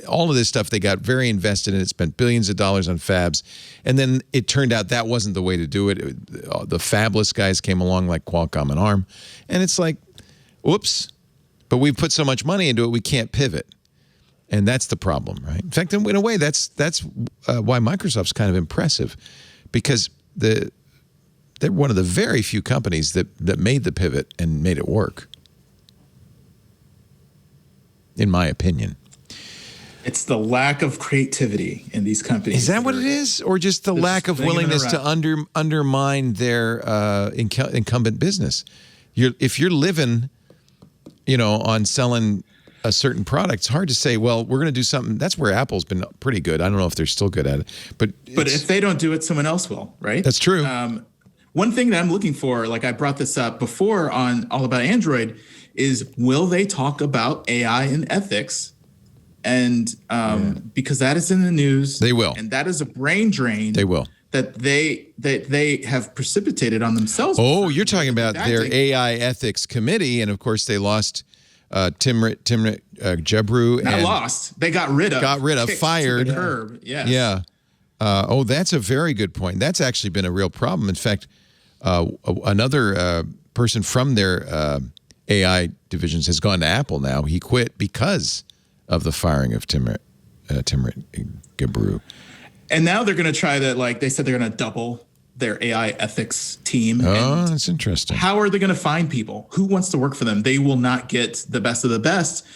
All of this stuff they got very invested in. It spent billions of dollars on fabs. And then it turned out that wasn't the way to do it. The fabless guys came along like Qualcomm and ARM. And it's like, whoops. But we've put so much money into it, we can't pivot. And that's the problem, right? In fact, in a way, that's why Microsoft's kind of impressive, because they're one of the very few companies that made the pivot and made it work, in my opinion. It's the lack of creativity in these companies. Is that what it is? Or just the lack of willingness to undermine their incumbent business? If you're living, on selling a certain product, it's hard to say, well, we're going to do something. That's where Apple's been pretty good. I don't know if they're still good at it. But if they don't do it, someone else will, right? That's true. One thing that I'm looking for, like I brought this up before on All About Android, is will they talk about AI and ethics? And because that is in the news. They will. And that is a brain drain. They will. That they have precipitated on themselves. Oh, you're talking about their AI ethics committee. And of course, they lost Timrit Gebru. Not lost. They got rid of. Fired. To the curb. Yes. Yeah. That's a very good point. That's actually been a real problem. In fact, another person from their AI divisions has gone to Apple now. He quit because of the firing of Timrit Gebru. And now they're going to try to, they said they're going to double their AI ethics team. Oh, that's interesting. How are they going to find people? Who wants to work for them? They will not get the best of the best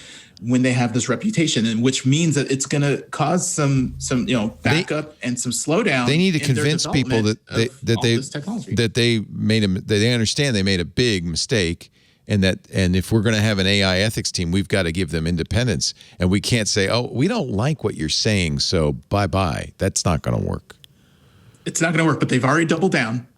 when they have this reputation, and which means that it's going to cause some backup and some slowdown. They need to convince people that they understand they made a big mistake, and if we're going to have an AI ethics team, we've got to give them independence, and we can't say, "Oh, we don't like what you're saying, so bye-bye." That's not going to work. It's not going to work, but they've already doubled down,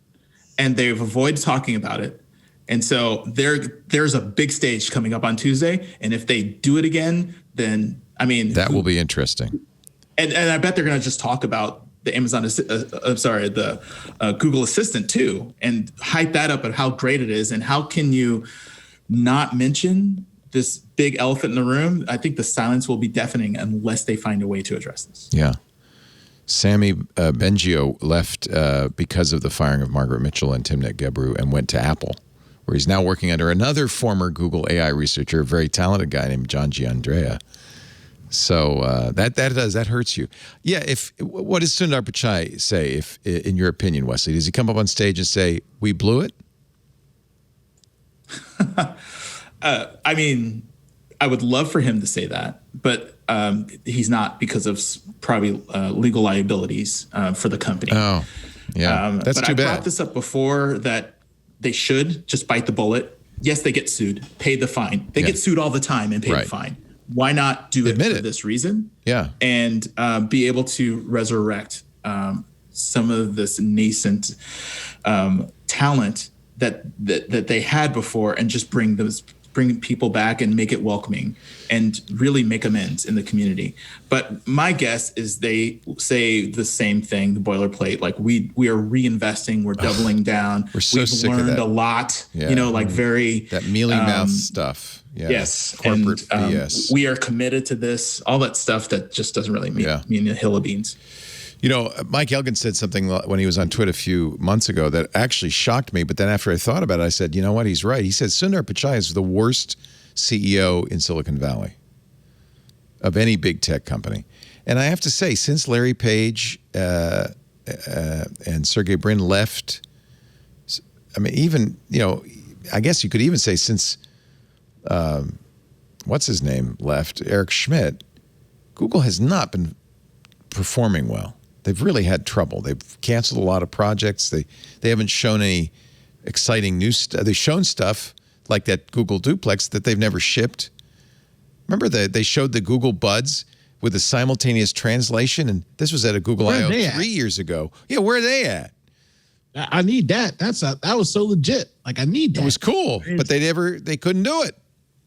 and they've avoided talking about it. And so there's a big stage coming up on Tuesday, and if they do it again, then that will be interesting. And I bet they're going to just talk about the the Google Assistant too, and hype that up and how great it is, and how can you not mention this big elephant in the room? I think the silence will be deafening unless they find a way to address this. Yeah. Sammy Bengio left because of the firing of Margaret Mitchell and Timnit Gebru and went to Apple, where he's now working under another former Google AI researcher, a very talented guy named John Giandrea. So that hurts you. Yeah. What does Sundar Pichai say? If, in your opinion, Wesley, does he come up on stage and say, "We blew it"? I would love for him to say that, but he's not, because of probably legal liabilities for the company. Oh, yeah. That's too bad. I brought this up before, that they should just bite the bullet. Yes, they get sued, pay the fine. They get sued all the time and pay the fine. Why not do it for this reason? Yeah. And be able to resurrect some of this nascent talent that they had before, and just bring people back and make it welcoming and really make amends in the community. But my guess is they say the same thing, the boilerplate, like we are reinvesting, we're doubling down. We're so sick of that. We've learned a lot, very... That mealy-mouthed stuff. Yeah. Yes. Corporate BS. We are committed to this, all that stuff that just doesn't really mean a hill of beans. Mike Elgin said something when he was on Twitter a few months ago that actually shocked me. But then after I thought about it, I said, you know what? He's right. He said Sundar Pichai is the worst CEO in Silicon Valley of any big tech company. And I have to say, since Larry Page and Sergey Brin left, I guess you could even say since, what's his name left, Eric Schmidt, Google has not been performing well. They've really had trouble. They've canceled a lot of projects. They haven't shown any exciting new stuff. They've shown stuff like that Google Duplex that they've never shipped. Remember they showed the Google Buds with a simultaneous translation. And this was at a Google I/O 3 years ago. Yeah, where are they at? I need that. That was so legit. Like, I need that. It was cool, but they couldn't do it.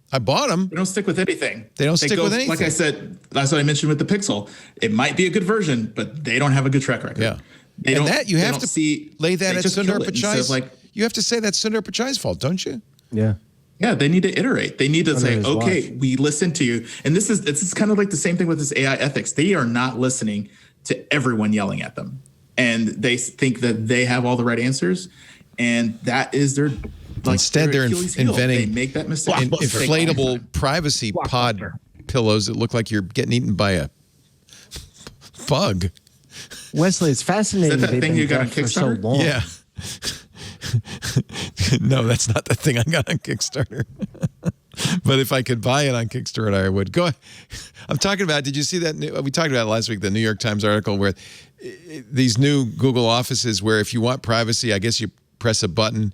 I bought them. They don't stick with anything. They don't stick with anything. Like I said, that's what I mentioned with the Pixel. It might be a good version, but they don't have a good track record. Yeah. You have to lay that at Sundar Pichai's. You have to say that's Sundar Pichai's fault, don't you? Yeah. Yeah, they need to iterate. They need to say, okay, we listen to you. And this is kind of like the same thing with this AI ethics. They are not listening to everyone yelling at them. And they think that they have all the right answers. And that is their Instead, they're inventing they make that mistake. Inflatable privacy pod pillows that look like you're getting eaten by a bug. Wesley, it's fascinating. Is that thing you got on Kickstarter? So long. Yeah. No, that's not the thing I got on Kickstarter. But if I could buy it on Kickstarter, I would. Go ahead. I'm talking about, did you see that? We talked about it last week, the New York Times article where these new Google offices where if you want privacy, I guess you press a button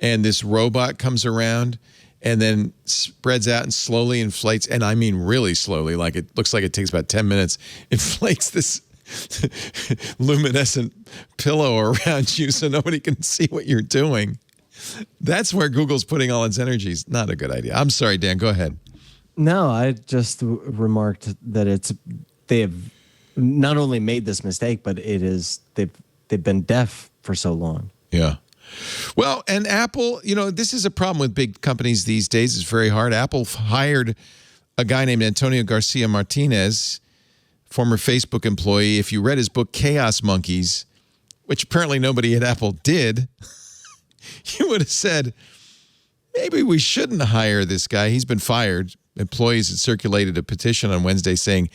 and this robot comes around and then spreads out and slowly inflates, and I mean really slowly, like it looks like it takes about 10 minutes, inflates this luminescent pillow around you so nobody can see what you're doing. That's where Google's putting all its energies. Not a good idea. I'm sorry, Dan, go ahead. No, I just remarked that they have not only made this mistake, but they've been deaf for so long. Yeah. Well, and Apple, this is a problem with big companies these days. It's very hard. Apple hired a guy named Antonio Garcia Martinez, former Facebook employee. If you read his book, Chaos Monkeys, which apparently nobody at Apple did, you would have said, maybe we shouldn't hire this guy. He's been fired. Employees had circulated a petition on Wednesday saying,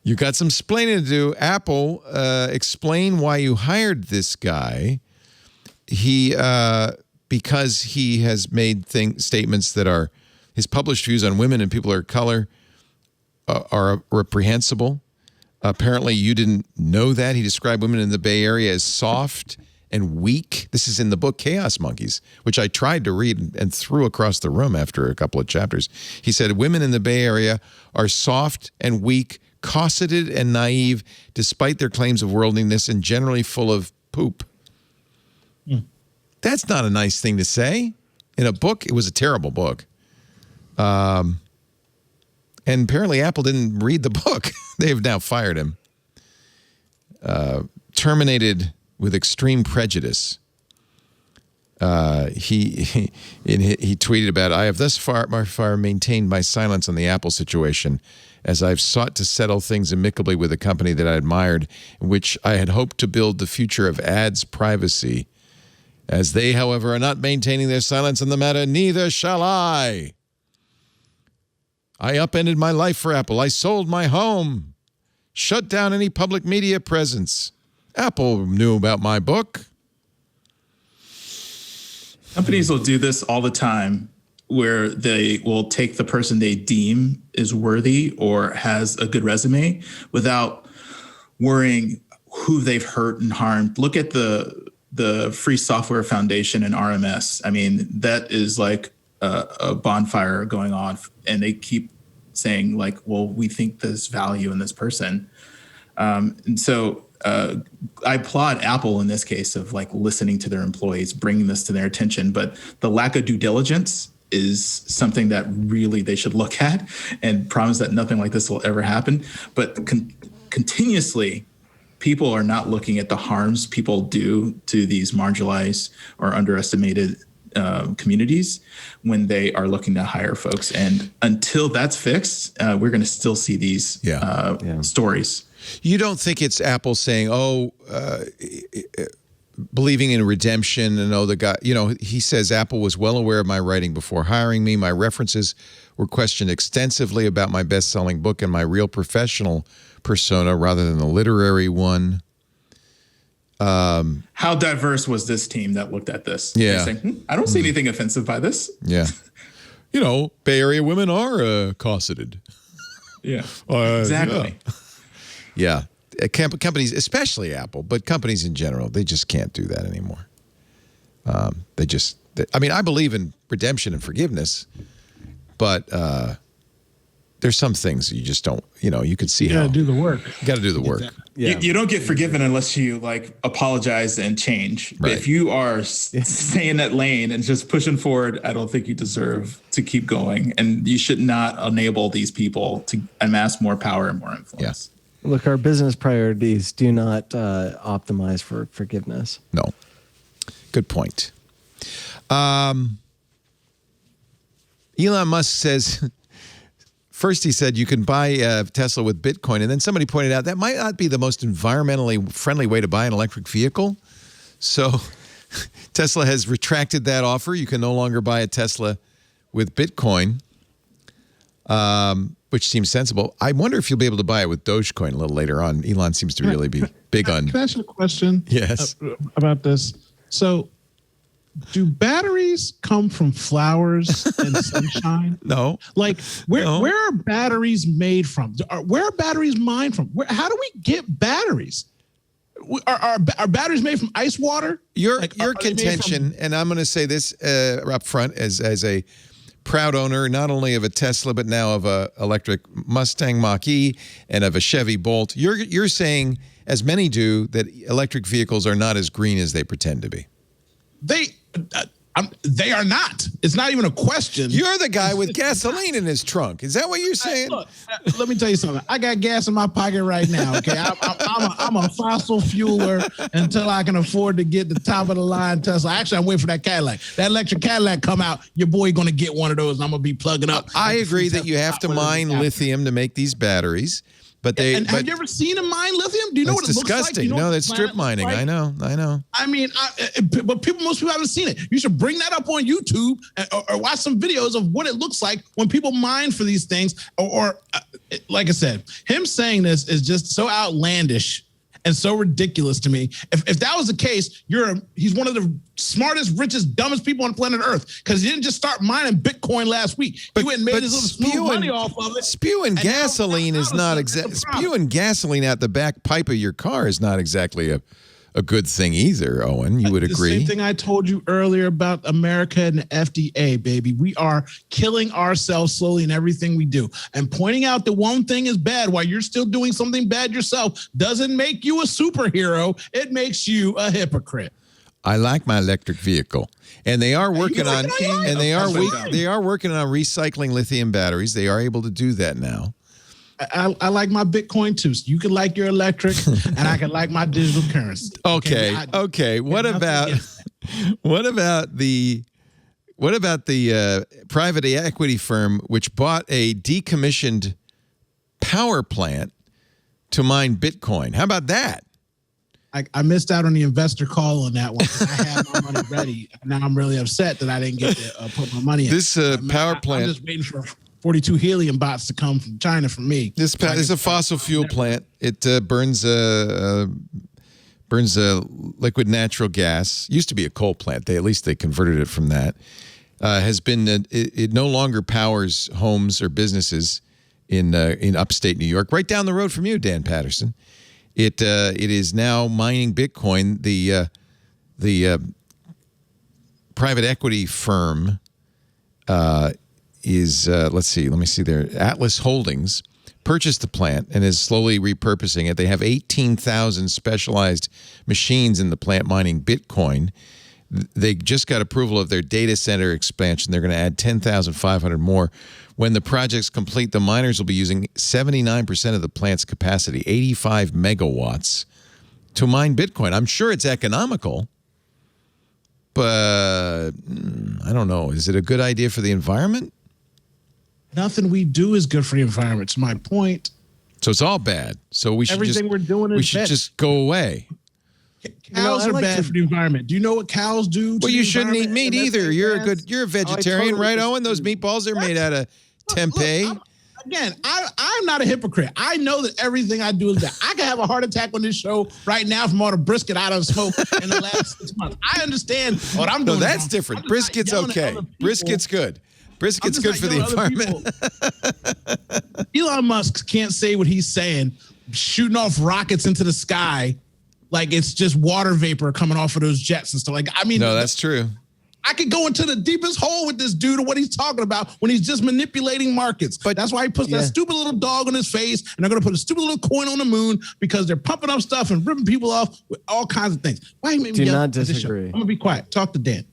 you got some explaining to do. Apple, explain why you hired this guy. Because he has made statements that are his published views on women and people of color are reprehensible. Apparently, you didn't know that. He described women in the Bay Area as soft and weak. This is in the book Chaos Monkeys, which I tried to read and threw across the room after a couple of chapters. He said women in the Bay Area are soft and weak, cosseted and naive, despite their claims of worldliness, and generally full of poop. That's not a nice thing to say. In a book, it was a terrible book. And apparently Apple didn't read the book. They have now fired him. Terminated with extreme prejudice. He tweeted about, I have thus far maintained my silence on the Apple situation as I've sought to settle things amicably with a company that I admired, in which I had hoped to build the future of ads privacy. As they, however, are not maintaining their silence on the matter, neither shall I. I upended my life for Apple. I sold my home, shut down any public media presence. Apple knew about my book. Companies will do this all the time, where they will take the person they deem is worthy or has a good resume without worrying who they've hurt and harmed. Look at the Free Software Foundation and RMS. I mean, that is like a bonfire going on, and they keep saying like, well, we think there's value in this person. And so I applaud Apple in this case of like listening to their employees, bringing this to their attention, but the lack of due diligence is something that really they should look at and promise that nothing like this will ever happen. But continuously, people are not looking at the harms people do to these marginalized or underestimated communities when they are looking to hire folks. And until that's fixed, we're going to still see these stories. You don't think it's Apple saying, believing in redemption and the guy, he says Apple was well aware of my writing before hiring me. My references were questioned extensively about my best-selling book and my real professional persona rather than the literary one. How diverse was this team that looked at this? Yeah. Saying, I don't see anything offensive by this. Yeah. Bay Area women are cosseted. Yeah. Exactly. Yeah. Companies, especially Apple, but companies in general, they just can't do that anymore. I believe in redemption and forgiveness, but there's some things you just don't, you could see how. You got to do the work. You got to do the work. Yeah. You don't get forgiven unless you apologize and change. Right. But if you are staying in that lane and just pushing forward, I don't think you deserve to keep going. And you should not enable these people to amass more power and more influence. Yeah. Look, our business priorities do not optimize for forgiveness. No. Good point. Elon Musk says, first he said you can buy Tesla with Bitcoin, and then somebody pointed out that might not be the most environmentally friendly way to buy an electric vehicle. So Tesla has retracted that offer. You can no longer buy a Tesla with Bitcoin, which seems sensible. I wonder if you'll be able to buy it with Dogecoin a little later on. Elon seems to really be big on. Can I ask you a question? Yes. About this? So, do batteries come from flowers and sunshine? No. Where are batteries made from? Where are batteries mined from? How do we get batteries? Are batteries made from ice water? Your contention, and I'm going to say this up front as a proud owner, not only of a Tesla, but now of a electric Mustang Mach-E and of a Chevy Bolt. You're saying, as many do, that electric vehicles are not as green as they pretend to be. They are not. It's not even a question. You're the guy with gasoline in his trunk. Is that what you're saying? Look, let me tell you something. I got gas in my pocket right now. Okay, I'm a fossil fueler until I can afford to get the top of the line Tesla. Actually, I'm waiting for that Cadillac. That electric Cadillac come out. Your boy gonna get one of those, and I'm gonna be plugging up. I agree that you have to mine lithium to make these batteries. But have you ever seen a mine lithium? Do you know what it looks like? Disgusting. No, that's strip mining. Like? I know. I mean, but most people haven't seen it. You should bring that up on YouTube or watch some videos of what it looks like when people mine for these things. Or like I said, him saying this is just so outlandish and so ridiculous to me. If that was the case, he's one of the smartest, richest, dumbest people on planet Earth, because he didn't just start mining Bitcoin last week. He went and made his little smooth money off of it. Spewing gasoline is not exactly spewing gasoline out the back pipe of your car is not exactly a good thing either, Owen. You would agree. The same thing I told you earlier about America and the FDA, baby. We are killing ourselves slowly in everything we do. And pointing out that one thing is bad while you're still doing something bad yourself doesn't make you a superhero. It makes you a hypocrite. I like my electric vehicle, and they are working on working on recycling lithium batteries. They are able to do that now. I like my Bitcoin too. So you can like your electric, and I can like my digital currency. Okay. What about the private equity firm which bought a decommissioned power plant to mine Bitcoin? How about that? I missed out on the investor call on that one. I had my money ready. Now I'm really upset that I didn't get to put my money in. This power plant. I'm just waiting for 42 helium bots to come from China for me. This is a fossil fuel plant. It burns liquid natural gas. Used to be a coal plant. They converted it from that. It no longer powers homes or businesses in upstate New York. Right down the road from you, Dan Patterson. It is now mining Bitcoin. The private equity firm is let me see there. Atlas Holdings purchased the plant and is slowly repurposing it. They have 18,000 specialized machines in the plant mining Bitcoin. They just got approval of their data center expansion. They're going to add 10,500 more. When the project's complete, the miners will be using 79% of the plant's capacity, 85 megawatts, to mine Bitcoin. I'm sure it's economical, but I don't know. Is it a good idea for the environment? Nothing we do is good for the environment. It's my point. So it's all bad. So we should everything we're doing is bad. Just go away. Cows are bad for the environment. Do you know what cows do? Well, you shouldn't eat meat either. You're a vegetarian, right, Owen? Those meatballs are made out of tempeh. I'm not a hypocrite. I know that everything I do is bad. I could have a heart attack on this show right now from all the brisket I done smoked in the last 6 months. I understand what I'm doing. No, that's different. Brisket's okay. Brisket's good. Brisket's good for the environment. Elon Musk can't say what he's saying, shooting off rockets into the sky like it's just water vapor coming off of those jets and stuff. No, that's true. I could go into the deepest hole with this dude and what he's talking about when he's just manipulating markets. But that's why he puts that stupid little dog on his face, and they're going to put a stupid little coin on the moon because they're pumping up stuff and ripping people off with all kinds of things. Why you make me Do not disagree. I'm going to be quiet. Talk to Dan.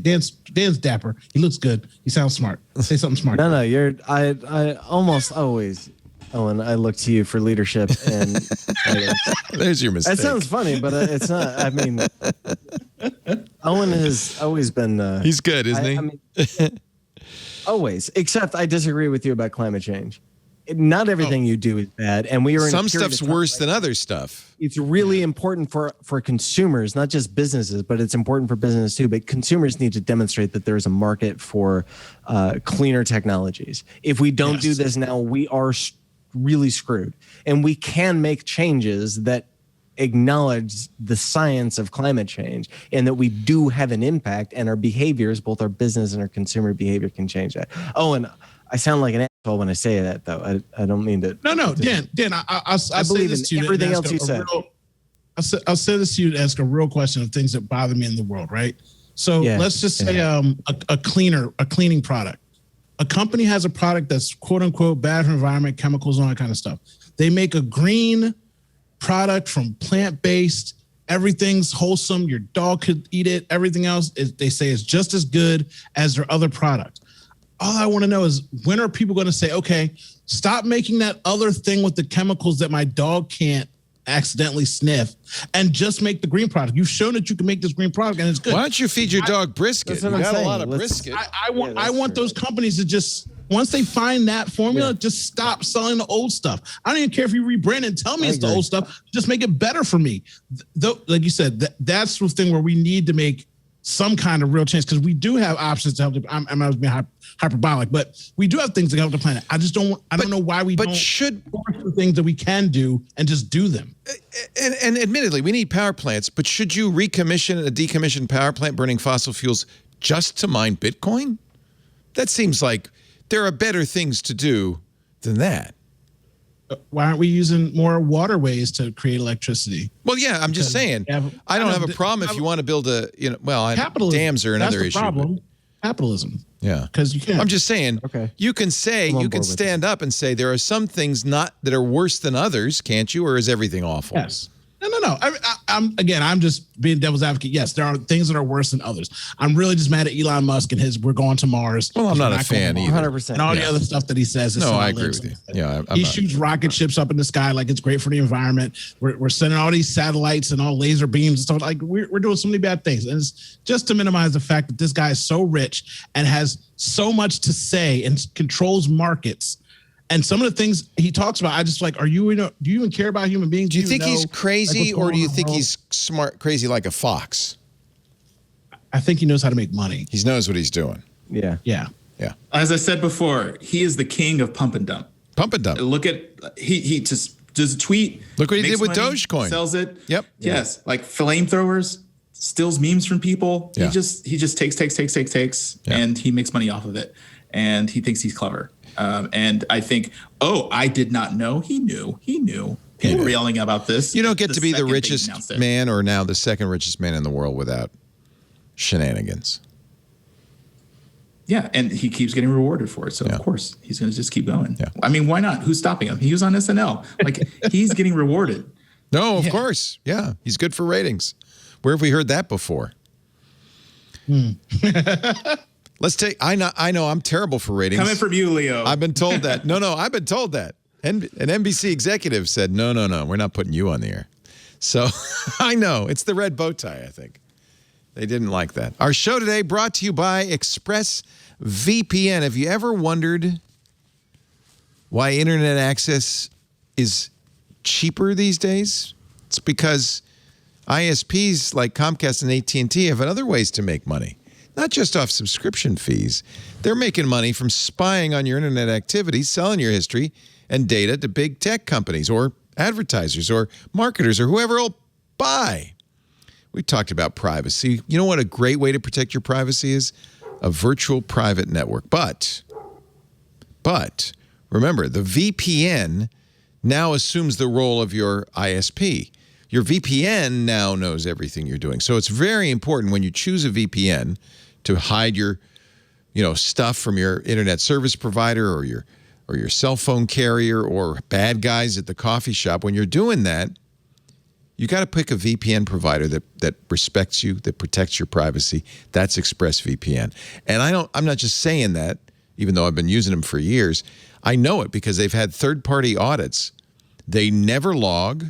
Dan's dapper. He looks good. He sounds smart. Say something smart. No, I almost always, Owen, I look to you for leadership, and there's your mistake. That sounds funny, but it's not. I mean, Owen has always been. He's good, isn't he? I mean, always, except I disagree with you about climate change. Not everything you do is bad, and we are in some stuff's worse than other stuff. It's really important for consumers, not just businesses, but it's important for business too. But consumers need to demonstrate that there is a market for cleaner technologies. If we don't do this now, we are really screwed. And we can make changes that acknowledge the science of climate change and that we do have an impact, and our behaviors, both our business and our consumer behavior, can change that. Oh, and I sound like an asshole when I say that, though. I don't mean to. No, Dan. I believe in everything else you said. I'll say this to you to ask a real question of things that bother me in the world, right? So let's just say a cleaning product. A company has a product that's quote unquote bad for environment, chemicals, all that kind of stuff. They make a green product from plant-based. Everything's wholesome. Your dog could eat it. Everything else they say is just as good as their other product. All I want to know is, when are people going to say, okay, stop making that other thing with the chemicals that my dog can't accidentally sniff, and just make the green product? You've shown that you can make this green product and it's good. Why don't you feed your dog brisket? You got a lot of brisket. I want those companies to just, once they find that formula, just stop selling the old stuff. I don't even care if you rebrand and tell me it's the old stuff. Just make it better for me. Though, like you said, that's the thing where we need to make some kind of real change, because we do have options to help. I was being hyperbolic, but we do have things to help the planet. I don't know why we don't should force the things that we can do and just do them. And admittedly, we need power plants, but should you recommission a decommissioned power plant burning fossil fuels just to mine Bitcoin? That seems like there are better things to do than that. Why aren't we using more waterways to create electricity? Well, yeah, I'm just saying. I don't have a problem if you want to build a, dams are another issue. Problem. Capitalism. Yeah, because you can't. I'm just saying. Okay. You can stand up and say there are some things that are worse than others, can't you? Or is everything awful? Yes. No. I'm just being devil's advocate. Yes, there are things that are worse than others. I'm really just mad at Elon Musk and we're going to Mars. Well, I'm not a fan either. 100%. And all the other stuff that he says. No, I agree with you. Yeah, he shoots rocket ships up in the sky like it's great for the environment. We're sending all these satellites and all laser beams and stuff. Like we're doing so many bad things, and it's just to minimize the fact that this guy is so rich and has so much to say and controls markets. And some of the things he talks about, I just like, do you even care about human beings? Do you think he's crazy, or do you think he's smart, crazy like a fox? I think he knows how to make money. He knows what he's doing. Yeah. As I said before, he is the king of pump and dump. Pump and dump. Look at, he just does a tweet. Look what he did with money, Dogecoin. Sells it. Yep. Yes. Like flamethrowers, steals memes from people. Yeah. He just takes, and he makes money off of it. And he thinks he's clever. And I think, I did not know. He knew. People were yelling about this. You don't get to be the richest man, or now the second richest man in the world, without shenanigans. Yeah, and he keeps getting rewarded for it. So, of course, he's going to just keep going. Yeah. I mean, why not? Who's stopping him? He was on SNL. Like, he's getting rewarded. No, of course. Yeah, he's good for ratings. Where have we heard that before? Let's take. I know. I'm terrible for ratings. Coming from you, Leo. I've been told that. No. I've been told that. And an NBC executive said, no. We're not putting you on the air. So I know it's the red bow tie. I think they didn't like that. Our show today brought to you by ExpressVPN. Have you ever wondered why internet access is cheaper these days? It's because ISPs like Comcast and AT&T have other ways to make money. Not just off subscription fees. They're making money from spying on your internet activities, selling your history and data to big tech companies or advertisers or marketers or whoever will buy. We talked about privacy. You know what a great way to protect your privacy is? A virtual private network. But remember, the VPN now assumes the role of your ISP. Your VPN now knows everything you're doing. So it's very important when you choose a VPN to hide your, stuff from your internet service provider or your cell phone carrier or bad guys at the coffee shop. When you're doing that, you got to pick a VPN provider that respects you, that protects your privacy. That's ExpressVPN. And I'm not just saying that, even though I've been using them for years. I know it because they've had third-party audits. They never log,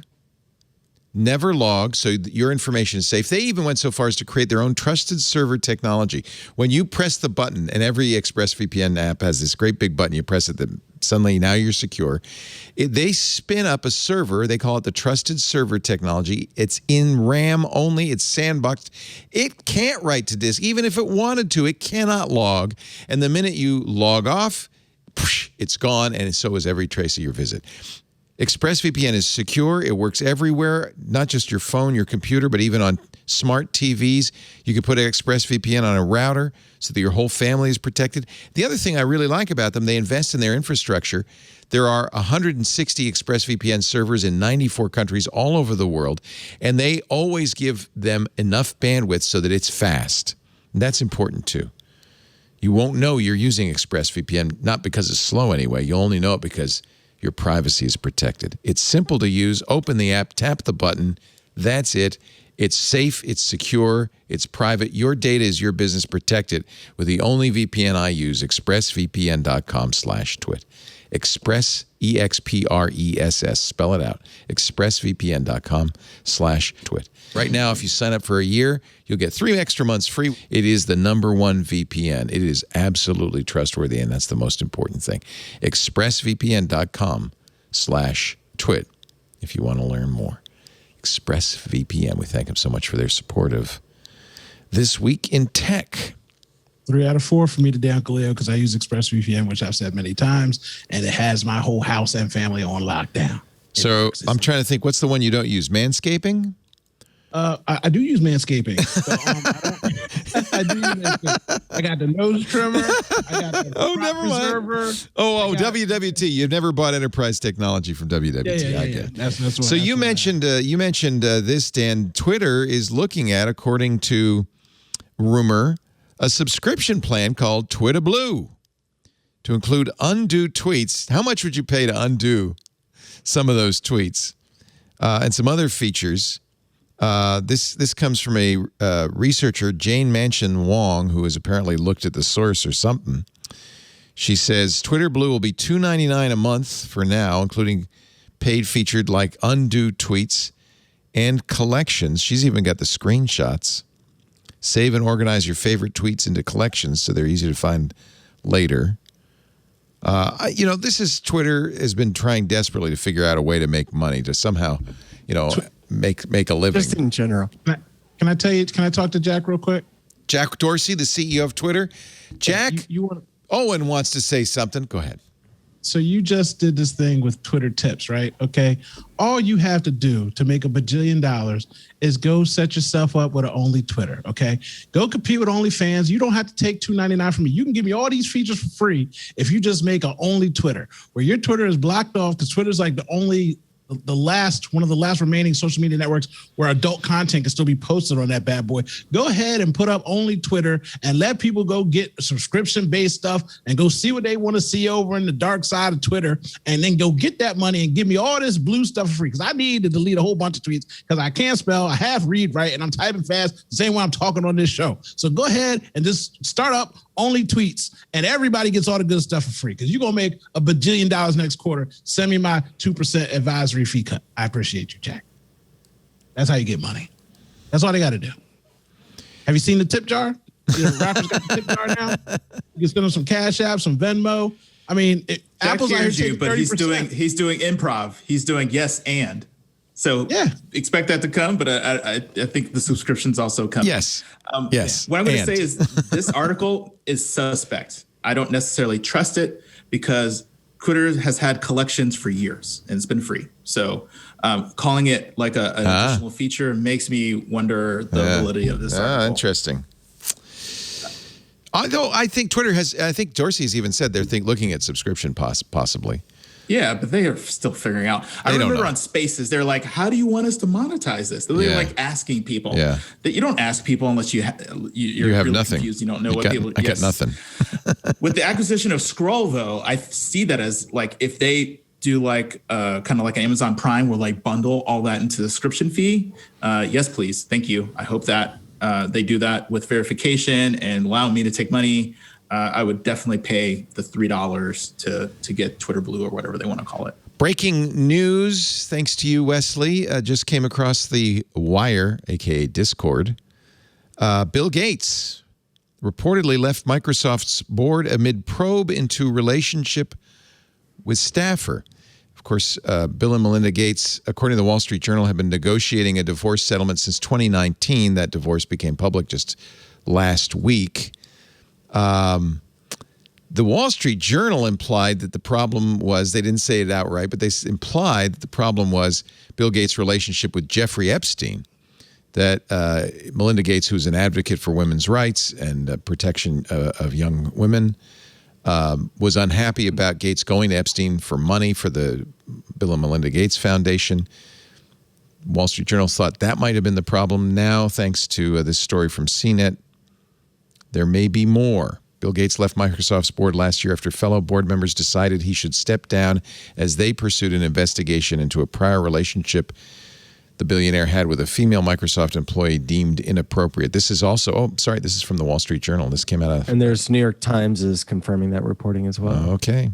so your information is safe. They even went so far as to create their own trusted server technology. When you press the button, and every ExpressVPN app has this great big button, you press it, suddenly now you're secure. They spin up a server. They call it the trusted server technology. It's in RAM only. It's sandboxed. It can't write to disk. Even if it wanted to, it cannot log. And the minute you log off, it's gone, and so is every trace of your visit. ExpressVPN is secure. It works everywhere, not just your phone, your computer, but even on smart TVs. You can put ExpressVPN on a router so that your whole family is protected. The other thing I really like about them, they invest in their infrastructure. There are 160 ExpressVPN servers in 94 countries all over the world, and they always give them enough bandwidth so that it's fast. And that's important too. You won't know you're using ExpressVPN, not because it's slow anyway. You'll only know it because your privacy is protected. It's simple to use. Open the app, tap the button. That's it. It's safe, it's secure, it's private. Your data is your business. Protected with the only VPN I use, expressvpn.com/twit. Express, EXPRESS, spell it out, expressvpn.com/twit. Right now, if you sign up for a year, you'll get 3 extra months free. It is the #1 VPN. It is absolutely trustworthy, and that's the most important thing. expressvpn.com/twit if you want to learn more. ExpressVPN. We thank them so much for their support of This Week in Tech. 3 out of 4 for me today, Uncle Leo, because I use ExpressVPN, which I've said many times, and it has my whole house and family on lockdown. So I'm trying to think, what's the one you don't use? Manscaping? I do use Manscaping. So, I do use Manscaping. I got the nose trimmer. I got the never mind. WWT. You've never bought enterprise technology from WWT. Yeah. That's what. So you mentioned this, Dan. Twitter is looking at, according to rumor, a subscription plan called Twitter Blue to include undo tweets. How much would you pay to undo some of those tweets and some other features? This comes from a researcher, Jane Mansion Wong, who has apparently looked at the source or something. She says Twitter Blue will be $2.99 a month for now, including paid featured like undo tweets and collections. She's even got the screenshots. Save and organize your favorite tweets into collections so they're easy to find later. This is Twitter has been trying desperately to figure out a way to make money, to somehow, make a living. Just in general. Can I tell you? Can I talk to Jack real quick? Jack Dorsey, the CEO of Twitter. Jack, Owen wants to say something. Go ahead. So you just did this thing with Twitter tips, right? Okay. All you have to do to make $1 bajillion is go set yourself up with an Only Twitter. Okay. Go compete with OnlyFans. You don't have to take $2.99 from me. You can give me all these features for free if you just make an Only Twitter, where your Twitter is blocked off, because Twitter's like one of the last remaining social media networks where adult content can still be posted on that bad boy. Go ahead and put up Only Twitter and let people go get subscription-based stuff and go see what they want to see over in the dark side of Twitter, and then go get that money and give me all this blue stuff for free, because I need to delete a whole bunch of tweets because I can't spell, I half read right, and I'm typing fast the same way I'm talking on this show. So go ahead and just start up Only Tweets, and everybody gets all the good stuff for free, because you're going to make $1 bajillion next quarter. Send me my 2% advisory fee cut. I appreciate you, Jack. That's how you get money. That's all they got to do. Have you seen the tip jar? Rappers got the tip jar now. You can spend on some Cash App, some Venmo. I mean, Apple's out here taking 30%. But he's doing improv. He's doing yes and. So expect that to come, but I think the subscription's also coming. Yes. Yes. What I'm going to say is this article is suspect. I don't necessarily trust it, because Twitter has had collections for years and it's been free. So calling it like an additional feature makes me wonder the validity of this article. Interesting. Although I think Dorsey's even said they're looking at subscription possibly. Yeah, but they are still figuring out. I remember on Spaces, they're like, "How do you want us to monetize this?" They're like asking people. Yeah. That you don't ask people unless you're have really confused. You don't know what people. I got nothing. With the acquisition of Scroll, though, I see that as like if they do like kind of like an Amazon Prime, where like bundle all that into the subscription fee. Yes, please, thank you. I hope that they do that with verification and allow me to take money. I would definitely pay the $3 to get Twitter Blue or whatever they want to call it. Breaking news, thanks to you, Wesley, just came across the wire, aka Discord. Bill Gates reportedly left Microsoft's board amid probe into relationship with staffer. Of course, Bill and Melinda Gates, according to the Wall Street Journal, have been negotiating a divorce settlement since 2019. That divorce became public just last week. The Wall Street Journal implied that the problem was, they didn't say it outright, but they implied that the problem was Bill Gates' relationship with Jeffrey Epstein, that Melinda Gates, who's an advocate for women's rights and protection of young women, was unhappy about Gates going to Epstein for money for the Bill and Melinda Gates Foundation. Wall Street Journal thought that might have been the problem. Now, thanks to this story from CNET, there may be more. Bill Gates left Microsoft's board last year after fellow board members decided he should step down as they pursued an investigation into a prior relationship the billionaire had with a female Microsoft employee deemed inappropriate. This is also, this is from the Wall Street Journal. This came out of... And there's New York Times is confirming that reporting as well. Okay.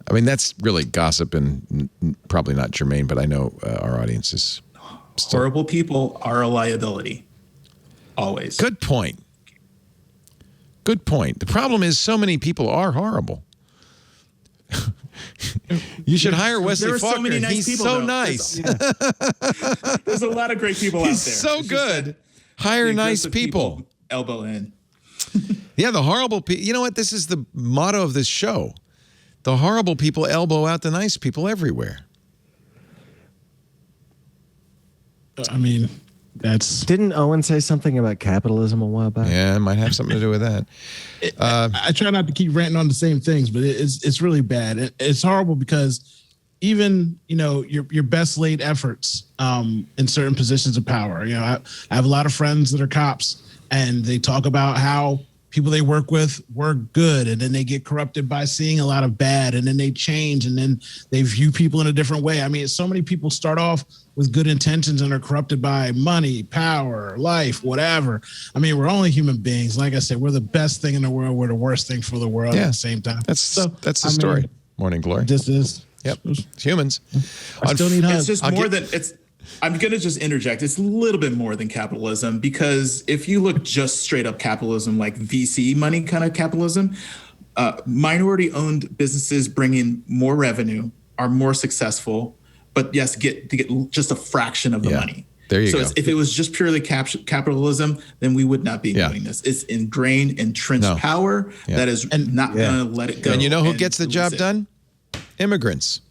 I mean, that's really gossip and probably not germane, but I know our audience is... Horrible people are a liability. Always. Good point. Good point. The problem is so many people are horrible. You should hire Wesley Faulkner. So many nice He's people, so though. Nice. There's a lot of great people out there. He's so good. Hire nice people. Elbow in. Yeah, the horrible people. You know what? This is the motto of this show. The horrible people elbow out the nice people everywhere. I mean... Didn't Owen say something about capitalism a while back? Yeah, it might have something to do with that. I try not to keep ranting on the same things, but it's really bad. It's horrible because even your best laid efforts in certain positions of power. I have a lot of friends that are cops, and they talk about how people they work with work good, and then they get corrupted by seeing a lot of bad, and then they change, and then they view people in a different way. I mean, so many people start off with good intentions and are corrupted by money, power, life, whatever. I mean, we're only human beings. Like I said, we're the best thing in the world. We're the worst thing for the world at the same time. That's the story. Morning Glory. This is. Yep. It's humans. I still need hugs. It's just more than it's. I'm going to just interject. It's a little bit more than capitalism, because if you look just straight up capitalism, like VC money kind of capitalism, minority owned businesses bring in more revenue, are more successful, but yes, get just a fraction of the money. There you go. If it was just purely capitalism, then we would not be doing this. It's ingrained, entrenched power that is not going to let it go. And you know who gets the job done? Immigrants.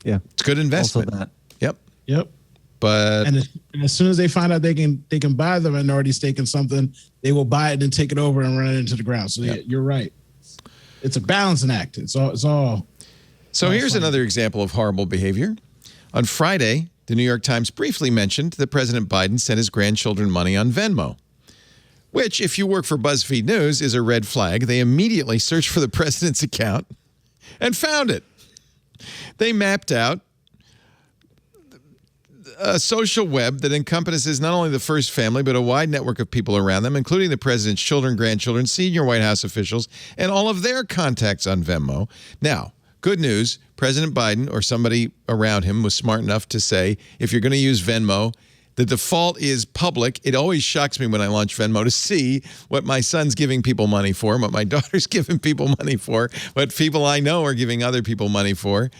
Yeah. It's good investment. Also that. Yep. But and as soon as they find out they can buy the minority stake in something, they will buy it and take it over and run it into the ground. So you're right. It's a balancing act. It's all. So here's another example of horrible behavior. On Friday, the New York Times briefly mentioned that President Biden sent his grandchildren money on Venmo, which, if you work for BuzzFeed News, is a red flag. They immediately searched for the president's account and found it. They mapped out a social web that encompasses not only the first family, but a wide network of people around them, including the president's children, grandchildren, senior White House officials, and all of their contacts on Venmo. Now, good news, President Biden or somebody around him was smart enough to say, if you're going to use Venmo, the default is public. It always shocks me when I launch Venmo to see what my son's giving people money for, what my daughter's giving people money for, what people I know are giving other people money for.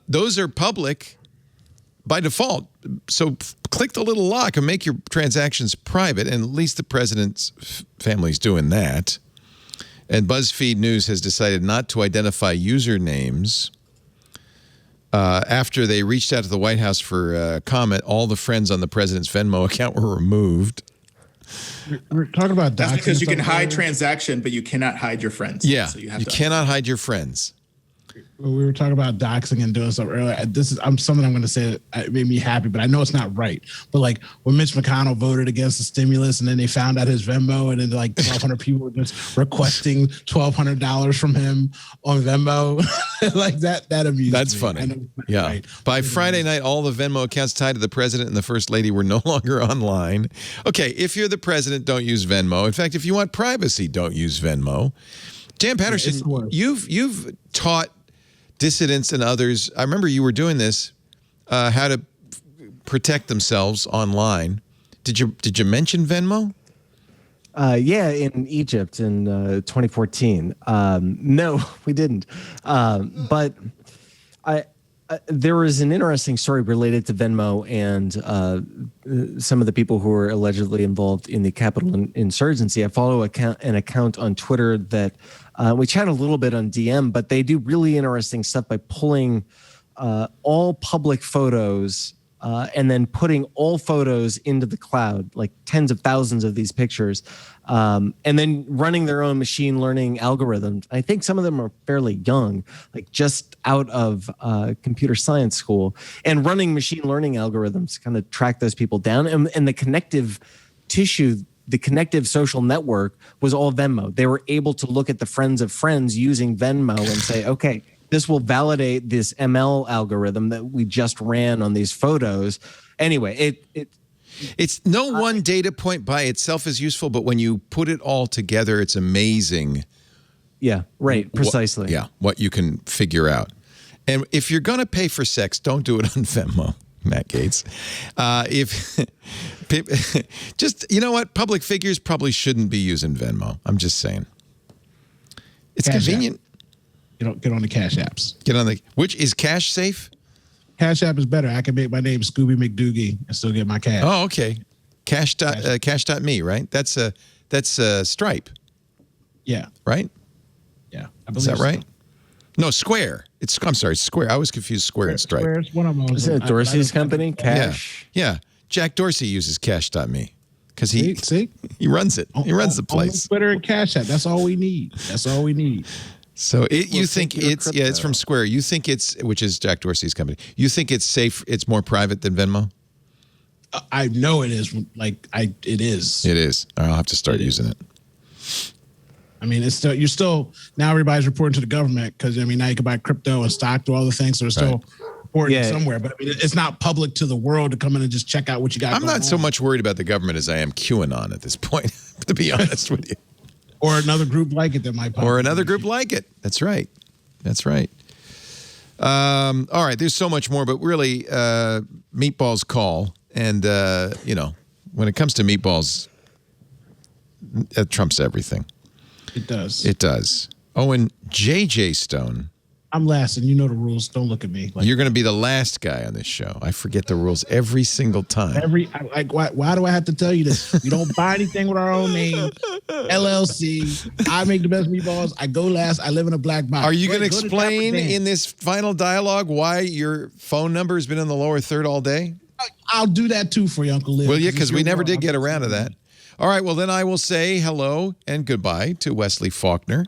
Those are public by default. So click the little lock and make your transactions private, and at least the president's family's doing that. And BuzzFeed News has decided not to identify usernames. After they reached out to the White House for comment, all the friends on the president's Venmo account were removed. We're talking about that's because you can hide transaction, but you cannot hide your friends. Yeah, so you cannot hide your friends. we were talking about doxing and doing stuff earlier. Something I'm going to say that it made me happy, but I know it's not right. But like when Mitch McConnell voted against the stimulus, and then they found out his Venmo, and then like 1,200 people were just requesting $1,200 from him on Venmo, like that amused me. That's funny. Yeah. Right. By Friday night, all the Venmo accounts tied to the president and the first lady were no longer online. Okay, if you're the president, don't use Venmo. In fact, if you want privacy, don't use Venmo. Dan Patterson, you've taught dissidents and others. I remember you were doing this, how to protect themselves online. Did you mention Venmo? Yeah, in Egypt in 2014. No, we didn't. But there was an interesting story related to Venmo and some of the people who were allegedly involved in the Capitol insurgency. I follow an account on Twitter that we chat a little bit on DM, but they do really interesting stuff by pulling all public photos and then putting all photos into the cloud, like tens of thousands of these pictures, and then running their own machine learning algorithms. I think some of them are fairly young, like just out of computer science school, and running machine learning algorithms to kind of track those people down. And the connective tissue, the connective social network was all Venmo. They were able to look at the friends of friends using Venmo and say, okay, this will validate this ML algorithm that we just ran on these photos. Anyway, it's no one data point by itself is useful, but when you put it all together, it's amazing. Yeah, right, precisely. What you can figure out. And if you're going to pay for sex, don't do it on Venmo, Matt Gaetz. Just, you know what? Public figures probably shouldn't be using Venmo. I'm just saying. It's convenient. Get on the Cash Apps. Which is Cash safe? Cash App is better. I can make my name Scooby McDoogie and still get my cash. Oh, okay. Cash.me, right? That's Stripe. Yeah. Right? Yeah. Is that right? No, Square. I'm sorry, Square. I was confused Square and Stripe. Square's one of them. Is it Dorsey's company? Cash. Yeah. Jack Dorsey uses Cash.me because he runs it. He runs the place. Twitter and Cash App. That's all we need. So you think it's from Square. You think which is Jack Dorsey's company. You think it's safe? It's more private than Venmo? I know it is. It is. It is. I'll have to start using it. I mean, now everybody's reporting to the government because now you can buy crypto and stock, do all the things. So it's still reporting somewhere, but I mean, it's not public to the world to come in and just check out what you got. I'm not so much worried about the government as I am QAnon at this point, to be honest with you. Or another group like it that might pop. Or another group like it. That's right. All right. There's so much more, but really, Meatballs call. And, when it comes to Meatballs, it trumps everything. It does. It does. Oh, and JJ Stone. I'm last, and you know the rules. Don't look at me. You're going to be the last guy on this show. I forget the rules every single time. Why do I have to tell you this? We don't buy anything with our own name. LLC. I make the best meatballs. I go last. I live in a black box. Are you going to explain in this final dialogue why your phone number has been in the lower third all day? I'll do that too for you, Uncle Liv. Will you? Because we never did get around to that. All right. Well, then I will say hello and goodbye to Wesley Faulkner,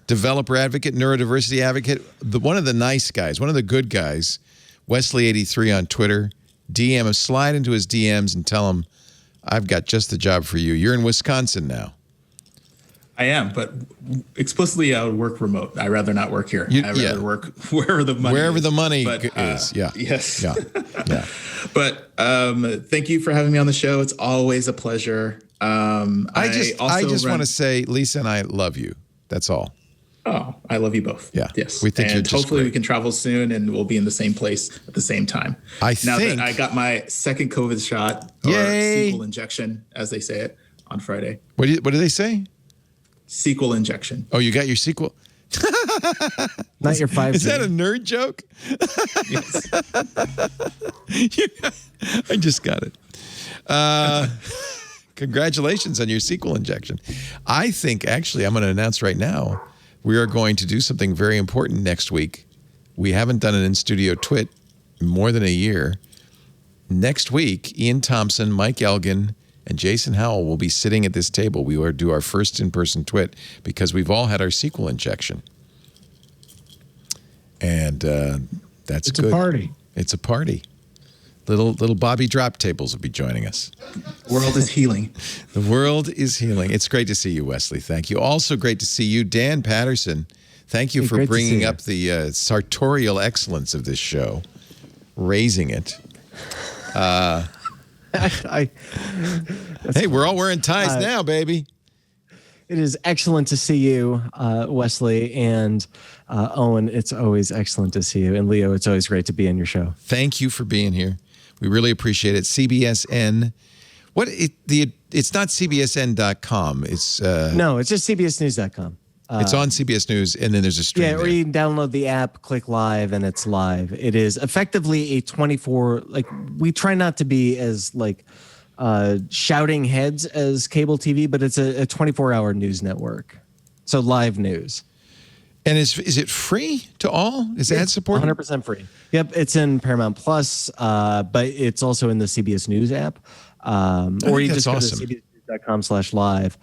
developer advocate, neurodiversity advocate, one of the nice guys, one of the good guys, Wesley83 on Twitter. DM him, slide into his DMs and tell him, I've got just the job for you. You're in Wisconsin now. I am, but explicitly I would work remote. I'd rather not work here. I'd rather work wherever the money is. Yeah. Yes. Yeah. Yeah. But thank you for having me on the show. It's always a pleasure. I just want to say, Lisa and I love you. That's all. Oh, I love you both. Yeah. Yes. We think you're just hopefully great. we can travel soon and we'll be in the same place at the same time. Now that I got my second COVID shot, or sequel injection, as they say it, on Friday. What do they say? Sequel injection. Oh, you got your sequel? Not your 5G. Is that a nerd joke? Yes. I just got it. Congratulations on your sequel injection. I think, actually, I'm going to announce right now, we are going to do something very important next week. We haven't done an in-studio twit in more than a year. Next week, Ian Thompson, Mike Elgin, and Jason Howell will be sitting at this table. We will do our first in-person twit because we've all had our sequel injection. And that's it's good. a party. It's a party. Little Bobby Drop Tables will be joining us. The world is healing. The world is healing. It's great to see you, Wesley. Thank you. Also great to see you, Dan Patterson. Thank you for bringing up the sartorial excellence of this show, raising it. Hey, we're all wearing ties now, baby. It is excellent to see you, Wesley, and Owen. It's always excellent to see you. And Leo, it's always great to be on your show. Thank you for being here. We really appreciate it. CBSN. It's not CBSN.com. It's no, it's just CBSNews.com. It's on CBS News, and then there's a stream. Yeah, or you can download the app, click live, and it's live. It is effectively a 24. Like, we try not to be as shouting heads as cable TV, but it's a 24-hour news network. So live news. And is it free to all? Is ad supported? 100% free. Yep, it's in Paramount Plus, but it's also in the CBS News app. Or you just go to CBSNews.com/live.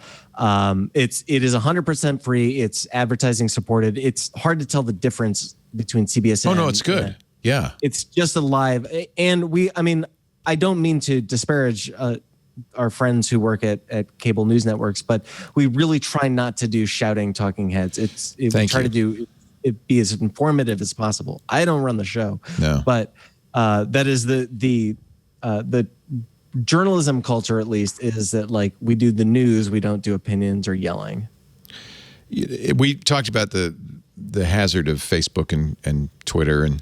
It is 100% free. It's advertising supported. It's hard to tell the difference between CBS. Oh no, it's good. Yeah, it's just a live. And I don't mean to disparage our friends who work at cable news networks, but we really try not to do shouting talking heads. We try to do it be as informative as possible. I don't run the show, no, but that is the journalism culture, at least, is that we do the news, we don't do opinions or yelling. We talked about the hazard of Facebook and Twitter and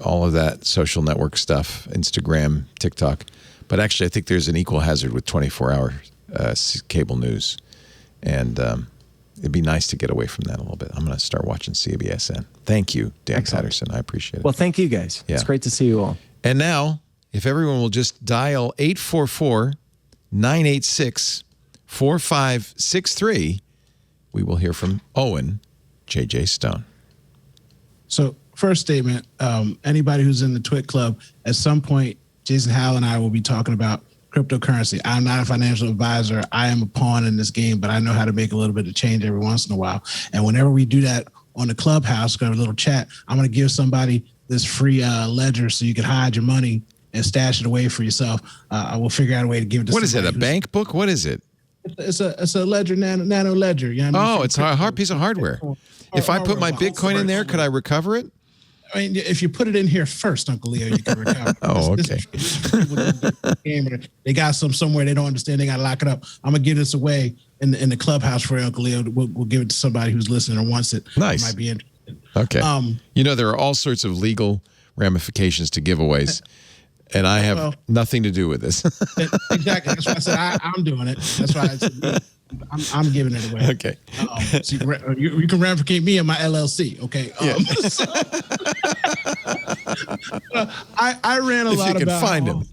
all of that social network stuff, Instagram, TikTok. But actually, I think there's an equal hazard with 24-hour cable news. And it'd be nice to get away from that a little bit. I'm going to start watching CBSN. Thank you, Dan Patterson. I appreciate it. Well, thank you, guys. Yeah. It's great to see you all. And now, if everyone will just dial 844-986-4563, we will hear from Owen J.J. Stone. So, first statement, anybody who's in the Twit Club, at some point, Jason Howell and I will be talking about cryptocurrency. I'm not a financial advisor. I am a pawn in this game, but I know how to make a little bit of change every once in a while. And whenever we do that on the Clubhouse, got a little chat, I'm going to give somebody this free ledger so you can hide your money and stash it away for yourself. I will figure out a way to give it to somebody. What is it, a bank book? What is it? It's a ledger, nano ledger. You know what I mean? Oh, it's a hard piece of hardware. If I put my Bitcoin in there, could I recover it? I mean, if you put it in here first, Uncle Leo, you can recover. Oh, okay. They got somewhere they don't understand. They got to lock it up. I'm going to give this away in the Clubhouse for Uncle Leo. We'll give it to somebody who's listening or wants it. Nice. Might be interested. Okay. There are all sorts of legal ramifications to giveaways, and I have nothing to do with this. Exactly. That's why I said I'm doing it. That's why I said I'm giving it away. Okay. So you can replicate me and my LLC. Okay. I ran a lot about. If you can find them.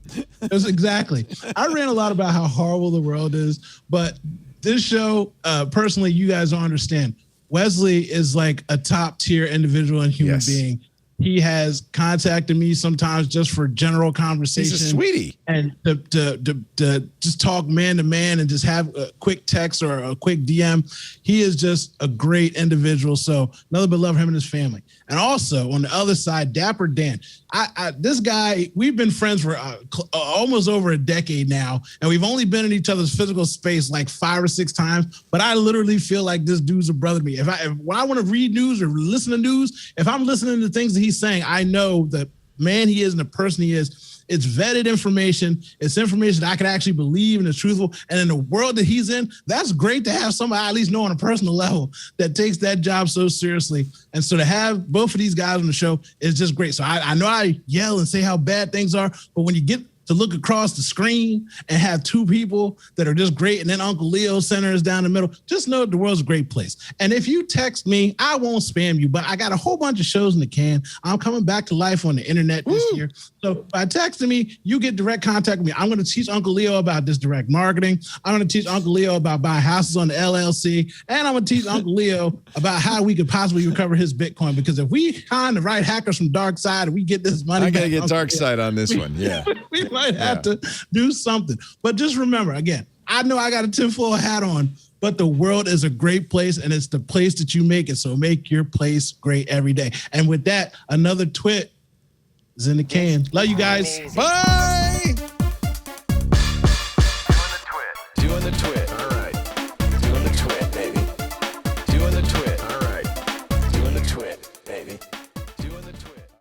Exactly. I ran a lot about how horrible the world is, but this show, personally, you guys don't understand. Wesley is like a top tier individual and human being. He has contacted me sometimes just for general conversation. He's a sweetie. And to just talk man to man and just have a quick text or a quick DM. He is just a great individual. So nothing but love him and his family. And also on the other side, Dapper Dan. This guy, we've been friends for almost over a decade now, and we've only been in each other's physical space like 5 or 6 times. But I literally feel like this dude's a brother to me. When I want to read news or listen to news, if I'm listening to things that he's saying, I know the man he is and the person he is. It's vetted information. It's information that I can actually believe and is truthful. And in the world that he's in, that's great to have somebody I at least know on a personal level that takes that job so seriously. And so to have both of these guys on the show is just great. So I know I yell and say how bad things are, but when you get to look across the screen and have 2 people that are just great, and then Uncle Leo Center is down the middle, just know the world's a great place. And if you text me, I won't spam you, but I got a whole bunch of shows in the can. I'm coming back to life on the internet this year. So by texting me, you get direct contact with me. I'm going to teach Uncle Leo about this direct marketing. I'm going to teach Uncle Leo about buying houses on the LLC. And I'm going to teach Uncle Leo about how we could possibly recover his Bitcoin. Because if we find the right hackers from DarkSide and we get this money, I got to get DarkSide on this one. Yeah. We might have to do something. But just remember, again, I know I got a tinfoil hat on, but the world is a great place, and it's the place that you make it. So make your place great every day. And with that, another twit is in the can. Love you guys. Bye.